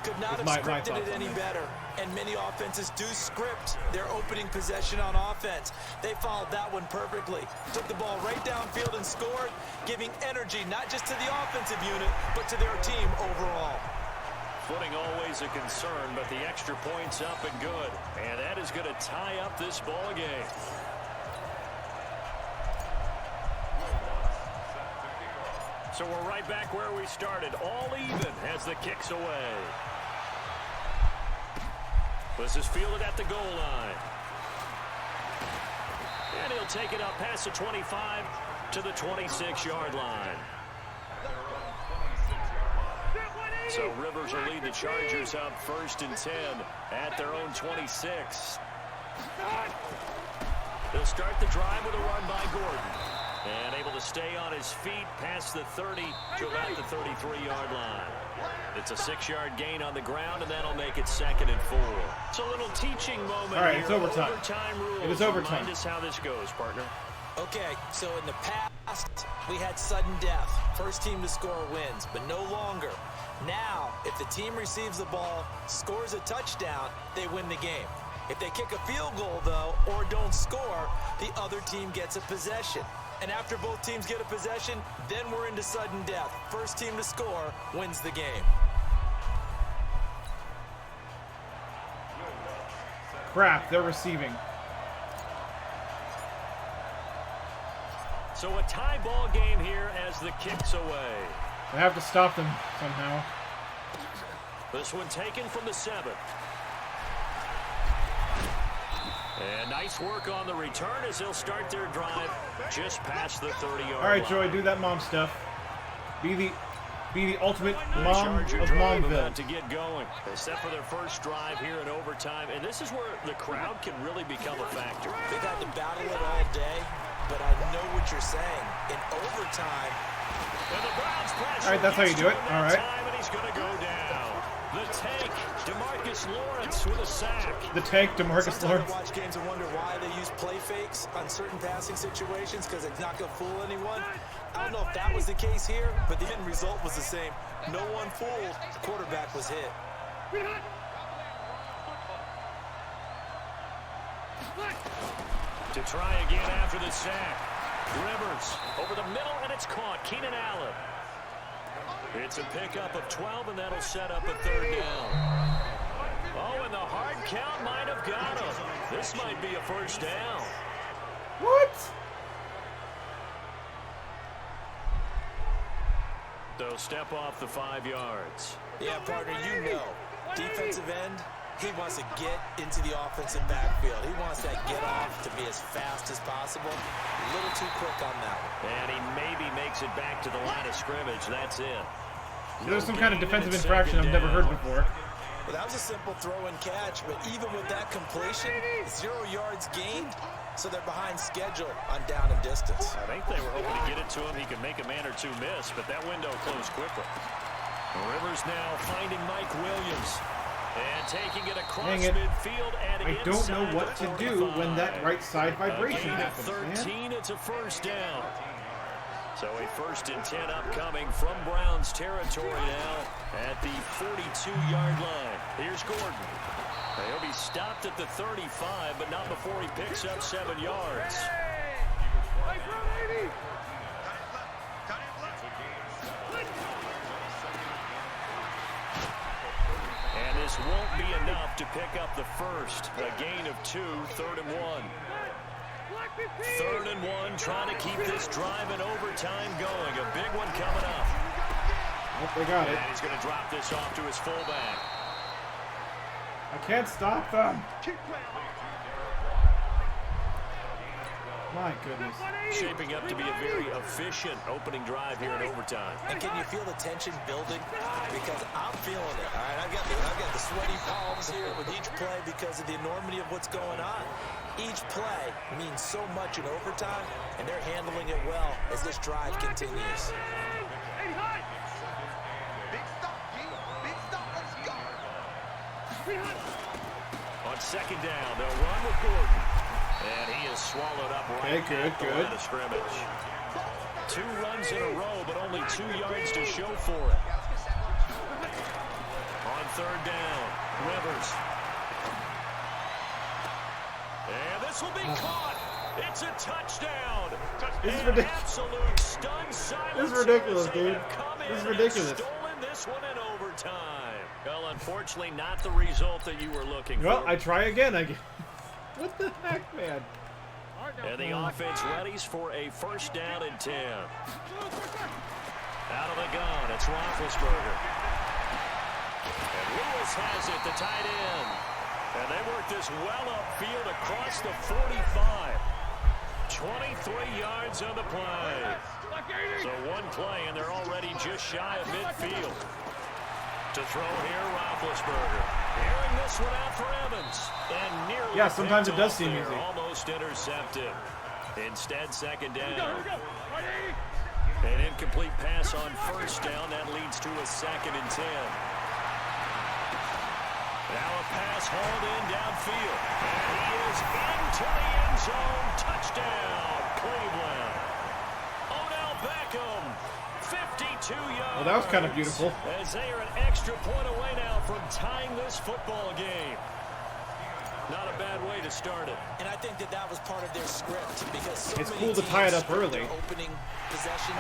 Could not have My scripted thoughts it on any this. better. And many offenses do script their opening possession on offense. They followed that one perfectly. Took the ball right downfield and scored, giving energy not just to the offensive unit, but to their team overall. Footing always a concern, but the extra point's up and good. And that is going to tie up this ball game. So we're right back where we started. All even as the kick's away. This is fielded at the goal line. And he'll take it up past the 25 to the 26-yard line. So Rivers will lead the Chargers up 1st and 10 at their own 26. They'll start the drive with a run by Gordon. And able to stay on his feet past the 30 to about the 33-yard line. It's a 6-yard gain on the ground, and that'll make it 2nd and 4. It's a little teaching moment. All right, here. it's overtime. Rules. It is overtime. Remind us how this goes, partner. Okay, so in the past, we had sudden death. First team to score wins, but no longer. Now, if the team receives the ball, scores a touchdown, they win the game. If they kick a field goal, though, or don't score, the other team gets a possession. And after both teams get a possession, then we're into sudden death. First team to score wins the game. Crap, they're receiving. So a tie ball game here as the kick's away. I have to stop them somehow. This one taken from the 7. And nice work on the return as they'll start their drive just past the 30-yard line. All right, Joey, do that mom stuff. Be the ultimate The mom Charger of drive Momville. about to get going. They set for their first drive here in overtime, and this is where the crowd can really become a factor. They've had to battle it all day, but I know what you're saying. In overtime, And the Browns pressure. All right, that's how you do it. All right. And he's going to go down. The tank, DeMarcus Lawrence with a sack. The tank, DeMarcus sometimes Lawrence. I watch games and wonder why they use play fakes on certain passing situations because it's not going to fool anyone. I don't know if that was the case here, but the end result was the same. No one fooled. The quarterback was hit. To try again after the sack. Rivers over the middle, and it's caught. Keenan Allen. It's a pickup of 12, and that'll set up a third down. Oh, and the hard count might have got him. This might be a first down. What? They'll step off the 5 yards. Yeah, partner, you know. Defensive end, he wants to get into the offensive backfield. He wants that get off to be as fast as possible. A little too quick on that one. And he maybe makes it back to the line of scrimmage. That's it. There's some kind of defensive infraction I've never heard before. Well, that was a simple throw and catch, but even with that completion, 0 yards gained, so they're behind schedule on down and distance. I think they were hoping to get it to him. He could make a man or two miss, but that window closed quickly. Rivers now finding Mike Williams. And taking it across midfield and I don't know what to do when that right side vibration happens, 13, man. it's a first down. So a 1st and 10 upcoming from Browns territory now at the 42-yard line. Here's Gordon. He'll be stopped at the 35, but not before he picks up 7 yards. And this won't be enough to pick up the first. A gain of 2, 3rd and 1. 3rd and 1, trying to keep this drive in overtime going. A big one coming up. Hope they got it. And he's going to drop this off to his fullback. I can't stop them. My goodness. Shaping up to be a very efficient opening drive here in overtime. And can you feel the tension building? Because I'm feeling it. All right, I've got the sweaty palms here with each play because of the enormity of what's going on. Each play means so much in overtime, and they're handling it well as this drive continues. On 2nd down, they'll run with Gordon. And he is swallowed up right at the line of scrimmage. 2 runs in a row, but only 2 yards to show for it. On 3rd down, Rivers. And this will be caught. It's a touchdown. This is ridiculous. Absolute stun silence. This is ridiculous, dude. This is ridiculous. Stolen this one in overtime. Well, unfortunately, not the result that you were looking for. Well, I try again. What the heck, man? And the offense readies for a 1st down and 10. Out of the gun, it's Roethlisberger. And Lewis has it, the tight end. And they work this well upfield across the 45. 23 yards on the play. So 1 play, and they're already just shy of midfield. To throw here, Roethlisberger. Airing this one out for Evans. And nearly Yeah, sometimes it does seem there, easy. almost intercepted. Instead, 2nd down. An incomplete pass on 1st down. That leads to a 2nd and 10. Now a pass hauled in downfield. And he is into the end zone. Touchdown, Cleveland. Odell Beckham 52 yards. Well, that was kind of beautiful. As they are an extra point away now from tying this football game. Not a bad way to start it. And I think that was part of their script because so It's many cool to tie it up teams early. Opening possessions,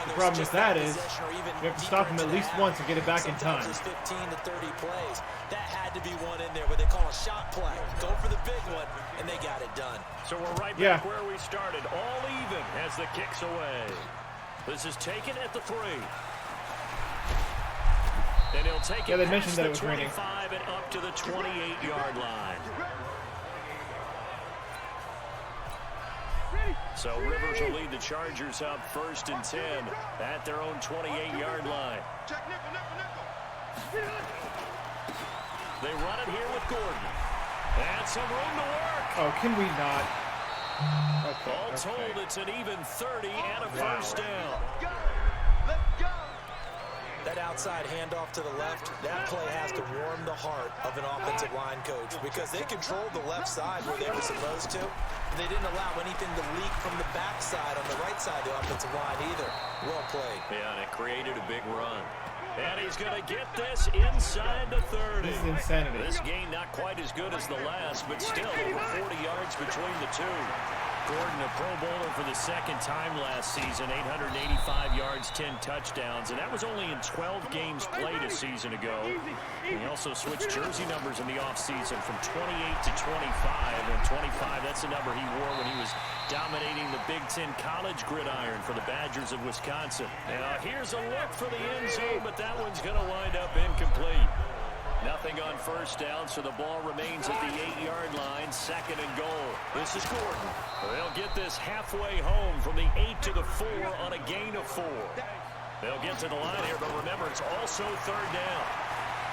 The problem with that is you have to stop them at least once and get it back in time. It's 15 to 30 plays. That had to be one in there where they call a shot play. Go for the big one, and they got it done. So we're right back where we started, all even as the kick's away. This is taken at the 3. And he'll take it they past mentioned that the it was raining. 25 and up to the 28-yard line. So Rivers will lead the Chargers up 1st and 10 at their own 28-yard line. They run it here with Gordon. And some room to work. Oh, can we not? Okay, All told, it's an even 30 and a first down. That outside handoff to the left, that play has to warm the heart of an offensive line coach because they controlled the left side where they were supposed to. They didn't allow anything to leak from the backside on the right side of the offensive line either. Well played. Yeah, and it created a big run. And he's going to get this inside the 30. This is insanity. This game not quite as good as the last, but still over 40 yards between the two. Gordon, a Pro Bowler for the second time last season, 885 yards, 10 touchdowns, and that was only in 12 games played a season ago. And he also switched jersey numbers in the offseason from 28 to 25, and 25, that's the number he wore when he was dominating the Big Ten college gridiron for the Badgers of Wisconsin. Now, here's a look for the end zone, but that one's going to wind up incomplete. Nothing on first down, so the ball remains at the 8-yard line, 2nd and goal. This is Gordon. They'll get this halfway home from the 8 to the 4 on a gain of 4. They'll get to the line here, but remember, it's also 3rd down.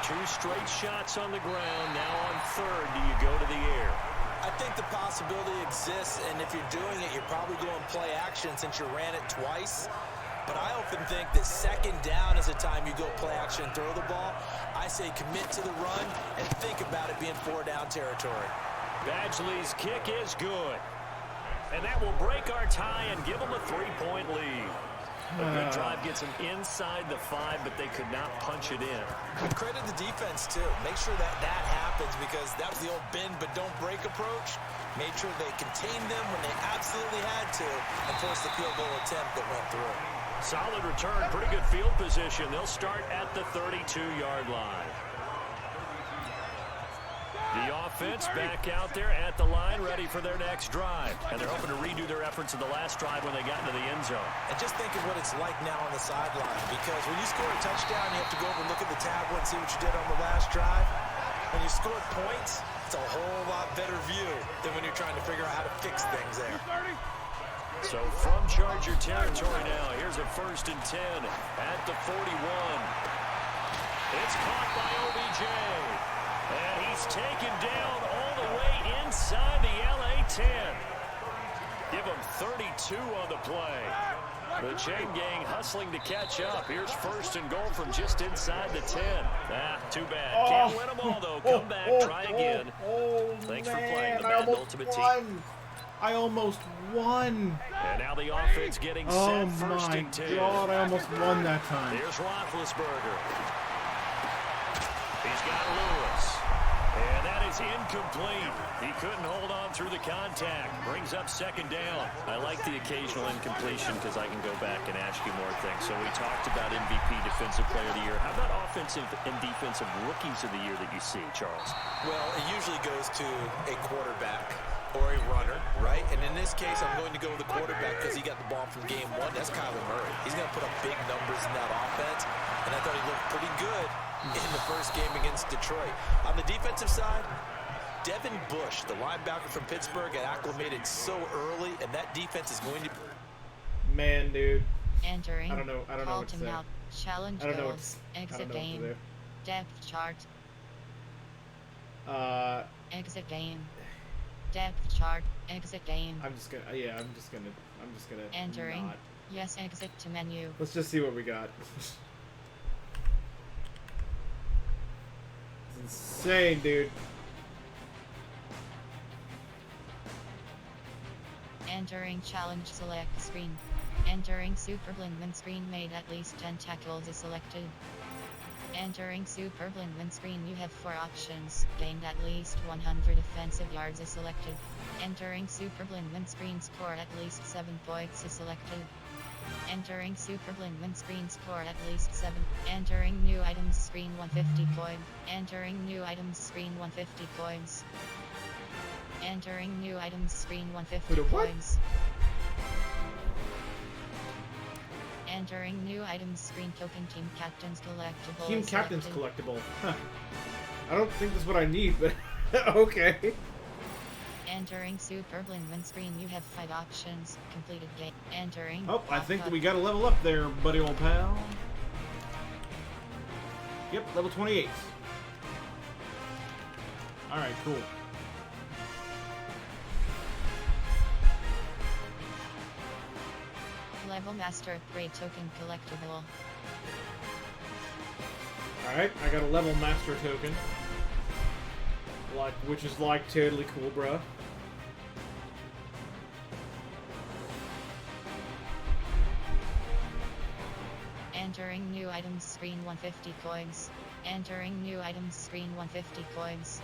2 straight shots on the ground. Now on 3rd, do you go to the air? I think the possibility exists, and if you're doing it, you're probably going play action since you ran it twice. But I often think that 2nd down is the time you go play action and throw the ball. I say commit to the run and think about it being 4-down territory. Badgley's kick is good. And that will break our tie and give them a 3-point lead. A good drive gets them inside the 5, but they could not punch it in. And credit the defense, too. Make sure that happens because that was the old bend but don't break approach. Made sure they contained them when they absolutely had to and forced the field goal attempt that went through. Solid return, pretty good field position. They'll start at the 32-yard line. The offense back out there at the line, ready for their next drive. And they're hoping to redo their efforts of the last drive when they got into the end zone. And just think of what it's like now on the sideline, because when you score a touchdown, you have to go over and look at the tablet and see what you did on the last drive. When you score points, it's a whole lot better view than when you're trying to figure out how to fix things there. So from Charger territory now, here's a 1st and 10 at the 41. It's caught by OBJ. And he's taken down all the way inside the LA 10. Give him 32 on the play. The chain gang hustling to catch up. Here's 1st and goal from just inside the 10. Too bad. Can't win them all, though. Come back, try again. Thanks for playing the Madden Ultimate Team. I almost won. And now the offense getting set 1st and 10. Oh, my God, I almost won that time. Here's Roethlisberger. He's got Lewis. And that is incomplete. He couldn't hold on through the contact. Brings up 2nd down. I like the occasional incompletion because I can go back and ask you more things. So we talked about MVP, Defensive Player of the Year. How about offensive and defensive rookies of the year that you see, Charles? Well, it usually goes to a quarterback or a runner, right? And in this case, I'm going to go with the quarterback because he got the ball from game 1. That's Kyler Murray. He's going to put up big numbers in that offense, and I thought he looked pretty good in the first game against Detroit. On the defensive side, Devin Bush, the linebacker from Pittsburgh, got acclimated so early, and that defense is going to... Man, dude. Entering. I don't know what to say. Challenge goals. Exit game. Depth chart. Exit game. Depth chart. Exit game. I'm just gonna Entering. not. Yes, exit to menu. Let's just see what we got. It's insane, dude. Entering challenge select screen. Entering Superblindman screen, made at least 10 tackles is selected. Entering Superblindman screen, you have 4 options. Gained at least 100 offensive yards is selected. Entering Superblindman screen, score at least 7 points is selected. Entering Superblindman screen, score at least 7. Entering new items screen, 150 coin. Entering new items screen, 150 coins. Entering new items screen, 150 coins. Entering new items screen, token team captains collectible. Team captains collectible. Huh. I don't think that's what I need, but okay. Entering Superblindman screen, you have 5 options. Completed game. Entering. Oh, I think that we got to level up there, buddy old pal. Yep, level 28. Alright, cool. Level master upgrade token collectible. Alright, I got a level master token. Which is like totally cool, bruh. Entering new items screen, 150 coins. Entering new items screen, 150 coins.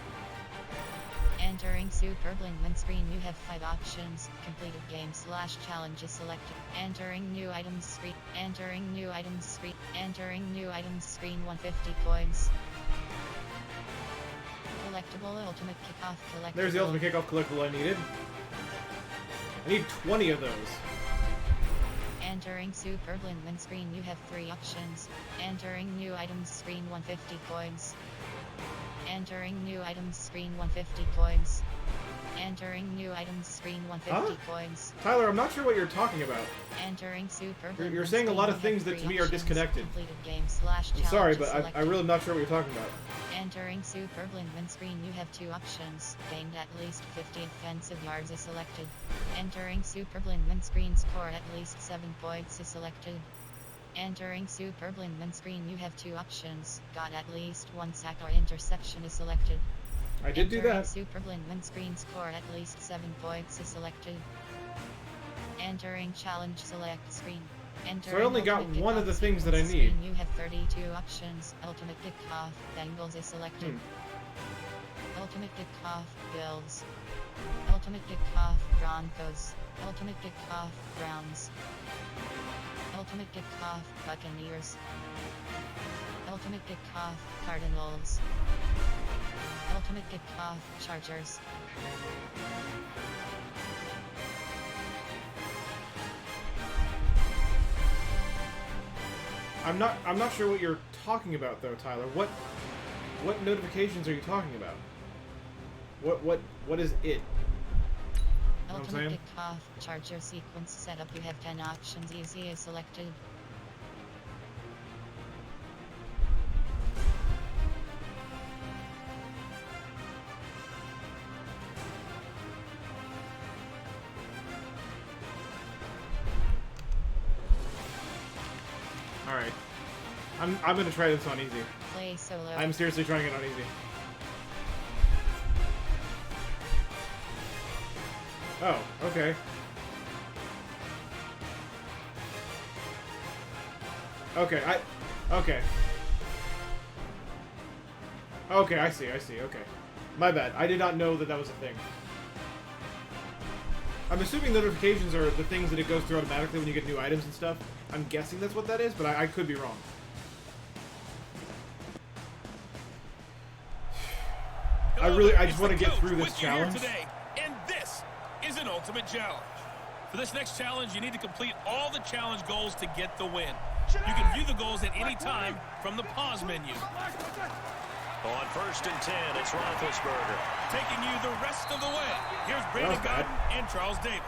Entering Superblindman screen, you have 5 options. Completed game / challenge is selected. Entering new items screen. Entering new items screen. Entering new items screen, 150 coins. Collectible ultimate kickoff collectible. There's the ultimate kickoff collectible I needed. I need 20 of those. Entering Superblindman screen, you have 3 options. Entering new items screen, 150 coins. Entering new items screen, 150 coins. Entering new items screen, 150 coins. Tyler, I'm not sure what you're talking about. Entering Superblindman. You're saying a lot of things that to me are disconnected. Completed game / challenge. I'm sorry, but I'm really not sure what you're talking about. Entering Superblindman screen, you have 2 options. Gained at least 50 offensive yards is selected. Entering Superblindman screen, score at least 7 points is selected. Entering Superblindman screen, you have 2 options. Got at least 1 sack or interception is selected. I did do that. Entering Superblindman screen, score at least 7 points is selected. Entering challenge select screen. So I only got one of the things that I need. You have 32 options. Ultimate Kickoff Bengals is selected. Ultimate Kickoff Bills. Ultimate Kickoff Broncos. Ultimate Kickoff Browns. Ultimate Kickoff Buccaneers. Ultimate Kickoff Cardinals. Ultimate Kickoff Chargers. I'm not sure what you're talking about though, Tyler. What notifications are you talking about? What is it? Ultimate Kickoff Charger sequence setup. You have 10 options. Easy is selected. Alright. I'm gonna try this on easy. Play solo. I'm seriously trying it on easy. Oh, okay. Okay, okay. Okay, I see, okay. My bad. I did not know that that was a thing. I'm assuming notifications are the things that it goes through automatically when you get new items and stuff. I'm guessing that's what that is, but I could be wrong. I just want to get through this challenge. Today, and this is an ultimate challenge. For this next challenge, you need to complete all the challenge goals to get the win. You can view the goals at any time from the pause menu. On 1st and 10, it's Roethlisberger. Taking you the rest of the way. Here's Brandon Gordon and Charles Davis.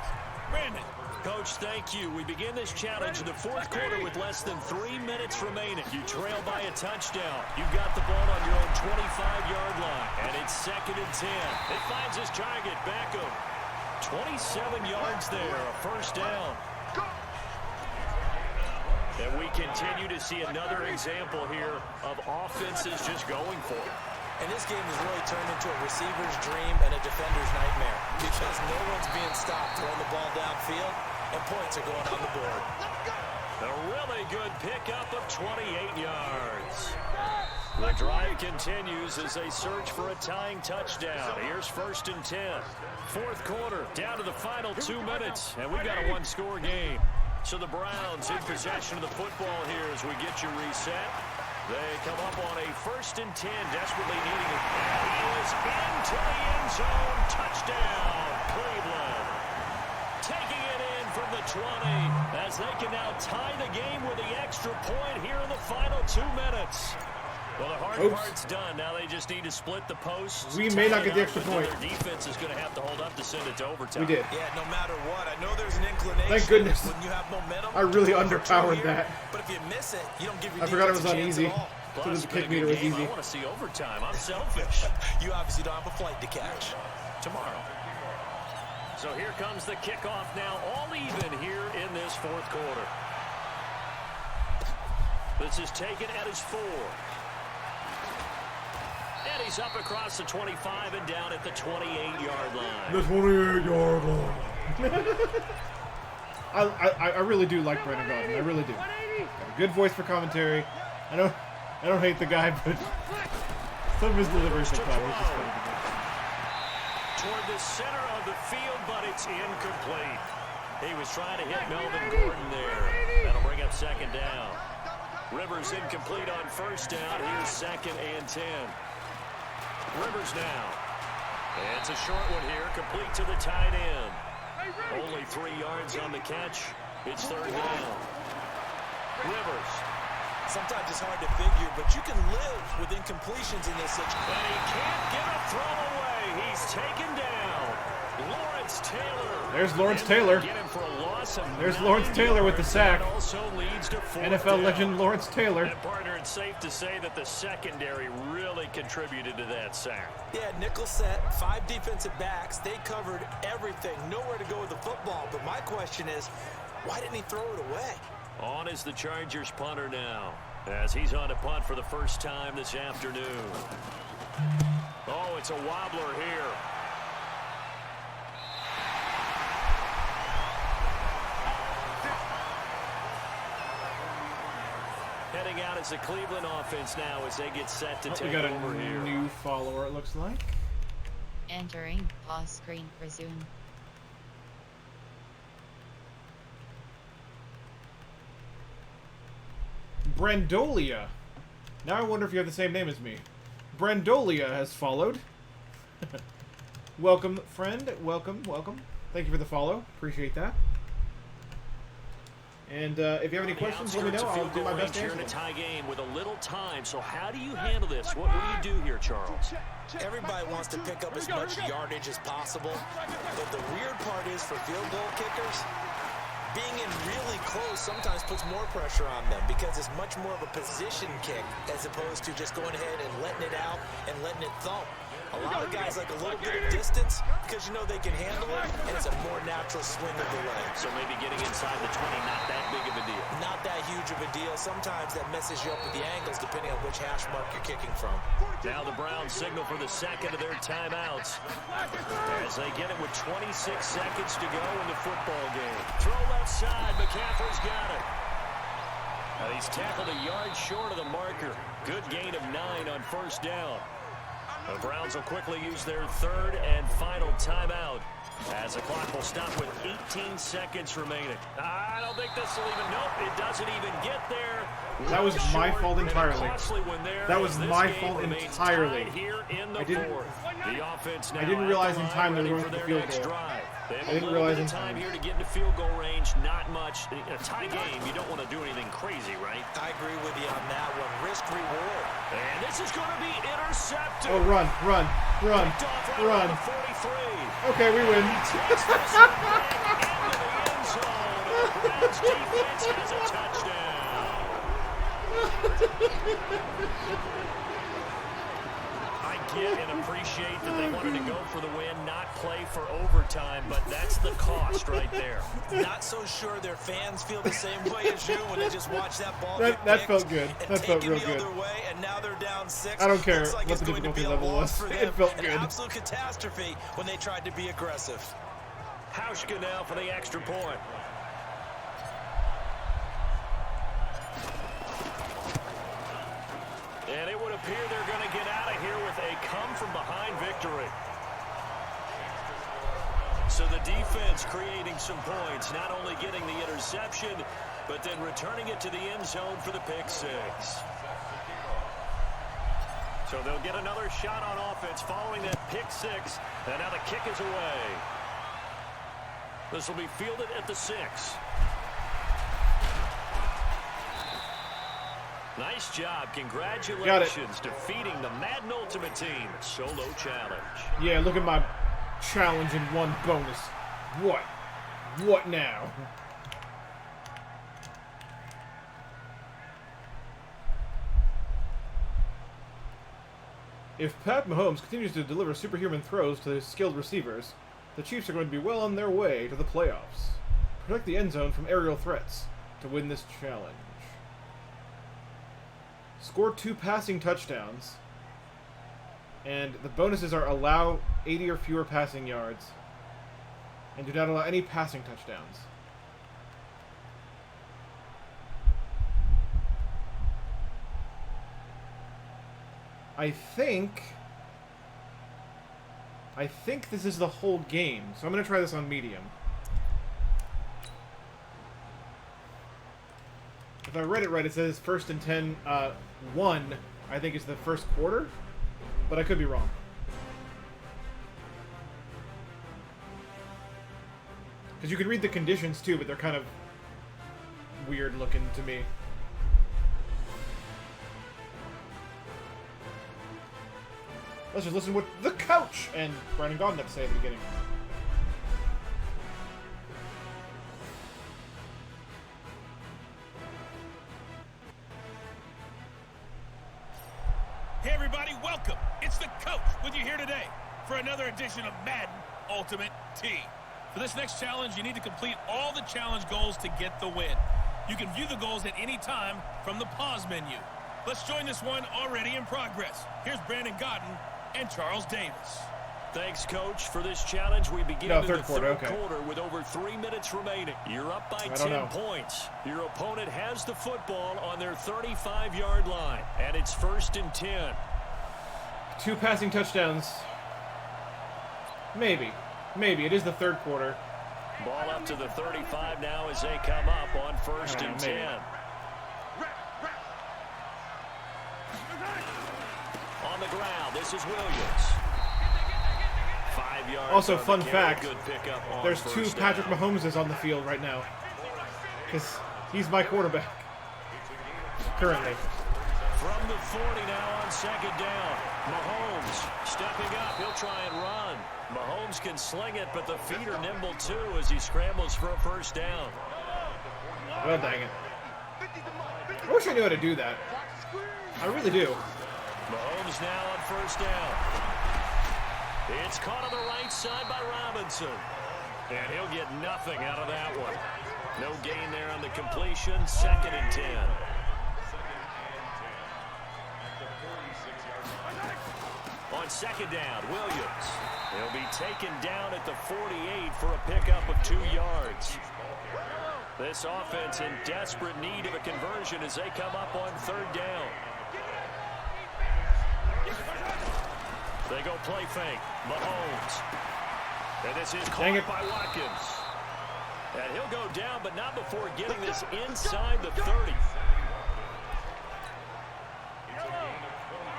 Brandon. Coach, thank you. We begin this challenge in the 4th quarter with less than 3 minutes remaining. You trail by a touchdown. You've got the ball on your own 25-yard line, and it's 2nd and 10. It finds his target back over. 27 yards there, a 1st down. And we continue to see another example here of offenses just going for it. And this game has really turned into a receiver's dream and a defender's nightmare because no one's being stopped throwing the ball downfield, and points are going on the board. A really good pickup of 28 yards. The drive continues as they search for a tying touchdown. Here's 1st and 10. Fourth quarter, down to the final 2 minutes, and we've got a one-score game. So the Browns in possession of the football here as we get you reset. They come up on a 1st and 10, desperately needing it. He is into the end zone. Touchdown, Cleveland. Taking it in from the 20 as they can now tie the game with the extra point here in the final 2 minutes. Well, the hard part's done. Now they just need to split the posts. We may not get the extra point. Their defense is going to have to hold up to send it to overtime. We did. Yeah, no matter what. I know there's an inclination. Thank goodness. When you have momentum, I really underpowered that. But if you miss it, you don't give your I forgot it was on defense a easy. chance at all. So the kick meter was easy. I want to see overtime. I'm selfish. You obviously don't have a flight to catch. Tomorrow. So here comes the kickoff now, all even here in this fourth quarter. This is taken at his 4. And he's up across the 25 and down at the 28-yard line. The 28-yard line. I really do like Brandon Gaudin. I really do. Got a good voice for commentary. I don't hate the guy, but some of his delivery sometimes is just funny to me. Toward the center of the field, but it's incomplete. He was trying to hit Melvin Gordon there. That'll bring up 2nd down. Rivers incomplete on 1st down. Here's 2nd and 10. Rivers now. It's a short one here, complete to the tight end. Only 3 yards on the catch. It's 3rd down. Rivers. Sometimes it's hard to figure, but you can live with incompletions in this situation. And he can't get a throw away. He's taken down. Lawrence Taylor. There's Lawrence Taylor. Get him for a loss of There's 9 Lawrence Taylor with the yards. sack. That also leads to 4th NFL down. legend Lawrence Taylor. And partner, it's safe to say that the secondary really contributed to that sack. Yeah, nickel set, 5 defensive backs. They covered everything. Nowhere to go with the football. But my question is, why didn't he throw it away? On is the Chargers punter now, as he's on to punt for the first time this afternoon. Oh, it's a wobbler here. Heading out as the Cleveland offense now as they get set to take We got a over here. new follower, it looks like. Entering pause screen, resume. Brandolia. Now I wonder if you have the same name as me. Brandolia has followed. Welcome, friend. Welcome, welcome. Thank you for the follow. Appreciate that. And if you have any questions, let me know. I'll do my best to answer in a them. tie game with a little time. So how do you handle this? What do you do here, Charles? Everybody wants to pick up as much yardage as possible. But the weird part is for field goal kickers, being in really close sometimes puts more pressure on them because it's much more of a position kick as opposed to just going ahead and letting it out and letting it thump. A lot of guys like a little bit of distance because you know they can handle it, and it's a more natural swing of the leg. So maybe getting inside the 20, not that big of a deal. Not that huge of a deal. Sometimes that messes you up with the angles depending on which hash mark you're kicking from. Now the Browns signal for the second of their timeouts as they get it with 26 seconds to go in the football game. Throw left side. McCaffrey's got it. And he's tackled a yard short of the marker. Good gain of 9 on 1st down. The Browns will quickly use their 3rd and final timeout as the clock will stop with 18 seconds remaining. I don't think this will even, nope, it doesn't even get there. That was my fault entirely. That was my fault entirely. I didn't realize in time they were going for the field goal. I didn't realize in time time. here to get into field goal range. Not much. In a tie game, you don't want to do anything crazy, right? I agree with you on that one. Risk reward. And this is going to be intercepted. Oh, run, run, run, run. 43. Okay, we win. Browns defense has a touchdown. I get and appreciate that they wanted to go for the win, not play for overtime, but that's the cost right there. Not so sure their fans feel the same way as you when they just watch that ball That felt good. That felt real good. Other way, and now they're down 6. I don't care Looks like what it's the going to be difficulty a level loss was. for It them. felt An good. absolute catastrophe when they tried to be aggressive. Hauschka now for the extra point. appear they're going to get out of here with a come-from-behind victory. So the defense creating some points, not only getting the interception, but then returning it to the end zone for the pick six. So they'll get another shot on offense following that pick six, and now the kick is away. This will be fielded at the 6. Nice job. Congratulations defeating the Madden Ultimate Team solo challenge. Yeah, look at my challenge in one bonus. What? What now? If Pat Mahomes continues to deliver superhuman throws to his skilled receivers, the Chiefs are going to be well on their way to the playoffs. Protect the end zone from aerial threats to win this challenge. Score 2 passing touchdowns. And the bonuses are allow 80 or fewer passing yards. And do not allow any passing touchdowns. I think this is the whole game, so I'm going to try this on medium. If I read it right, it says 1st and 10, 1, I think is the first quarter, but I could be wrong. Because you can read the conditions too, but they're kind of weird looking to me. Let's just listen to what the coach and Brandon Gaudin have to say at the beginning. Hey everybody, welcome. It's the coach with you here today for another edition of Madden Ultimate Team. For this next challenge, you need to complete all the challenge goals to get the win. You can view the goals at any time from the pause menu. Let's join this one already in progress. Here's Brandon Gaudin and Charles Davis. Thanks, Coach. For this challenge, we begin in the third quarter with over 3 minutes remaining. You're up by 10 points. Your opponent has the football on their 35-yard line, and it's 1st and 10. 2 passing touchdowns. Maybe. Maybe. It is the third quarter. Ball up to the 35 now as they come up on 1st and 10. On the ground, this is Williams. 5 yards. Also, fun fact, good pickup on there's 2 Patrick Mahomeses on the field right now. Because he's my quarterback. Currently. From the 40 now on 2nd down. Mahomes stepping up. He'll try and run. Mahomes can sling it, but the feet are nimble too as he scrambles for a 1st down. Well, dang it. I wish I knew how to do that. I really do. Mahomes now on 1st down. It's caught on the right side by Robinson. And he'll get nothing out of that one. No gain there on the completion. 2nd and 10. On 2nd down, Williams. He'll be taken down at the 48 for a pickup of 2 yards. This offense in desperate need of a conversion as they come up on 3rd down. They go play fake. Mahomes. And this is caught by Watkins. And he'll go down, but not before getting this inside the 30.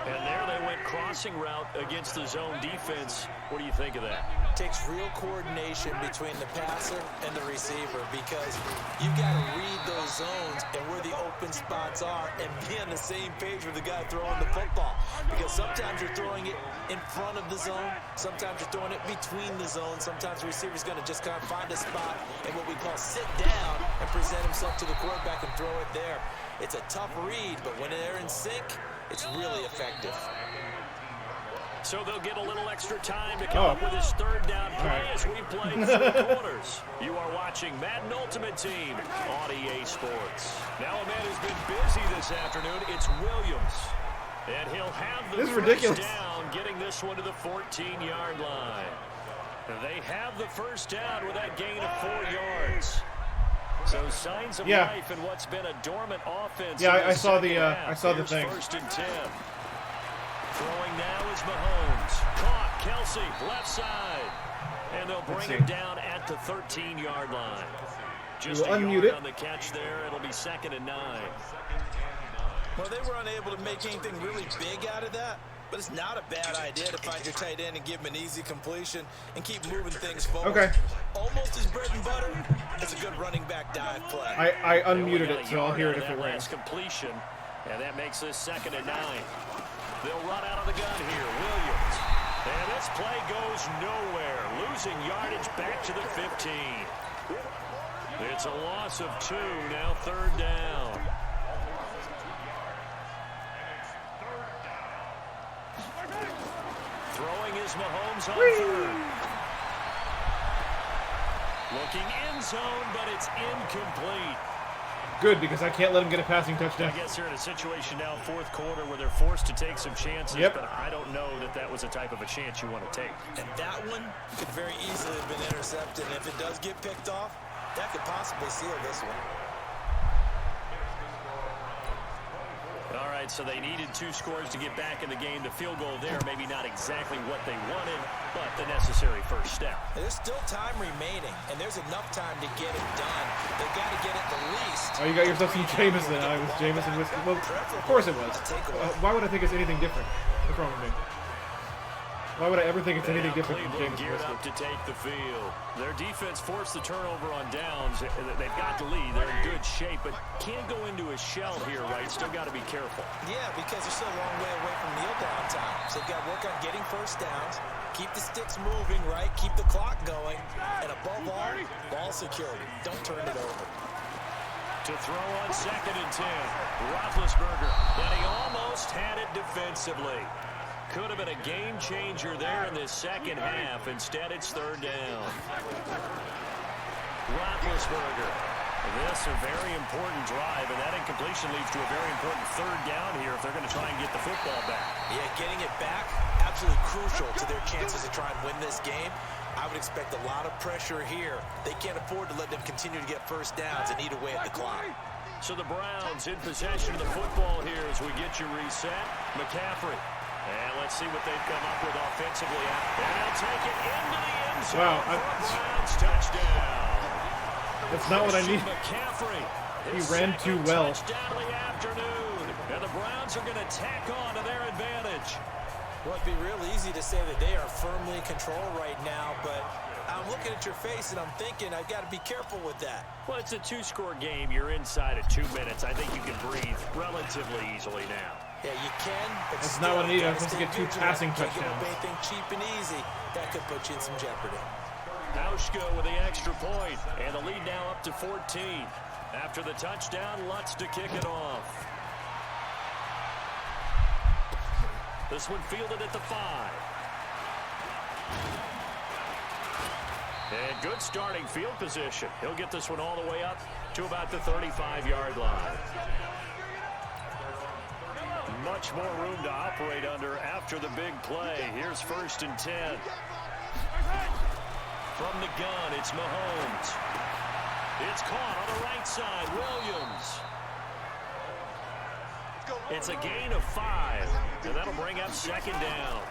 And there they went crossing route against the zone defense. What do you think of that? Takes real coordination between the passer and the receiver because you got to read those zones and where the open spots are and be on the same page with the guy throwing the football. Because sometimes you're throwing it in front of the zone, sometimes you're throwing it between the zones, sometimes the receiver's going to just kind of find a spot and what we call sit down and present himself to the quarterback and throw it there. It's a tough read, but when they're in sync, it's really effective. So they'll get a little extra time to come up with his 3rd down play as we play 3 quarters. You are watching Madden Ultimate Team on EA Sports. Now a man who's been busy this afternoon, it's Williams. And he'll have the first down, getting this one to the 14-yard line. They have the 1st down with that gain of 4 yards. So signs of life in what's been a dormant offense. Yeah, I saw the thing. 1st and 10. Throwing now is Mahomes. Caught. Kelsey, left side. And they'll bring him down at the 13-yard line. Just a yard on the catch there. It'll be 2nd and 9. Well, they were unable to make anything really big out of that, but it's not a bad idea to find your tight end and give him an easy completion and keep moving things forward. Okay. Almost his bread and butter. It's a good running back dive play. I unmuted it, so I'll hear it if it rings. Completion, and that makes this 2nd and 9. They'll run out of the gun here. Williams. And this play goes nowhere. Losing yardage back to the 15. It's a loss of 2. Now 3rd down. Throwing is Mahomes on 3rd. Looking end zone, but it's incomplete. Good, because I can't let him get a passing touchdown. I guess they're in a situation now, 4th quarter, where they're forced to take some chances, but I don't know that that was the type of a chance you want to take. And that one could very easily have been intercepted. And if it does get picked off, that could possibly seal this one. All right, so they needed 2 scores to get back in the game. The field goal there, maybe not exactly what they wanted, but the necessary first step. There's still time remaining, and there's enough time to get it done. They've got to get it the least. Oh, you got yourself some Jameson. I was Jameson whiskey. Well, of course it was. Why would I think it's anything different? What's wrong with me? Why would I ever think it's anything different from Jameson geared whiskey? up to take the field. Their defense forced the turnover on downs. They've got the lead. They're in good shape, but can't go into a shell here, right? Still got to be careful. Yeah, because they're still a long way away from kneel down time. So they've got to work on getting first downs, keep the sticks moving, right? Keep the clock going, and above all, ball security. Don't turn it over. To throw on 2nd and 10, Roethlisberger, and he almost had it defensively. Could have been a game changer there in this 2nd half. Instead, it's 3rd down. Roethlisberger. This a very important drive, and that incompletion leads to a very important 3rd down here if they're going to try and get the football back. Yeah, getting it back, absolutely crucial to their chances to try and win this game. I would expect a lot of pressure here. They can't afford to let them continue to get first downs and eat away at the clock. So the Browns in possession of the football here as we get you reset. McCaffrey. And let's see what they've come up with offensively. And they'll take it into the end zone. Wow, Browns touchdown. That's not what I need. McCaffrey. He ran too well. Touchdown of the afternoon. And the Browns are going to tack on to their advantage. Well, it'd be real easy to say that they are firmly in control right now, but I'm looking at your face and I'm thinking I've got to be careful with that. Well, it's a 2-score game. You're inside of 2 minutes. I think you can breathe relatively easily now. Yeah, you can, but that's not what I need. I'm supposed to get 2 passing touchdowns. Can't give anything cheap and easy. That could put you in some jeopardy. Auschko with the extra point, and the lead now up to 14. After the touchdown, Lutz to kick it off. This one fielded at the 5. And good starting field position. He'll get this one all the way up to about the 35-yard line. Much more room to operate under after the big play. Here's 1st and 10. From the gun, it's Mahomes. It's caught on the right side. Williams. It's a gain of 5, and that'll bring up 2nd down.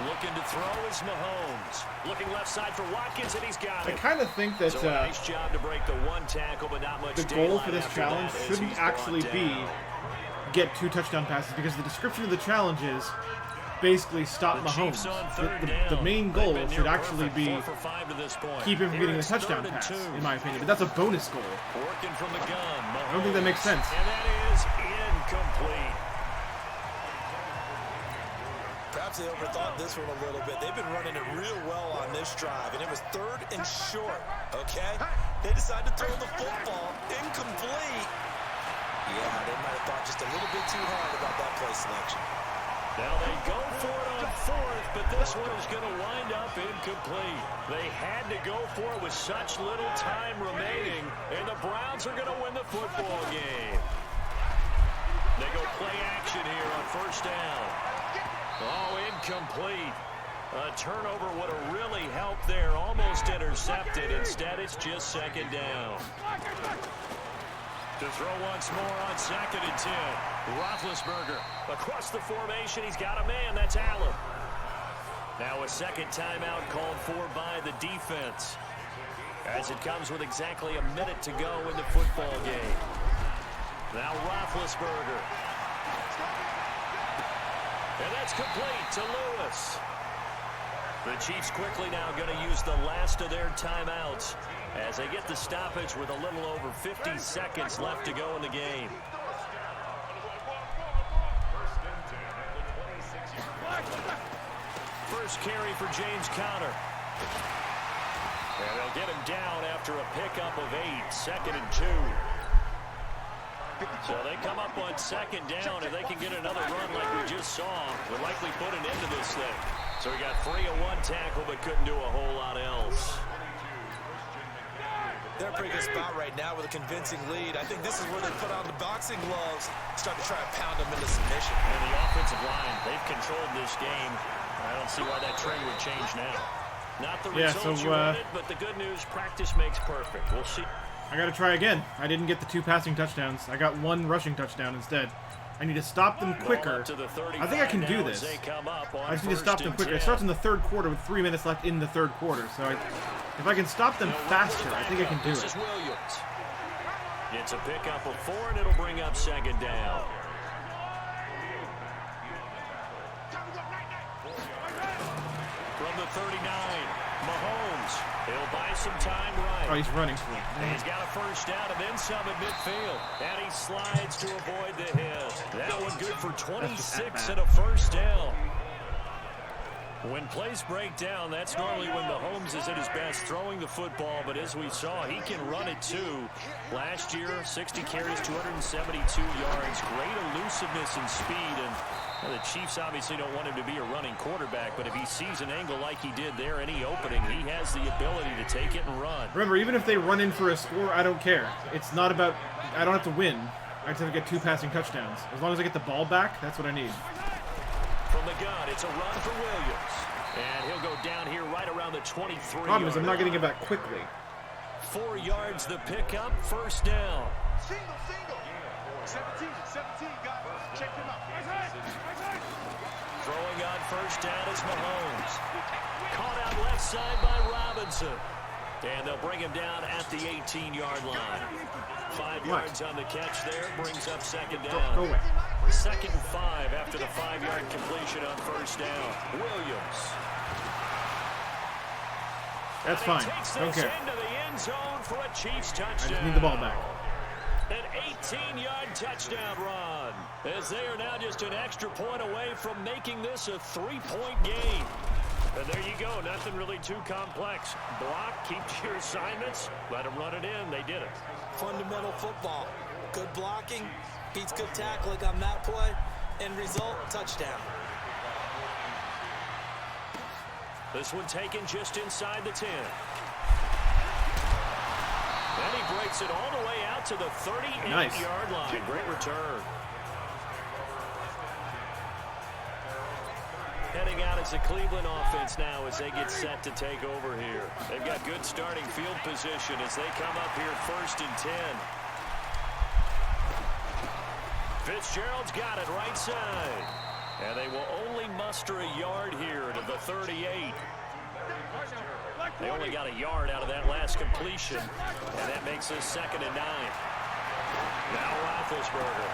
Looking to throw is Mahomes. Looking left side for Watkins, and he's got it. I kind of think that so nice job to break the 1 tackle, but not much. The goal for this challenge shouldn't actually be get 2 touchdown passes, because the description of the challenge is basically stop Mahomes. The main goal should actually be keep him from getting a touchdown pass, in my opinion. But that's a bonus goal. Working from the gun. Mahomes. I don't think that makes sense. And that is incomplete. Perhaps they overthought this one a little bit. They've been running it real well on this drive, and it was 3rd and short, okay? They decided to throw the football. Incomplete. Yeah, they might have thought just a little bit too hard about that play selection. Now they go for it on 4th, but this one is going to wind up incomplete. They had to go for it with such little time remaining, and the Browns are going to win the football game. They go play action here on 1st down. Oh, incomplete. A turnover would have really helped there. Almost intercepted. Instead, it's just 2nd down. To throw once more on 2nd and 10. Roethlisberger across the formation. He's got a man. That's Allen. Now a second timeout called for by the defense, as it comes with exactly a minute to go in the football game. Now Roethlisberger. And that's complete to Lewis. The Chiefs quickly now going to use the last of their timeouts as they get the stoppage with a little over 50 seconds left to go in the game. First carry for James Conner. And they'll get him down after a pickup of 8, 2nd and 2. So they come up on 2nd down. If they can get another run like we just saw, would likely put an end to this thing. So we got 3 on 1 tackle, but couldn't do a whole lot else. They're in a pretty good spot right now with a convincing lead. I think this is where they put on the boxing gloves, start to try and pound them into submission. And the offensive line, they've controlled this game. I don't see why that trend would change now. Not the results you wanted, but the good news, practice makes perfect. We'll see. I got to try again. I didn't get the 2 passing touchdowns. I got 1 rushing touchdown instead. I need to stop them quicker. I think I can do this. I just need to stop them quicker. It starts in the 3rd quarter with 3 minutes left in the 3rd quarter. So if I can stop them faster, I think I can do it. This is Williams. It's a pickup of 4, and it'll bring up 2nd down. From the 39, Mahomes. He'll buy some time right. Oh, he's running for it. And he's got a first down and then some at midfield. And he slides to avoid the hit. That one good for 26 and a first down. When plays break down, that's normally when Mahomes is at his best throwing the football. But as we saw, he can run it too. Last year, 60 carries, 272 yards. Great elusiveness and speed. And the Chiefs obviously don't want him to be a running quarterback, but if he sees an angle like he did there, any opening, he has the ability to take it and run. Remember, even if they run in for a score, I don't care. It's not about, I don't have to win. I just have to get 2 passing touchdowns. As long as I get the ball back, that's what I need. From the gun, it's a run for Williams. And he'll go down here right around the 23. Problem is I'm not getting it back quickly. 4 yards the pickup, first down. Single. 17, got it. Check him out. Throwing on first down is Mahomes. Caught out left side by Robinson. And they'll bring him down at the 18-yard line. 5 yards on the catch there, brings up 2nd down. Go away. 2nd and 5 after the 5-yard completion on first down. Williams. That's fine. Don't care. Into the end zone for a Chiefs touchdown. I just need the ball back. An 18-yard touchdown run, as they are now just an extra point away from making this a 3-point game. And there you go, nothing really too complex. Block, keep to your assignments, let them run it in. They did it. Fundamental football. Good blocking, beats good tackling on that play, end result, touchdown. This one taken just inside the 10. And he breaks it all the way out to the 38-yard line. Great return. Heading out as the Cleveland offense now as they get set to take over here. They've got good starting field position as they come up here 1st and 10. Fitzgerald's got it right side. And they will only muster a yard here to the 38. They only got a yard out of that last completion, and that makes this 2nd and 9. Now Roethlisberger.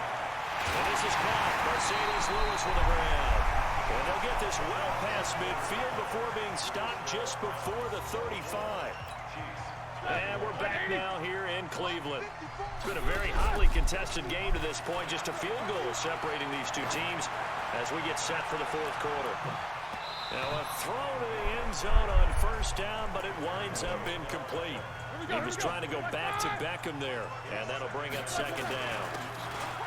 And this is caught. Mercedes Lewis with a grab. And they'll get this well past midfield before being stopped just before the 35. And we're back now here in Cleveland. It's been a very hotly contested game to this point. Just a field goal separating these two teams as we get set for the 4th quarter. Now a throw to the end zone on first down, but it winds up incomplete. He was trying to go back to Beckham there, and that'll bring up 2nd down.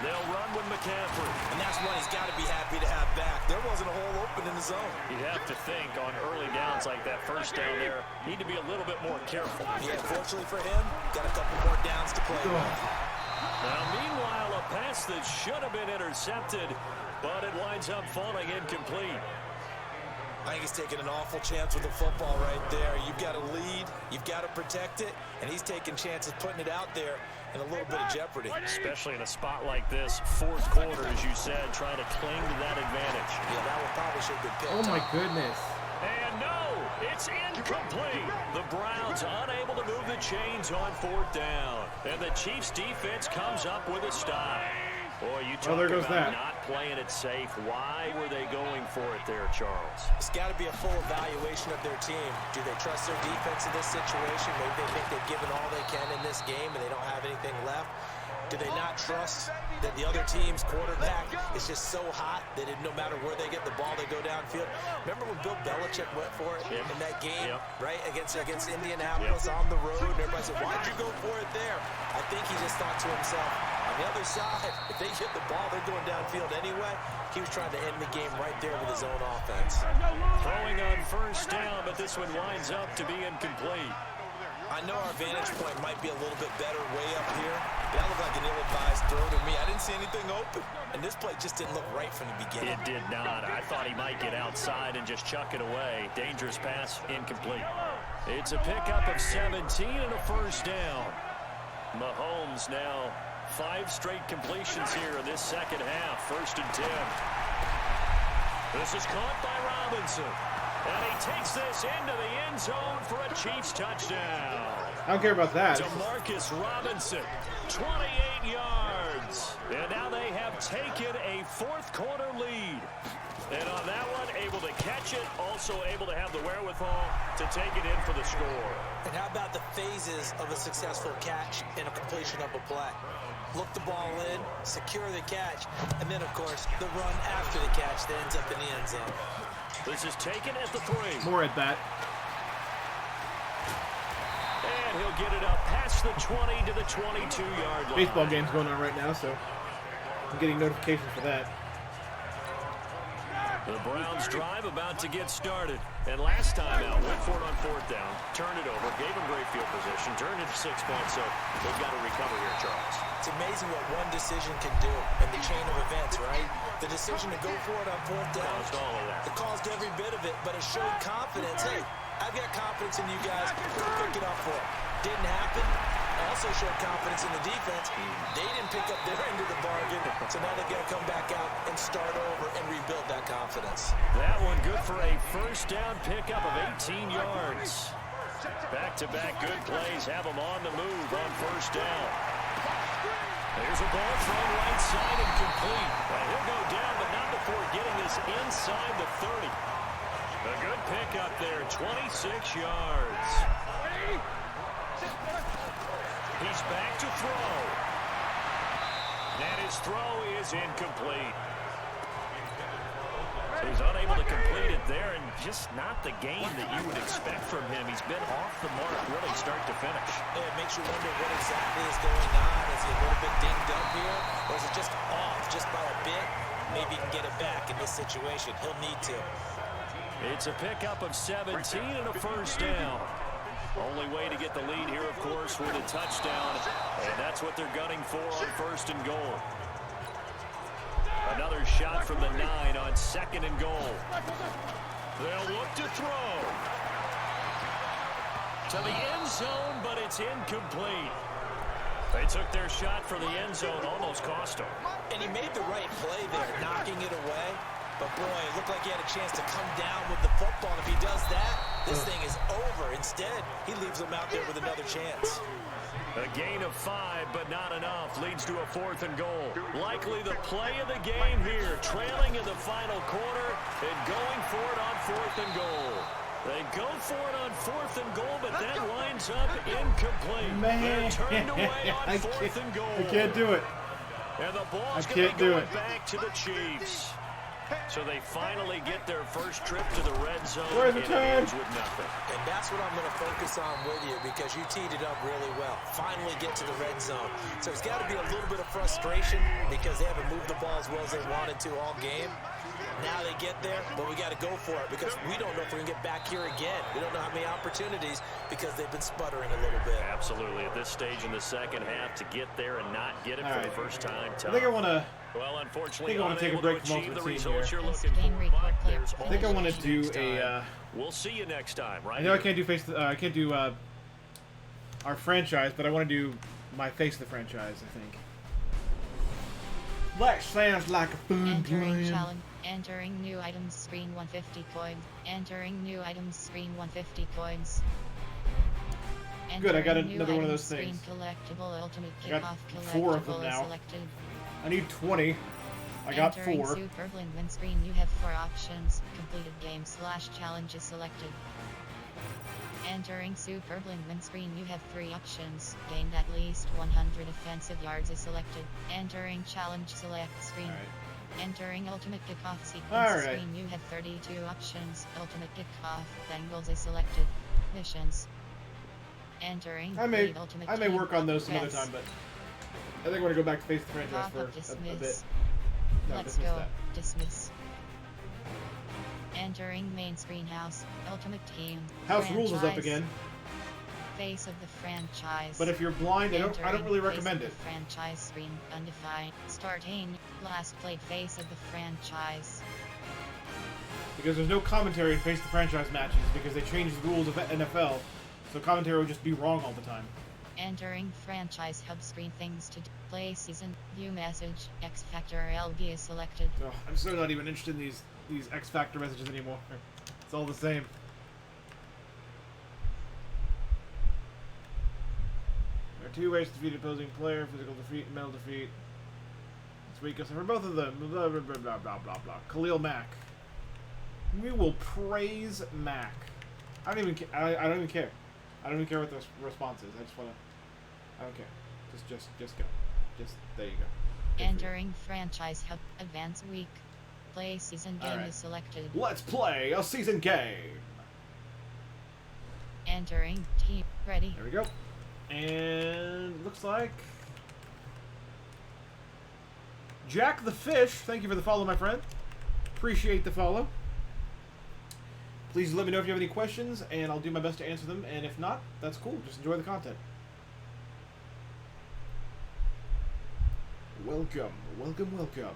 They'll run with McCaffrey. And that's one he's got to be happy to have back. There wasn't a hole open in the zone. You'd have to think on early downs like that first down there, need to be a little bit more careful. Yeah, fortunately for him, got a couple more downs to play with. Now, meanwhile, a pass that should have been intercepted, but it winds up falling incomplete. I think he's taking an awful chance with the football right there. You've got to lead, you've got to protect it, and he's taking chances putting it out there. in a little bit of jeopardy. Especially in a spot like this, fourth quarter, as you said, trying to cling to that advantage. Yeah, that one probably should have been picked Oh my up. goodness. And no, it's incomplete. The Browns unable to move the chains on fourth down. And the Chiefs defense comes up with a stop. Boy, you talk there goes about that. not playing it safe. Why were they going for it there, Charles? It's got to be a full evaluation of their team. Do they trust their defense in this situation? Maybe they think they've given all they can in this game and they don't have anything left. Do they not trust that the other team's quarterback is just so hot that no matter where they get the ball, they go downfield? Remember when Bill Belichick went for it in that game, right, against Indianapolis on the road? And everybody said, why'd you go for it there? I think he just thought to himself, on the other side, if they hit the ball, they're going downfield anyway. He was trying to end the game right there with his own offense. Throwing on first down, but this one winds up to be incomplete. I know our vantage point might be a little bit better way up here, but that looked like an ill-advised throw to me. I didn't see anything open, and this play just didn't look right from the beginning. It did not. I thought he might get outside and just chuck it away. Dangerous pass, incomplete. It's a pickup of 17 and a first down. Mahomes now 5 straight completions here in this second half. First and 10. This is caught by Robinson. And he takes this into the end zone for a Chiefs touchdown. I don't care about that. DeMarcus Robinson, 28 yards. And now they have taken a fourth quarter lead. And on that one, able to catch it, also able to have the wherewithal to take it in for the score. And how about the phases of a successful catch and a completion of a play? Look the ball in, secure the catch, and then, of course, the run after the catch that ends up in the end zone. This is taken at the 3. More at bat. And he'll get it up past the 20 to the 22-yard line. Baseball game's going on right now, so I'm getting notifications for that. The Browns drive about to get started. And last time out, went for it on fourth down, turned it over, gave him great field position, turned it to 6 points, so they've got to recover here, Charles. It's amazing what one decision can do in the chain of events, right? The decision to go for it on fourth down. Caused all of that. It caused every bit of it, but it showed confidence. Hey, I've got confidence in you guys. Pick it up for it. Didn't happen. Also showed confidence in the defense. They didn't pick up their end of the bargain, so now they've got to come back out and start over and rebuild that confidence. That one good for a first down pickup of 18 yards. Back-to-back good plays have them on the move on first down. There's a ball thrown right side and complete. Well, he'll go down, but not before getting this inside the 30. A good pickup there, 26 yards. He's back to throw. And his throw is incomplete. So he's unable to complete it there, and just not the game that you would expect from him. He's been off the mark really start to finish. Yeah, it makes you wonder what exactly is going on. Is he a little bit dinged up here, or is it just off just by a bit? Maybe he can get it back in this situation. He'll need to. It's a pickup of 17 and a first down. Only way to get the lead here, of course, with a touchdown, and that's what they're gunning for on first and goal. Another shot from the 9 on second and goal. They'll look to throw. To the end zone, but it's incomplete. They took their shot for the end zone, almost cost them. And he made the right play there, knocking it away. But, boy, it looked like he had a chance to come down with the football. If he does that, this thing is over. Instead, he leaves them out there with another chance. A gain of 5, but not enough. Leads to a fourth and goal. Likely the play of the game here. Trailing in the final quarter and going for it on fourth and goal. They go for it on fourth and goal, but that winds up incomplete. Man, They're turned away on fourth and goal. I can't do it. And the ball's going to be going back to the Chiefs. So they finally get their first trip to the red zone. Where's the and time? it ends with nothing. And that's what I'm going to focus on with you because you teed it up really well. Finally get to the red zone. So it's got to be a little bit of frustration because they haven't moved the ball as well as they wanted to all game. Now they get there, but we got to go for it because we don't know if we can get back here again. We don't know how many opportunities because they've been sputtering a little bit. Absolutely. At this stage in the second half, to get there and not get it for the first time. I think I want to. Well, unfortunately, I take a break from the Ultimate Team results here. you're looking for. But there's I think I want to do a. We'll see you next time, right? I know I can't do our franchise, but I want to do my face of the franchise, I think. That sounds like a fun plan. Entering new items screen 150 coins. Entering new items screen 150 coins. Good, I got Entering another new one of those items things. Screen collectible ultimate I got kickoff 4 of them collectible now. selected. I need 20. I got Entering 4. Superblindman screen, you have 4 options. Completed game / challenges selected. Entering Superblindman screen, you have 3 options. Gained at least 100 offensive yards is selected. Entering challenge select screen. Alright. Entering ultimate kickoff sequence Alright. screen, you have 32 options. Ultimate kickoff Bengals is selected. Missions. Entering I may lead ultimate work team on those some other progress. time, but I think we're going to go back to face the franchise Pop-up for a bit. dismiss. No, Let's dismiss go. that. Dismiss. Entering main screen house. Ultimate team. House Rules is up franchise, again, Face of the franchise. but if you're blind, I don't Entering really face recommend of it. the franchise screen. Undefined. Starting. Last played face of the franchise. Because there's no commentary in face the franchise matches because they changed the rules of NFL, so commentary will just be wrong all the time. Entering franchise hub screen, things to do. Play season, view message, X Factor LB is selected. Oh, I'm so not even interested in these X Factor messages anymore. It's all the same. There are 2 ways to defeat opposing player: physical defeat and mental defeat. It's weakest for both of them. Blah blah blah blah blah blah blah. Khalil Mack. We will praise Mack. I don't even care. I don't even care. I don't even care what the response is. I just wanna. I don't care. Just go. Just there you go. Good for you. Entering franchise hub advance week. Play season game Alright. is selected. Let's play a season game. Entering team ready. There we go. And it looks like Jack the Fish. Thank you for the follow, my friend. Appreciate the follow. Please let me know if you have any questions, and I'll do my best to answer them. And if not, that's cool. Just enjoy the content. Welcome, welcome, welcome.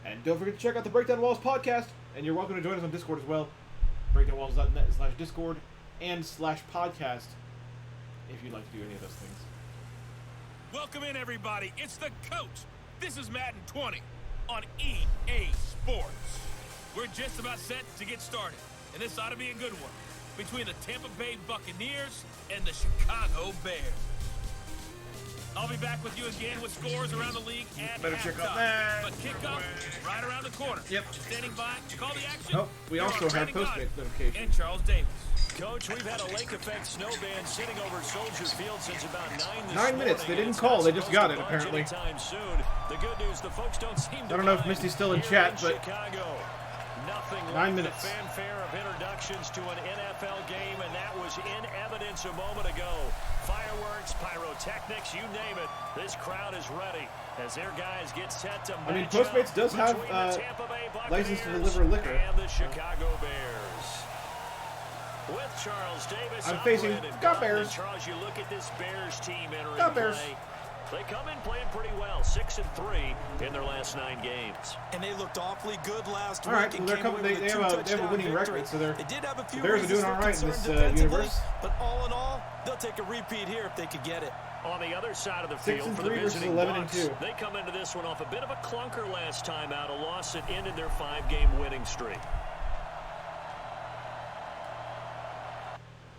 And don't forget to check out the Breakdown Walls podcast. And you're welcome to join us on Discord as well. BreakdownWalls.net/Discord and /podcast if you'd like to do any of those things. Welcome in, everybody. It's the coach. This is Madden 20 on EA Sports. We're just about set to get started, and this ought to be a good one between the Tampa Bay Buccaneers and the Chicago Bears. I'll be back with you again with scores around the league at Better check out halftime. that. But kickoff is right around the corner. Yep. Standing by to call the action. Oh, we Here also are have Brandon Postmates Goddard notifications. and Charles Davis. Coach, we've had a lake effect snow band sitting over Soldier Field since about 9 this 9 minutes. morning, They and didn't it's call. not They just supposed got to it, budge apparently. anytime soon. The good news, the folks don't seem to I don't know if mind Misty's still in here chat, in but Chicago. Nothing 9 like minutes. the fanfare of introductions to an NFL game, and that was in evidence a moment ago. Fireworks, pyrotechnics, you name it. This crowd is ready as their guys get set to I mean, match up Postmates does have between the Tampa Bay license to Buccaneers deliver liquor. and the Chicago Bears. With Charles Davis, I'm facing Brandon Got Goddard. Bears. Charles, you look at this Bears team entering Got Bears. play. They come in playing pretty well, 6-3 in their last 9 games. And they looked awfully good last All right, week. well, they're and coming. came away They with have a two-touchdown winning victory. record, so they're They did have a few the Bears are reasons doing all for right in concern this defensively, universe. but all in all, they'll take a repeat here if they could get it. On the other side of the 6 field and for the 3 versus visiting 11 and Bucks, 2. they come into this one off a bit of a clunker last time out, a loss that ended their 5-game winning streak.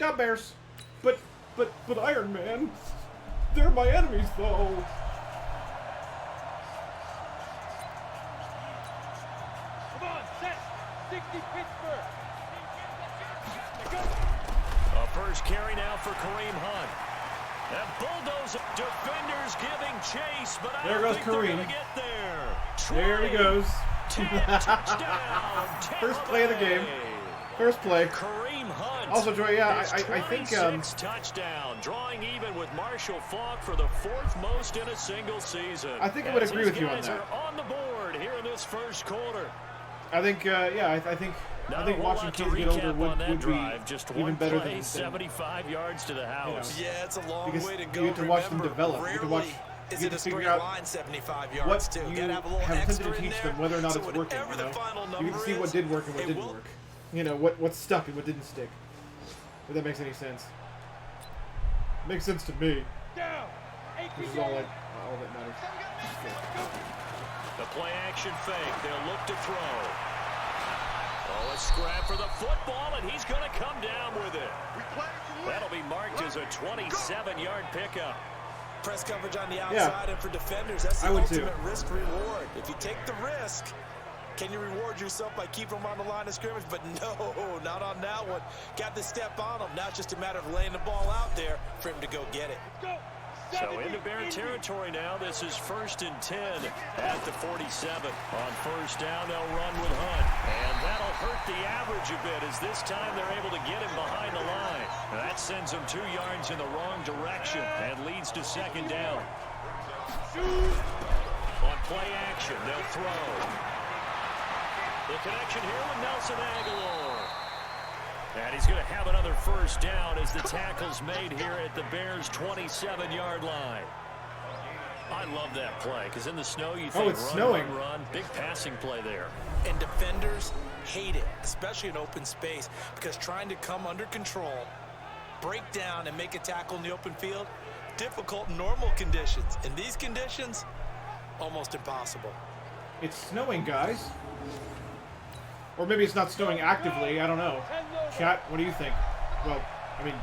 Got Bears. But Iron Man, they're my enemies though. Come on, set. 60 Pittsburgh. A first carry now for Kareem Hunt. That bulldozer defenders giving chase, but I There don't goes think they're Kareem. going to get there. There he goes. Touchdown, First Tampa play of the game. Bay. First play. Kareem Hunt. Also, Joy, yeah, his I think 26th touchdown, drawing even with Marshall Faulk for the 4th most in a single season. I think I would As agree his with you on guys that. are on the board here in this first quarter. I think yeah, I think watching kids get older would be just even one better play, than 75 yards to the house. Yeah, it's a long Because way to you go. get to watch them Remember, develop. You get to watch. rarely You is get it to a straight figure out line 75 yards, what too. you Gotta have a little have extra attempted to in teach there. them, whether or not So it's working. whatever You the know, final you get number to see what is, did work and what it didn't will- work. You know what stuck and what didn't stick. If that makes any sense. Makes sense to me. This is all that matters. The play action fake. They'll look to throw. Oh, a scrap for the football, and he's going to come down with it. That'll be marked as a 27-yard pickup. Press coverage on the outside, and for defenders, that's the ultimate risk-reward. If you take the risk, can you reward yourself by keeping them on the line of scrimmage? But no, not on that one. Got to step on them. Now it's just a matter of laying the ball out there for him to go get it. So into Bear territory now. This is 1st and 10 at the 47. On first down, they'll run with Hunt. And that'll hurt the average a bit as this time they're able to get him behind the line. That sends them 2 yards in the wrong direction and leads to 2nd down. On play action, they'll throw. The connection here with Nelson Aguilar. And he's going to have another first down as the tackle's made here at the Bears' 27-yard line. I love that play because in the snow you think it's snowing. Run. Big passing play there. And defenders hate it, especially in open space, because trying to come under control, break down, and make a tackle in the open field, difficult in normal conditions. In these conditions, almost impossible. It's snowing, guys. Or maybe it's not snowing actively. I don't know. Chat, what do you think? Well, I mean,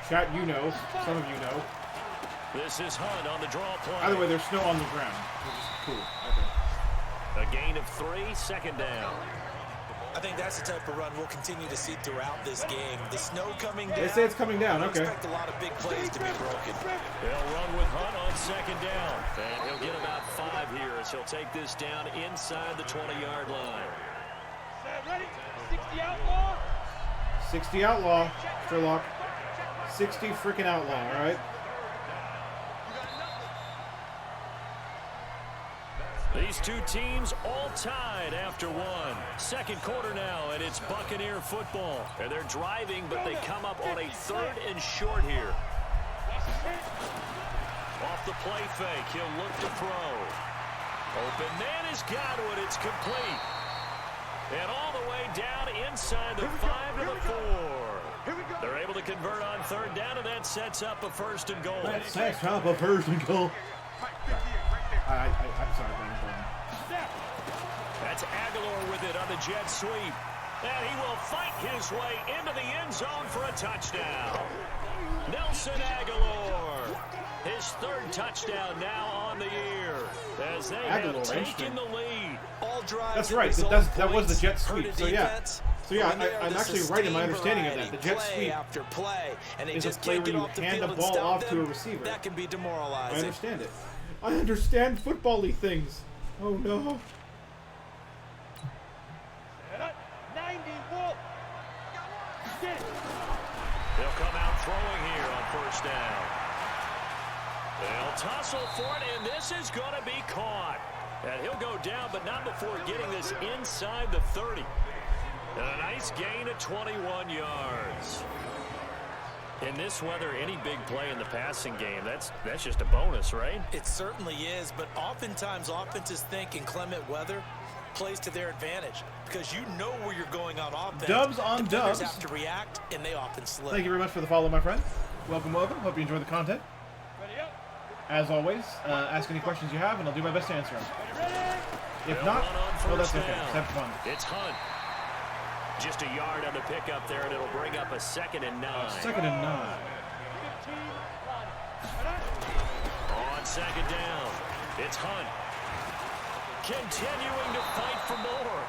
chat, you know. Some of you know. This is Hunt on the draw play. Either way, there's snow on the ground, which is cool. A gain of 3, 2nd down. I think that's the type of run we'll continue to see throughout this game. The snow coming down. They say it's coming down, okay. Expect a lot of big plays to be broken. They'll run with Hunt on 2nd down. And he'll get about 5 here as he'll take this down inside the 20-yard line. Ready? 60 outlaw. 60 outlaw, Sherlock. 60 freaking outlaw, all right? These two teams all tied after 1. 2nd quarter now, and it's Buccaneer football. And they're driving, but they come up on a 3rd and short here. Off the play fake, he'll look to throw. Open man is Godwin, it's complete. And all the way down inside the 5 to the 4. They're able to convert on 3rd down, and that sets up a 1st and goal. That sets up a 1st and goal. I'm sorry, Ben. That's Aguilar with it on the jet sweep. And he will fight his way into the end zone for a touchdown. Nelson Aguilar. His 3rd touchdown now on the year as they have taken the lead. All drives. That's right. That was the jet sweep. So yeah. I'm actually right in my understanding of that. The jet sweep is a play where you hand the ball off to a receiver. That can be demoralizing. I understand it. I understand football-y things. Oh no. 90 Wolf. They'll come out throwing here on 1st down. They'll tussle for it, and this is going to be caught. And he'll go down, but not before getting this inside the 30. And a nice gain of 21 yards. In this weather, any big play in the passing game, that's just a bonus, right? It certainly is, but oftentimes offenses think in clement weather plays to their advantage because you know where you're going on offense. Dubs on Defenders dubs. have to react, and they often slip. Thank you very much for the follow, my friend. Welcome, welcome. Hope you enjoy the content. Ready up. As always, ask any questions you have, and I'll do my best to answer them. If They'll not, run on well, that's first okay. down. Have fun. It's Hunt. Just a yard on the pickup there, and it'll bring up a 2nd and 9. 2nd and 9. 15, run. On 2nd down, it's Hunt. Continuing to fight for more.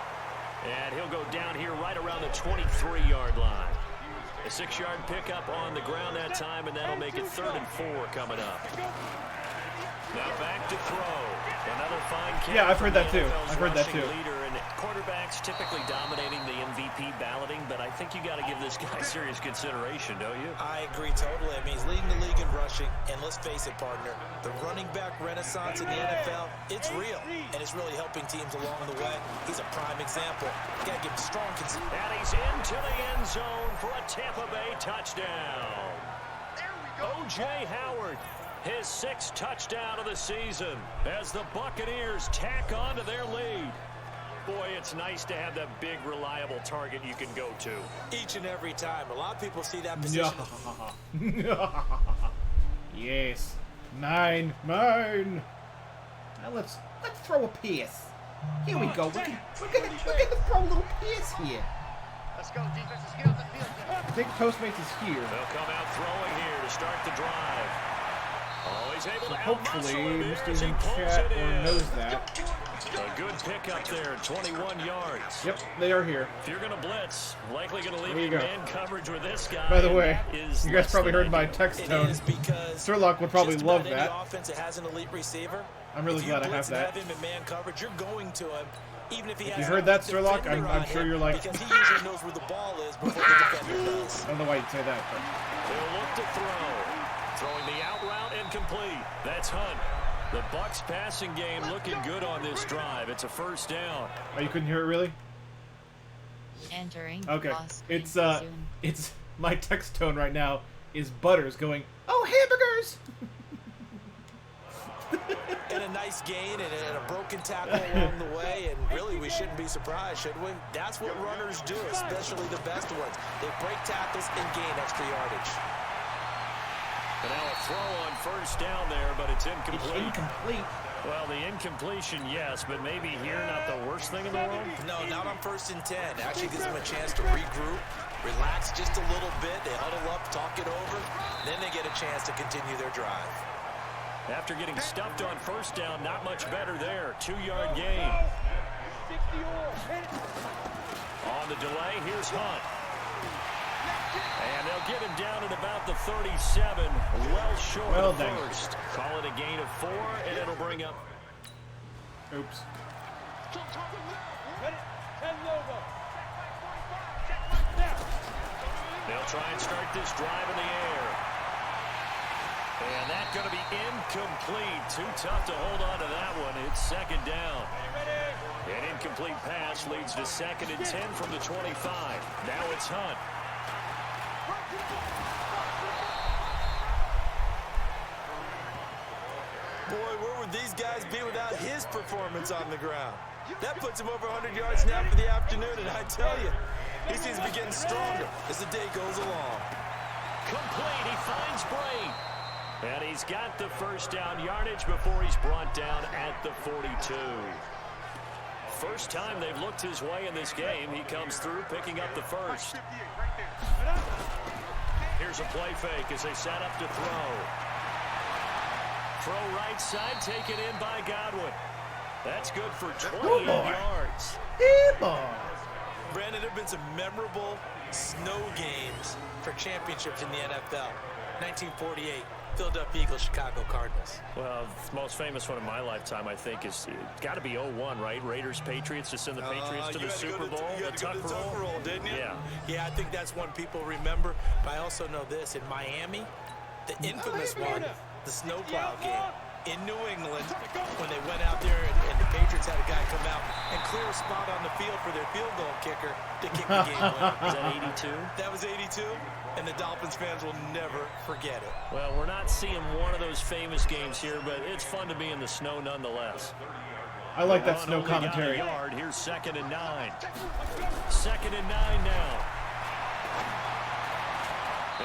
And he'll go down here right around the 23-yard line. A 6-yard pickup on the ground that time, and that'll make it 3rd and 4 coming up. Now back to throw. Another fine catch. Yeah, I've heard that from the too. NFL's I've heard that rushing too. Leader, and quarterbacks typically dominating the MVP balloting, but I think you got to give this guy serious consideration, don't you? I agree totally. I mean, he's leading the league in rushing, and let's face it, partner, the running back renaissance in the NFL, it's real, and it's really helping teams along the way. He's a prime example. Got to give him strong consideration. And he's into the end zone for a Tampa Bay touchdown. O.J. Howard, his 6th touchdown of the season as the Buccaneers tack on to their lead. Boy, it's nice to have that big, reliable target you can go to. Each and every time. A lot of people see that position. Yes. Mine. Now let's throw a pass. Here we go. We're gonna throw a little pass here. Let's go, defenses. Get out the field. I think Postmates is here. They'll come out throwing here to start the drive. Oh, he's able So to hopefully, outmuscle him Mr. as he in pulls chat it in. knows that. A good pickup there, 21 yards. Yep, they are here. If you're going to blitz, likely going to leave There you in go. man coverage with this guy. By the way, is you guys less probably than heard my ideal. text It tone. is because Sherlock would probably just love about any that. offense that has an elite receiver, I'm really if you glad I blitz have and that. have him in man coverage, you're going to him, even if he has you an heard that, elite Sherlock? defender I'm on sure him, you're like- because he usually knows where the ball is before the defender does. I don't know why you'd say that, but They'll look to throw. Throwing the out route incomplete. That's Hunt. The Bucs passing game looking good on this drive. It's a first down. oh, you couldn't hear it really? Entering Okay, boss it's soon. it's my text tone right now is Butters going, oh, hamburgers! And a nice gain and a broken tackle along the way, and really we shouldn't be surprised, should we? That's what runners do, especially the best ones. They break tackles and gain extra yardage. And now a throw on first down there, but it's It's incomplete. incomplete. Well, the incompletion, yes, but maybe here not the worst thing in the world. No, not on 1st and 10. Actually gives them a chance to regroup, relax just a little bit. They huddle up, talk it over. Then they get a chance to continue their drive. After getting stuffed on first down, not much better there. 2-yard gain. On the delay, here's Hunt. And they'll get him down at about the 37, well short of done. first. Call it a gain of 4, and it'll bring up. Oops. They'll try and start this drive in the air. And that's going to be incomplete. Too tough to hold on to that one. It's second down. An incomplete pass leads to 2nd and 10 from the 25. Now it's Hunt. Boy, where would these guys be without his performance on the ground? That puts him over 100 yards now for the afternoon, and I tell you, he seems to be getting stronger as the day goes along. Complete. He finds Bray. And he's got the first down yardage before he's brought down at the 42. First time they've looked his way in this game. He comes through picking up the first. Here's a play fake as they set up to throw. Throw right side, taken in by Godwin. That's good for 28 yards. Brandon, there have been some memorable snow games for championships in the NFL. 1948, Philadelphia Eagles, Chicago Cardinals. Well, the most famous one in my lifetime, I think, is got to be 01, right? Raiders, Patriots, to send the Patriots to the Super Bowl. You had to go to the Tuck Roll, didn't you? Yeah. Yeah, I think that's one people remember. But I also know this. In Miami, the infamous one, the snowplow game. In New England, when they went out there and the Patriots had a guy come out and clear a spot on the field for their field goal kicker to kick the game winner. Was that 82? That was 82, and the Dolphins fans will never forget it. Well, we're not seeing one of those famous games here, but it's fun to be in the snow nonetheless. I like that Run snow only got commentary. a yard. Here's 2nd and 9. 2nd and 9 now.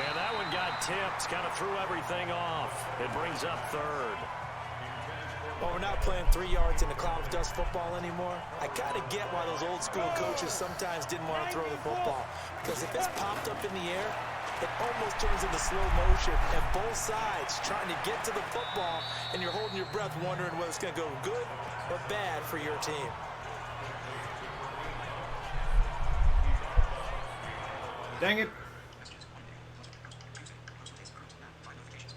And that one got tipped. Kind of threw everything off. It brings up 3rd. Well, we're not playing 3 yards in the cloud of dust football anymore. I got to get why those old school coaches sometimes didn't want to throw the football. Because if it's popped up in the air, it almost turns into slow motion. And both sides trying to get to the football, and you're holding your breath wondering whether it's going to go good or bad for your team. Dang it.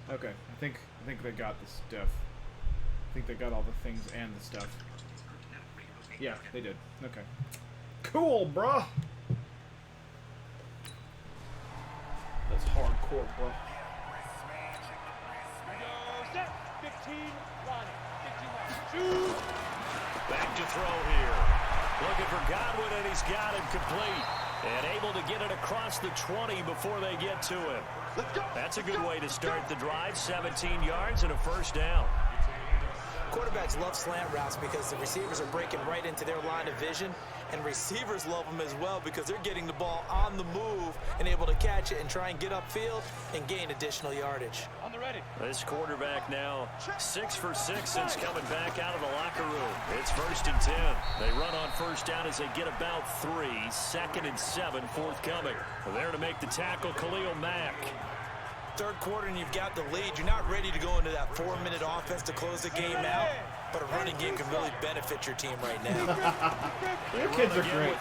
Okay, I think they got the stuff. I think they got all the things and the stuff. Yeah, they did. Okay. Cool, bruh. That's hardcore, bro. Back to throw here. Looking for Godwin, and he's got him complete. And able to get it across the 20 before they get to him. That's a good way to start the drive. 17 yards and a first down. Quarterbacks love slant routes because the receivers are breaking right into their line of vision, and receivers love them as well because they're getting the ball on the move and able to catch it and try and get upfield and gain additional yardage. On the ready. This quarterback now 6 for 6 since coming back out of the locker room. It's 1st and 10. They run on first down as they get about 3. 2nd and 7 forthcoming. There to make the tackle, Khalil Mack. Third quarter and you've got the lead. You're not ready to go into that 4-minute offense to close the game out, but a running game can really benefit your team right now. Your kids are great.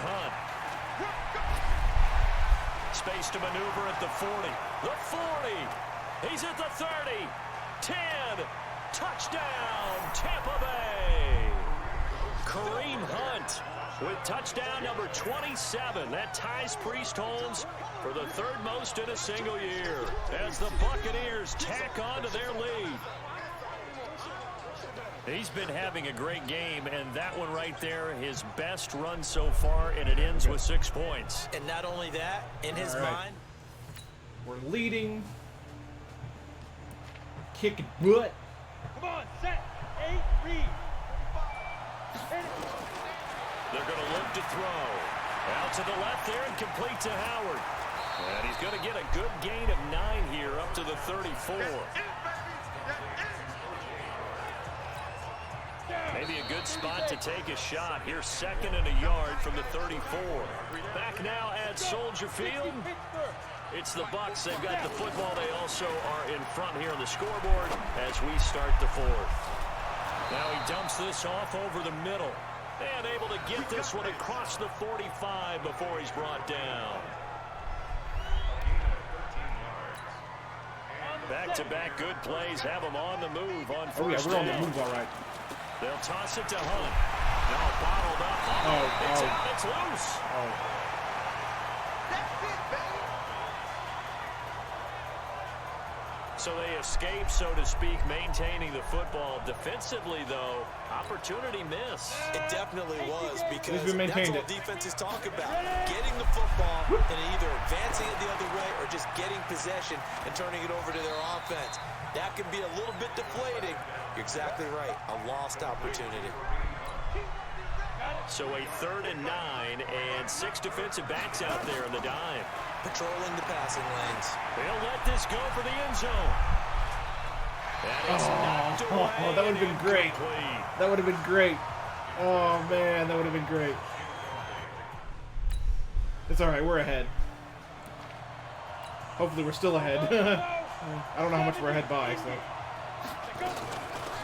Space to maneuver at the 40. The 40. He's at the 30. 10. Touchdown, Tampa Bay. Kareem Hunt with touchdown number 27. That ties Priest Holmes for the 3rd most in a single year as the Buccaneers tack on to their lead. He's been having a great game, and that one right there, his best run so far, and it ends with 6 points. And not only that, in his mind, we're leading. Kicking butt. Come on, set. 8, read. They're going to look to throw. Out to the left there and complete to Howard. And he's going to get a good gain of 9 here up to the 34. Maybe a good spot to take a shot. Here's 2nd and a yard from the 34. Back now at Soldier Field. It's the Bucs. They've got the football. They also are in front here on the scoreboard as we start the 4th. Now he dumps this off over the middle. And able to get this one across the 45 before he's brought down. Back-to-back good plays have him on the move on first we're on down. the move, all right. They'll toss it to Hunt. Now bottled up. It's out. It's loose. So they escape, so to speak, maintaining the football. Defensively, though, opportunity miss. it definitely was, because He's been that's maintained what defenses talk about. Getting the football and either advancing it the other way or just getting possession and turning it over to their offense. That can be a little bit deflating. You're exactly right. A lost opportunity. So a 3rd and 9 and 6 defensive backs out there in the dime. Patrolling the passing lanes. They'll let this go for the end zone. That is knocked away. That would have been great. Incomplete. That would have been great. Oh, man, that would have been great. It's all right. We're ahead. Hopefully we're still ahead. I don't know how much we're ahead by, so.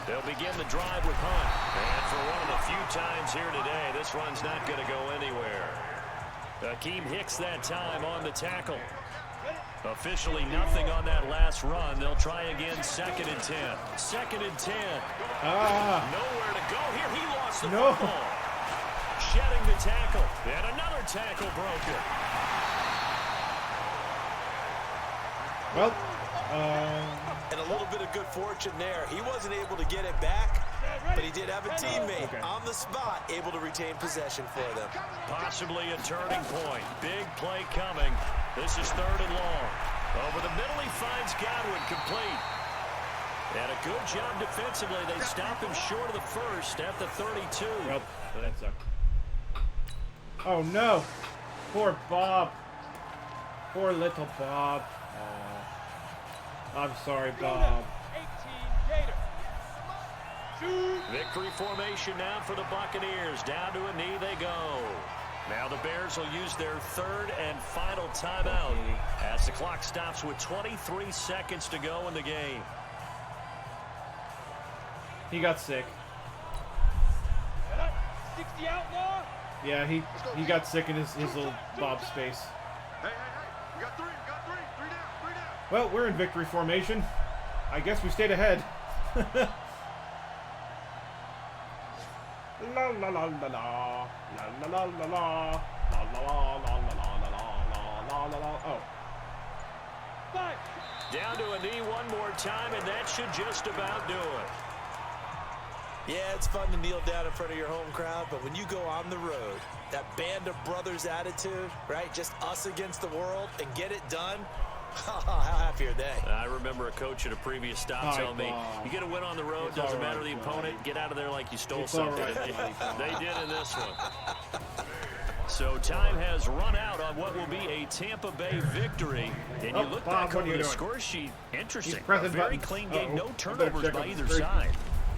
They'll begin the drive with Hunt. And for one of the few times here today, this run's not going to go anywhere. Akeem Hicks that time on the tackle. Officially nothing on that last run. They'll try again 2nd and 10. 2nd and 10. Nowhere to go here. He lost the football. Shedding the tackle. And another tackle broken. Well, And a little bit of good fortune there. He wasn't able to get it back, but he did have a teammate on the spot able to retain possession for them. Possibly a turning point. Big play coming. This is 3rd and long. Over the middle, he finds Godwin complete. And a good job defensively. They stop him short of the 1st at the 32. well, that sucked. Oh, no. Poor Bob. Poor little Bob. I'm sorry, Bob. 18 Victory formation now for the Buccaneers. Down to a knee they go. Now the Bears will use their 3rd and final timeout as the clock stops with 23 seconds to go in the game. He got sick. 60 outlaw. Yeah, he got sick in his little Bob space. Hey, we got 3, three down. Well, we're in victory formation. I guess we stayed ahead. La la la la la la la la la la la la la la. Oh. 5. Down to a knee one more time, and that should just about do it. Yeah, it's fun to kneel down in front of your home crowd, but when you go on the road, that band of brothers attitude, right? Just us against the world and get it done. How happy are they? I remember a coach at a previous stop telling me, you get a win on the road, doesn't matter the opponent, get out of there like you stole something. They did in this one. So time has run out on what will be a Tampa Bay victory. And you look back over the score sheet, interesting. A very clean game, no turnovers by either side.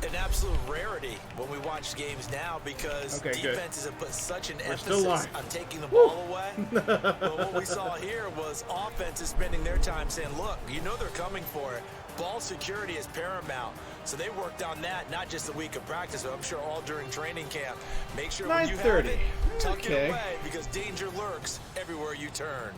An absolute rarity when we watch games now because defenses have put such an emphasis on taking the ball away. But what we saw here was offenses spending their time saying, look, you know they're coming for it. Ball security is paramount. So they worked on that not just a week of practice, but I'm sure all during training camp. Make sure when you have it, tuck it away because danger lurks everywhere you turn.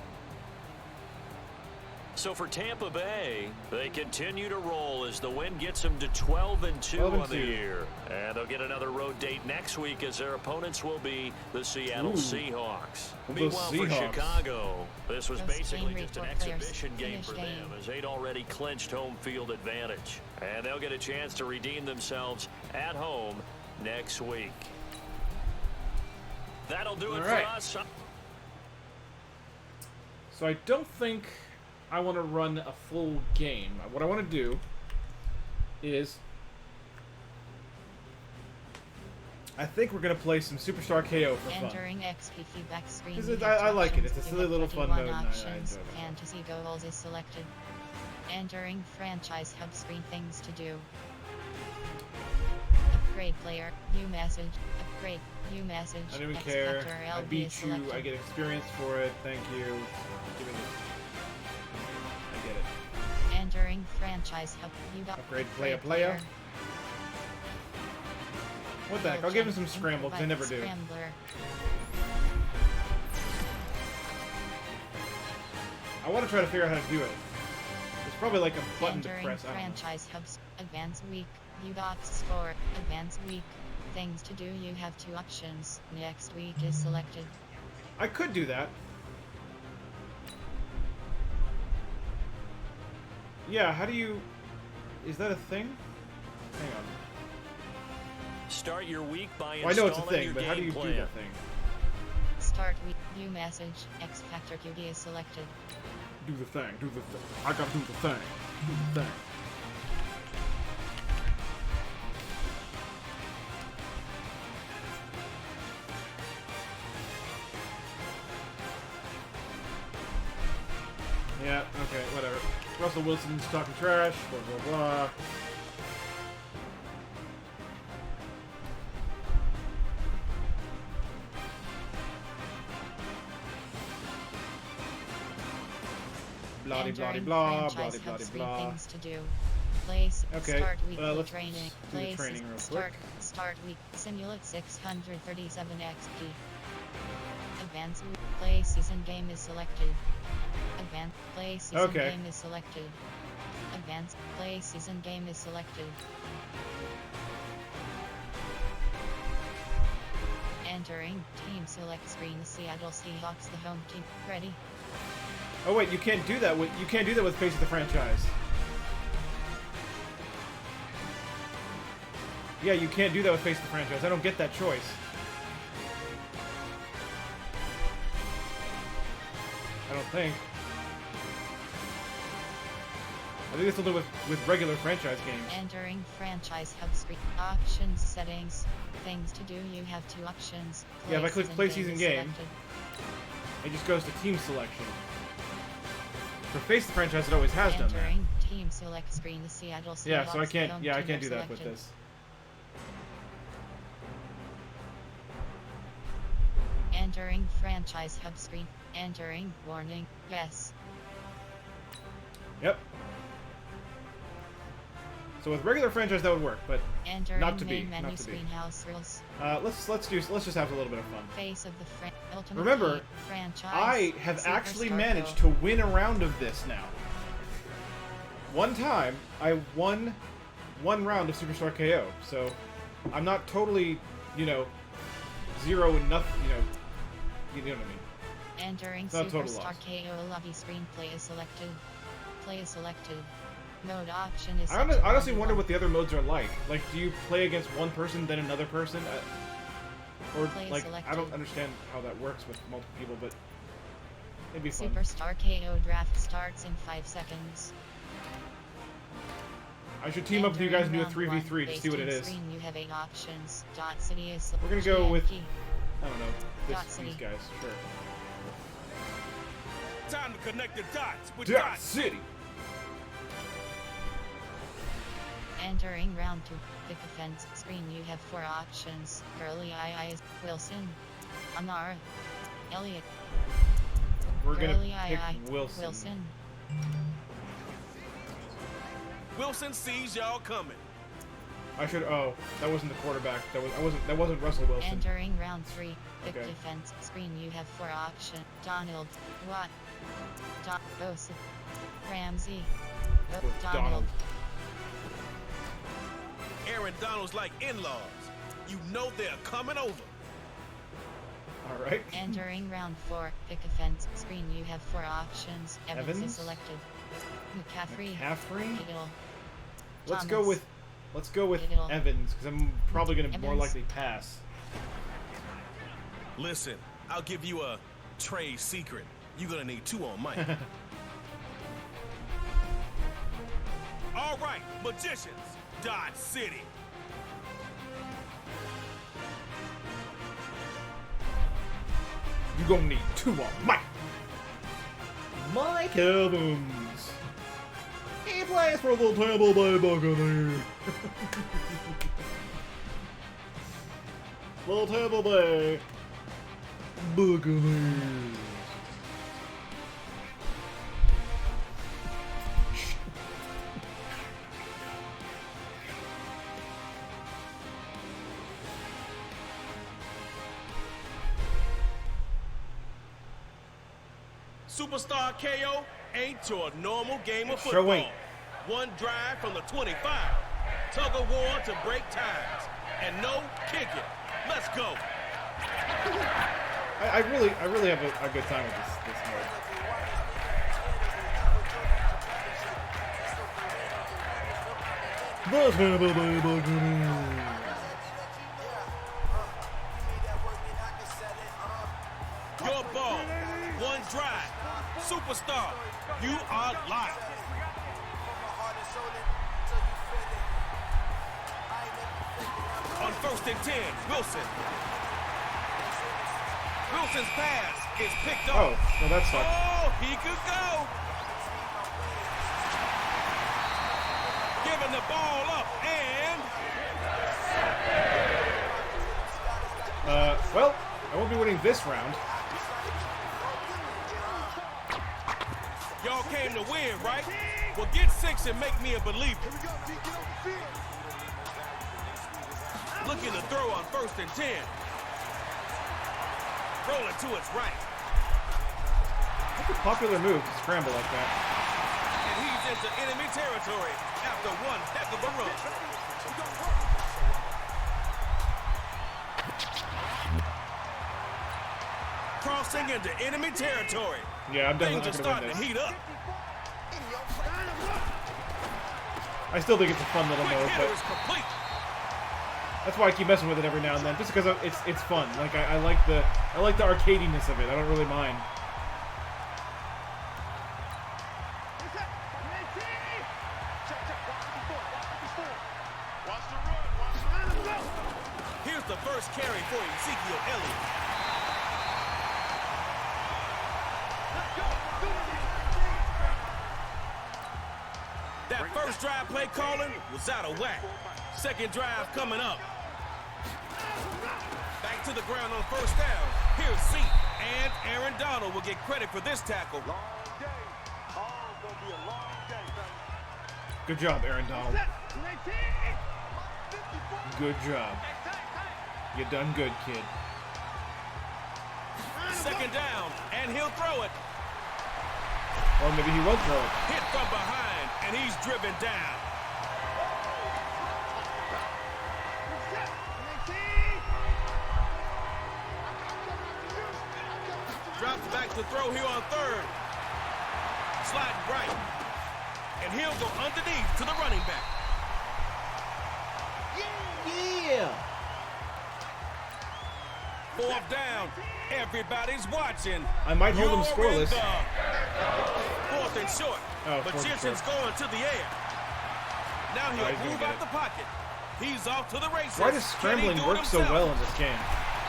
So for Tampa Bay, they continue to roll as the win gets them to 12-2 on the year. And they'll get another road date next week as their opponents will be the Seattle Seahawks. Meanwhile, for Chicago, this was basically just an exhibition game for them as they'd already clinched home field advantage. And they'll get a chance to redeem themselves at home next week. That'll do it for us. So I don't think I want to run a full game. What I want to do is I think we're going to play some Superstar KO for fun. Entering XP feedback screen. I like it. It's a silly little fun mode. Options. Fantasy goals is selected. Entering franchise hub screen. Things to do. Upgrade player. New message. Upgrade. New message. I don't even care. I beat you. I get experience for it. Thank you. Give me this. Entering franchise hub. You got upgrade player. What the heck? I'll give him some scramble because I never do. I want to try to figure out how to do it. There's probably like a button to press. Franchise hubs. Advanced week. You got score. Advanced week. Things to do. You have 2 options. Next week is selected. I could do that. Yeah, how do you... Is that a thing? Hang on. Start your week by I know it's a thing, but how do you do that thing? Start week. New message. X Factor QD is selected. Do the thing. Do the thing. I gotta do the thing. Do the thing. Yeah, okay, whatever. Russell Wilson's talking trash, blah, blah, blah. Bloody, bloody, blah, bloody, bloody, blah. Things to do. Place. Okay, start week let's training. do the training real quick. Start week. Simulate 637 XP. Advanced week. Play season game is selected. Advanced play season game is selected. Advanced play season game is selected. Entering team select screen. The Seattle Seahawks, the home team. Ready? Oh wait, you can't do that with Face of the Franchise. Yeah, you can't do that with Face of the Franchise. I don't get that choice. I don't think. I think this will do with regular franchise games. Entering franchise hub screen. Options settings. Things to do. You have 2 options. Yeah, if I click play season game, it just goes to team selection. For Face the Franchise, it always has done that. Entering team select screen. The Seattle Seahawks. Yeah, so I can't. Yeah, I can't do that with this. Entering franchise hub screen. Entering warning. Yes. Yep. So with regular franchise that would work, but not to be. Not to be. Rules. Let's just have a little bit of fun. Face of the Ultimate Remember, franchise. I have actually managed to win a round of this now. One time, I won 1 round of Superstar KO, so I'm not totally, you know, 0 and nothing, you know what I mean. Entering Superstar KO lobby screen. Play is selected. Play is selected. Mode option is. I honestly wonder what the other modes are like. Like, do you play against one person then another person, or like I don't understand how that works with multiple people, but it'd be fun. Superstar KO draft starts in 5 seconds. I should team up with you guys and do a 3v3 to see what it is. You have 8 options. City is we're gonna go with I don't know. These guys, sure. Time to connect the dots with Dot City! Entering round 2. Pick offense screen. You have 4 options. Curly eyes. Wilson. Anar. Elliot. We're gonna Curly pick eye. Wilson. Wilson sees y'all coming. I should. Oh, that wasn't the quarterback. That wasn't Russell Wilson. Entering round 3. Pick Okay. defense screen. You have 4 options. Donald. Watt. Joseph. Ramsey. Donald. Aaron Donald's like in-laws. You know they're coming over. All right. Entering round 4. Pick offense screen. You have 4 options. Evans is selected. McCaffrey. Kittle. Thomas. Let's go with Kittle. Evans, because I'm probably gonna more Evans. likely pass. Listen, I'll give you a trade secret. You're gonna need 2 on Mike. All right, magicians, Dodge City. You gonna need 2 on Mike. Mike Evans. He plays for the Tampa Bay Buccaneers. The Tampa Bay Buccaneers. Superstar KO ain't your normal game of Sure football. ain't. One drive from the 25. Tug of war to break ties. And no kicking. Let's go. I really have a good time with this mode. The Tampa Bay Buccaneers. Your ball. One drive. Superstar. You are live. On 1st and 10, Wilson. Wilson's pass is picked Oh, off. well that sucked. Oh, he could go. Giving the ball up and Well, I won't be winning this round. y'all came to win, right? Well, get 6 and make me a believer. Looking to throw on 1st and 10. Rolling to its right. That's a popular move to scramble like that. And he's into enemy territory after one heck of a run. Crossing into enemy territory. Yeah, I'm definitely Things are not gonna starting win to this. heat up. I still think it's a fun little Quick mode, hitter but is complete. that's why I keep messing with it every now and then, just because it's fun. Like I like the arcadiness of it. I don't really mind. Here's the first carry for Ezekiel Elliott. That first drive play calling was out of whack. Second drive coming up. Back to the ground on 1st down. Here's Zeke, and Aaron Donald will get credit for this tackle. Good job, Aaron Donald. Good job. You done good, kid. Second down, and he'll throw it. Or maybe he won't throw it. Hit from behind, and he's driven down. Drops back to throw here on 3rd. Sliding right. And he'll go underneath to the running back. Yeah. 4th down. Everybody's watching. I might hold him You're scoreless. in the 4th and short. Oh, 4th and Magician's short. going to the air. Now he's he'll gonna move get out it. the pocket. He's off to the races. Why does Can he scrambling do it work so himself? well in this game?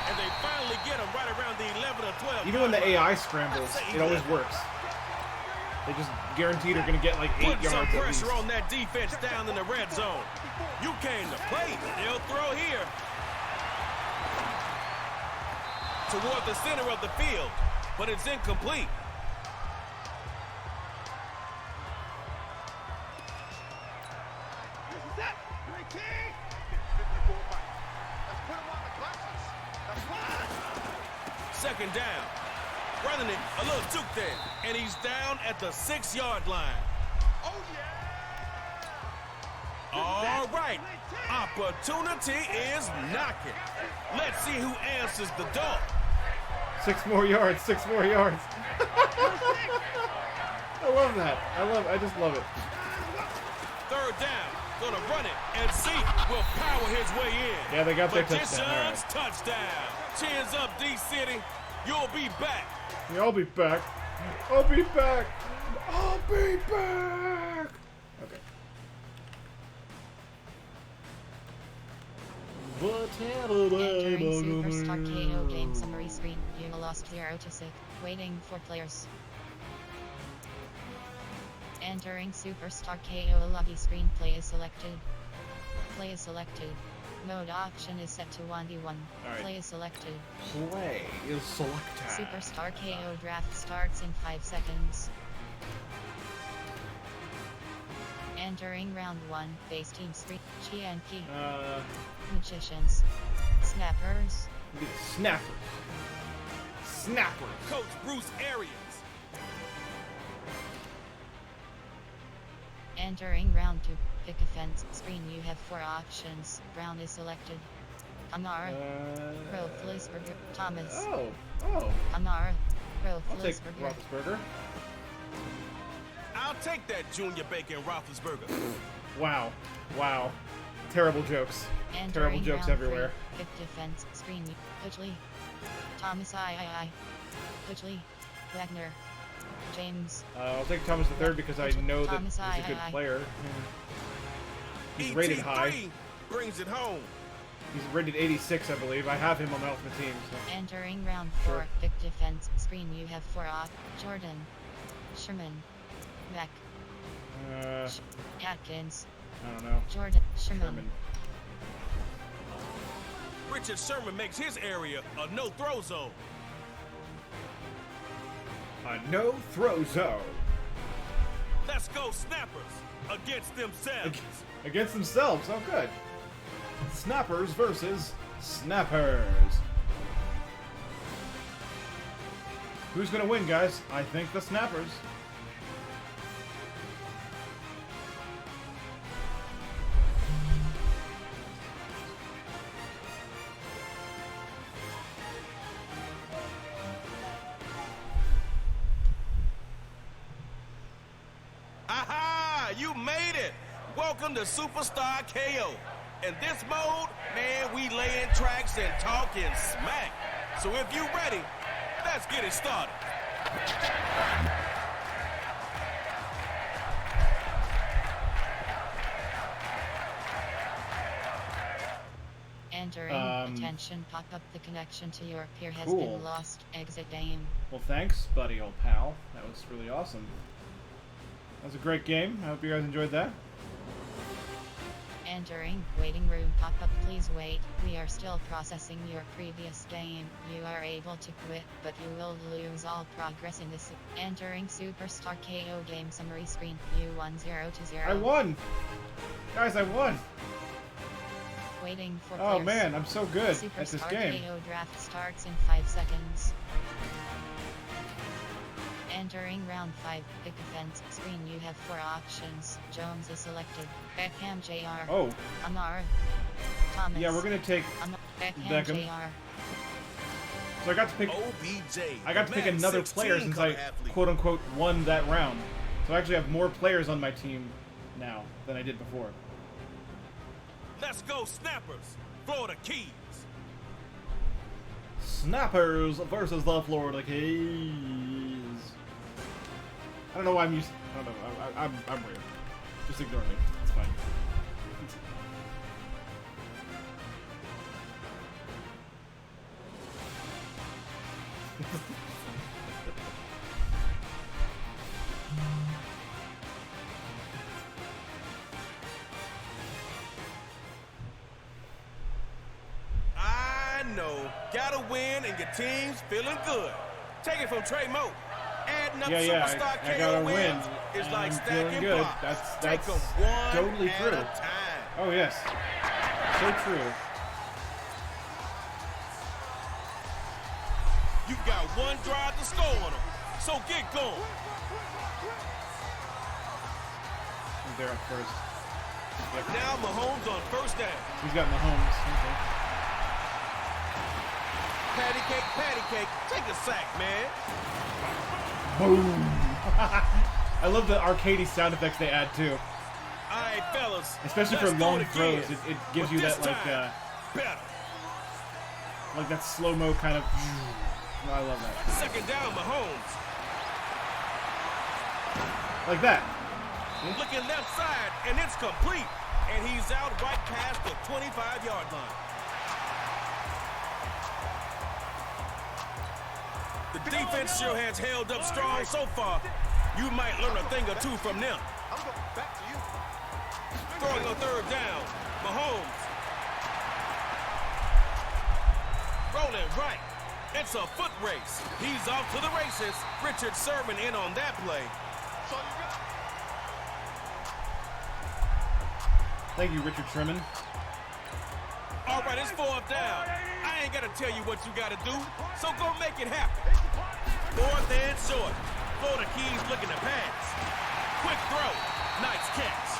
And they finally get him right around the 11 or 12. Even when the AI scrambles, it always works. They just guaranteed are going to get like 8 Put some yards at pressure least. on that defense down in the red zone. You came to play. They'll throw here. Toward the center of the field, but it's incomplete. Second down. Running it, a little juke there. And he's down at the 6-yard line. Oh, yeah. All right. Opportunity is knocking. Let's see who answers the door. 6 more yards, 6 more yards. I love that. I just love it. Third down. Gonna run it, and Zeke will power his way in. Yeah, they got their touchdown. All Magician's right. touchdown. Chins up, D-City. You'll be back. Yeah, I'll be back. I'll be back. I'll be back. Okay. Entering Superstar KO game summary screen. You lost 0 to 6. Waiting for players. Entering Superstar KO lobby screen. Play is selected. Play is selected. Mode option is set to 1v1. Alright. Play is selected. Play is selected. Superstar KO draft starts in 5 seconds. Entering round 1. Base team screen. GNP. Magicians. Snappers. Snappers. Snappers. Coach Bruce Arians. Entering round 2. Pick offense screen. You have 4 options. Brown is selected. Kamara. Roethlisberger. Thomas. Oh. Kamara. I'll take Roethlisberger. Roethlisberger. I'll take that Junior Bacon Roethlisberger. Wow. Terrible jokes. Entering Terrible jokes round everywhere. 3. Pick defense screen. Pudgley. Thomas I. Pudgley. Wagner. James. I'll take Thomas III because I know that Thomas he's a good I. player. He's rated high. ET3 brings it home. He's rated 86, I believe. I have him on the Ultimate Team. So. Entering round 4. Sure. Pick defense screen. You have 4 Jordan. Sherman. Mack. Atkins. I don't know. Jordan. Sherman. Sherman. Richard Sherman makes his area a no-throw zone. A no-throw zone. Let's go Snappers against themselves. Against themselves. Oh, good. Snappers versus Snappers. Who's gonna win, guys? I think the Snappers. Aha! You made it! Welcome to Superstar KO. In this mode, man, we laying tracks and talking smack. So if you ready, let's get it started. Entering. Attention pop-up. The connection to your peer has Cool. been lost. Exit game. Well, thanks, buddy, old pal. That was really awesome. That was a great game. I hope you guys enjoyed that. Entering waiting room pop-up. Please wait. We are still processing your previous game. You are able to quit, but you will lose all progress in this. Entering Superstar KO game summary screen. You won 0 to 0. I won! Guys, I won! Waiting for Oh players. man, I'm so good at this Superstar game. KO draft starts in 5 seconds. Entering round 5. Pick offense screen. You have 4 options. Jones is selected. Beckham Jr. Oh, Amar. Thomas. yeah, we're gonna take. Beckham Beckham. Jr. So I got to pick. OBJ. I got to pick another player since I quote unquote won that round. So I actually have more players on my team now than I did before. Let's go Snappers. Florida Keys. Snappers versus the Florida Keys. I don't know why I'm used. I don't know. I'm weird. Just ignore me. It's fine. I know. Gotta win and your team's feeling good. Take it from Trey Moe. Adding up superstar I gotta KO win. wins is And like I'm stacking feeling good. blocks. That's Take 'em one totally at true. a time. Oh yes, so true. You got one drive to score on them, so get going. They're up first. Yep. Now Mahomes on first down. He's got Mahomes. Okay. Patty cake, take a sack, man. Boom! I love the arcadey sound effects they add too. All right, fellas. Especially for let's do long it throws, again. it gives But you this that time, better. like that slow-mo kind of. Oh, I love that. Second down, Mahomes. Like that. Looking left side, and it's complete. And he's out right past the 25-yard line. The defense sure has held up strong so far. You might learn a thing or two from them. I'm going back to you. Throwing on third down, Mahomes. Rolling right. It's a foot race. He's off to the races. Richard Sherman in on that play. So you got Thank you, Richard Sherman. All right, it's fourth down. I ain't got to tell you what you got to do, so go make it happen. Fourth and short. Florida Keys looking to pass. Quick throw. Nice catch.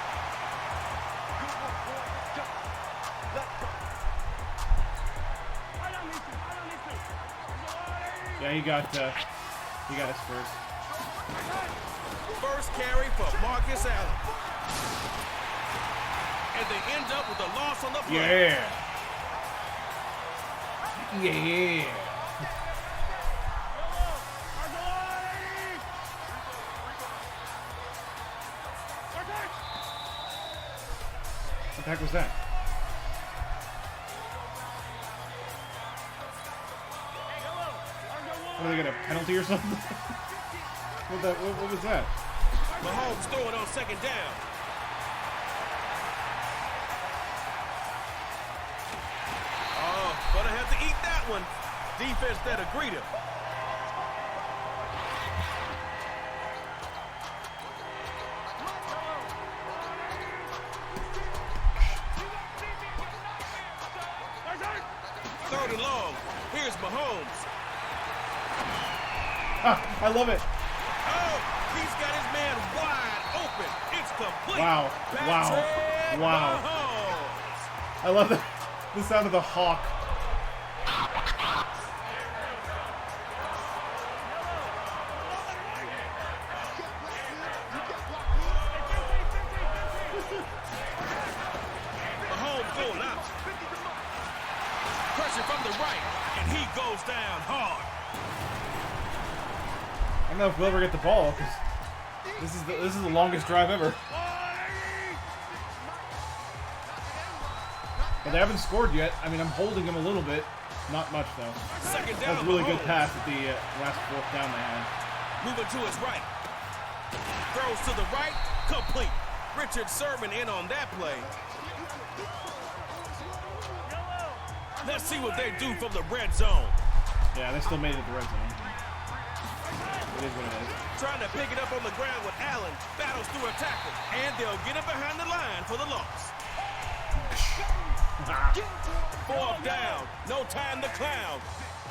Yeah, he got his first. First carry for Marcus Allen. And they end up with a loss on the play. Yeah. Yeah. What the heck was that? What, did they get a penalty or something? What was that? Mahomes throwing on second down. Oh, gonna have to eat that one. Defense that agreed him. Third and long. Here's Mahomes. Ah, I love it. Oh, he's got his man wide open. It's complete. Wow. Patrick Wow. Mahomes. I love the sound of the hawk. Mahomes going out. Pressure from the right, and he goes down hard. I don't know if we'll ever get the ball because this is the longest drive ever. But they haven't scored yet. I mean, I'm holding them a little bit. Not much, though. Second That down, was a really good Mahomes. pass at the last fourth down they had. Moving to his right. Throws to the right, complete. Richard Sherman in on that play. Let's see what they do from the red zone. Yeah, they still made it at the red zone. It is what it is. Trying to pick it up on the ground with Allen. Battles through a tackle. And they'll get it behind the line for the loss. Fourth down. No time to clown.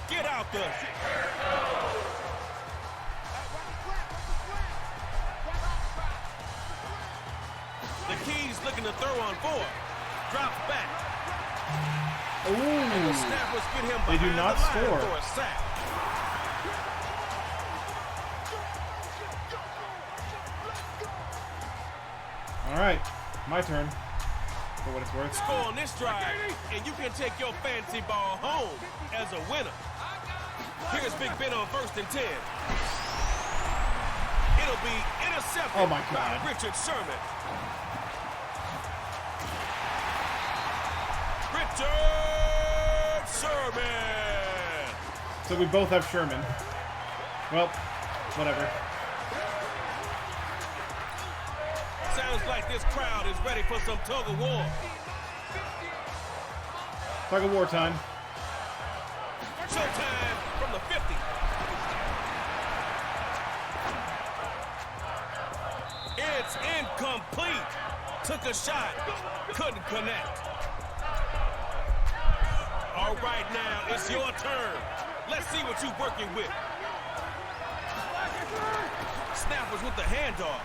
Get out there. The Keys looking to throw on four. Drops back. And the Ooh. snappers get him They do behind not the line score. for a sack. All right, my turn. For what it's worth. Score on this drive, and you can take your fancy ball home as a winner. Here's Big Ben on 1st and 10. It'll be intercepted Oh, my by God. Richard Sherman. Richard Sherman. So we both have Sherman. Well, whatever. Sounds like this crowd is ready for some tug of war. Tug of war time. Showtime from the 50. It's incomplete. Took a shot. Couldn't connect. All right, now it's your turn. Let's see what you're working with. Snappers with the handoff.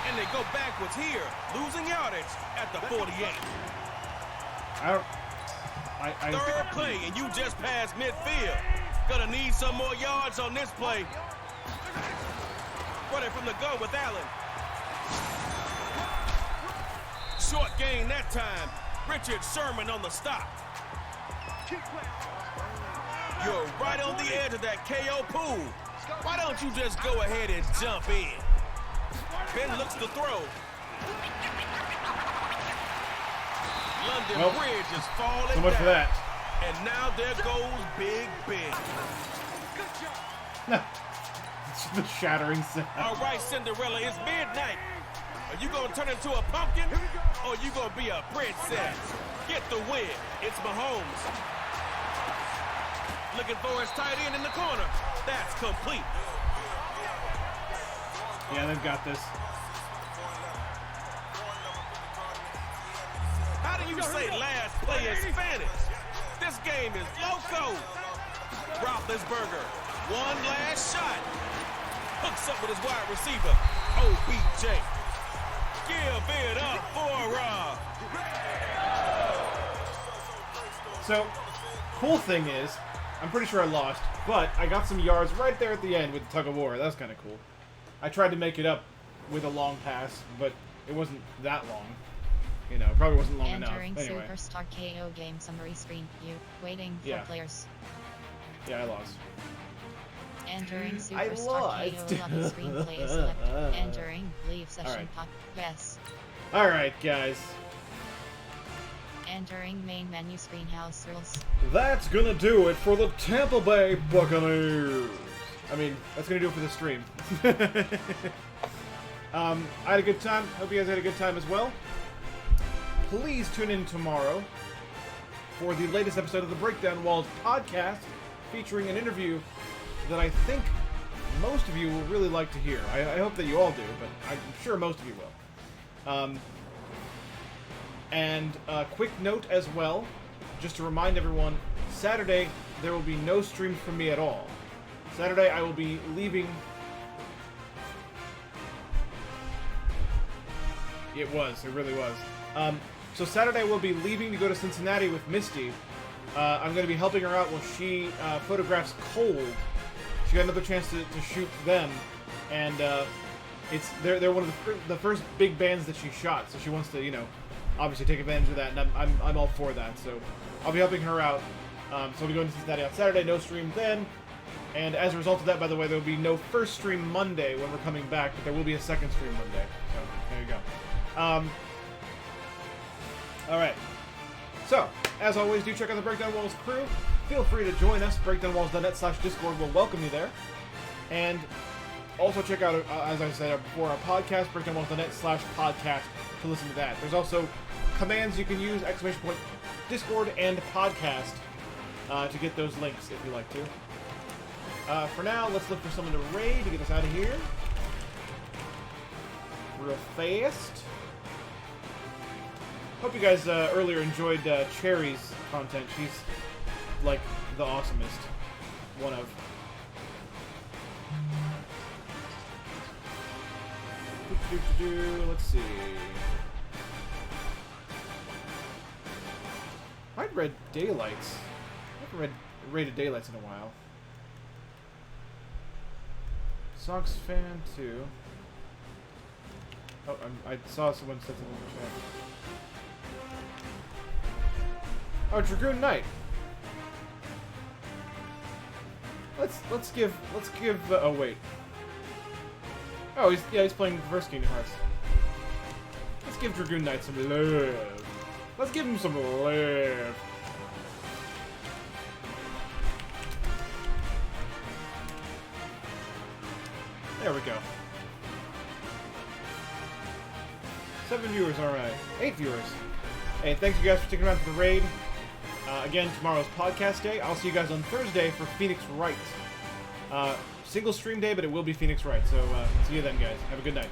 And they go backwards here, losing yardage at the 48. Third play, and you just passed midfield. Gonna need some more yards on this play. Running from the gun with Allen. Short gain that time. Richard Sherman on the stop. You're right on the edge of that KO pool. Why don't you just go ahead and jump in? Ben looks to throw. London Bridge is falling so much down. for that. And now there goes Big Ben. No. It's the shattering sound. All right, Cinderella, it's midnight. Are you going to turn into a pumpkin? Or are you going to be a princess? Get the win. It's Mahomes. Looking for his tight end in the corner. That's complete. Yeah, they've got this. How do you say last play in Spanish? This game is loco. Roethlisberger, one last shot. Hooks up with his wide receiver, OBJ. Give it up for Rob. So, cool thing is, I'm pretty sure I lost, but I got some yards right there at the end with the tug of war. That was kind of cool. I tried to make it up with a long pass, but it wasn't that long. You know, it probably wasn't long Entering enough. Anyway. Superstar KO game summary screen. You waiting for players. Yeah, I lost. Entering I Superstar lost. KO lobby screen play select. Entering leave session Alright. pop. Yes. Alright, guys. Entering main menu screen house rules. That's gonna do it for the Tampa Bay Buccaneers. I mean, that's gonna do it for the stream. I had a good time. Hope you guys had a good time as well. Please tune in tomorrow for the latest episode of the Breakdown Walls podcast, featuring an interview that I think most of you will really like to hear. I hope that you all do, but I'm sure most of you will. And a quick note as well, just to remind everyone, Saturday there will be no streams from me at all. Saturday I will be leaving. It really was. So Saturday we'll be leaving to go to Cincinnati with Misty. I'm going to be helping her out while she photographs Cold. She got another chance to shoot them, and they're one of the first big bands that she shot. So she wants to, you know, obviously take advantage of that, and I'm all for that. So I'll be helping her out. So we'll be going to Cincinnati on Saturday. No stream then. And as a result of that, by the way, there will be no first stream Monday when we're coming back, but there will be a second stream Monday. So there you go. Alright. So, as always, do check out the Breakdown Walls crew. Feel free to join us. BreakdownWalls.net/Discord will welcome you there. And also check out, as I said before, our podcast, BreakdownWalls.net/podcast, to listen to that. There's also commands you can use, !Discord and podcast, to get those links if you like to. For now, let's look for someone to raid to get us out of here. Real fast. Hope you guys earlier enjoyed Cherry's content. She's, like, the awesomest. One of. Let's see. I've read Daylights. I haven't rated Daylights in a while. Sox fan too. Oh, I saw someone said something in the chat. Oh, Dragoon Knight. Let's give. Oh wait. Oh, he's playing the first Kingdom Hearts. Let's give Dragoon Knight some love. Let's give him some love. There we go. 7 viewers, alright. 8 viewers. Hey, thanks you guys for sticking around for the raid. Again, tomorrow's podcast day. I'll see you guys on Thursday for Phoenix Wright. Single stream day, but it will be Phoenix Wright. So, see you then, guys. Have a good night.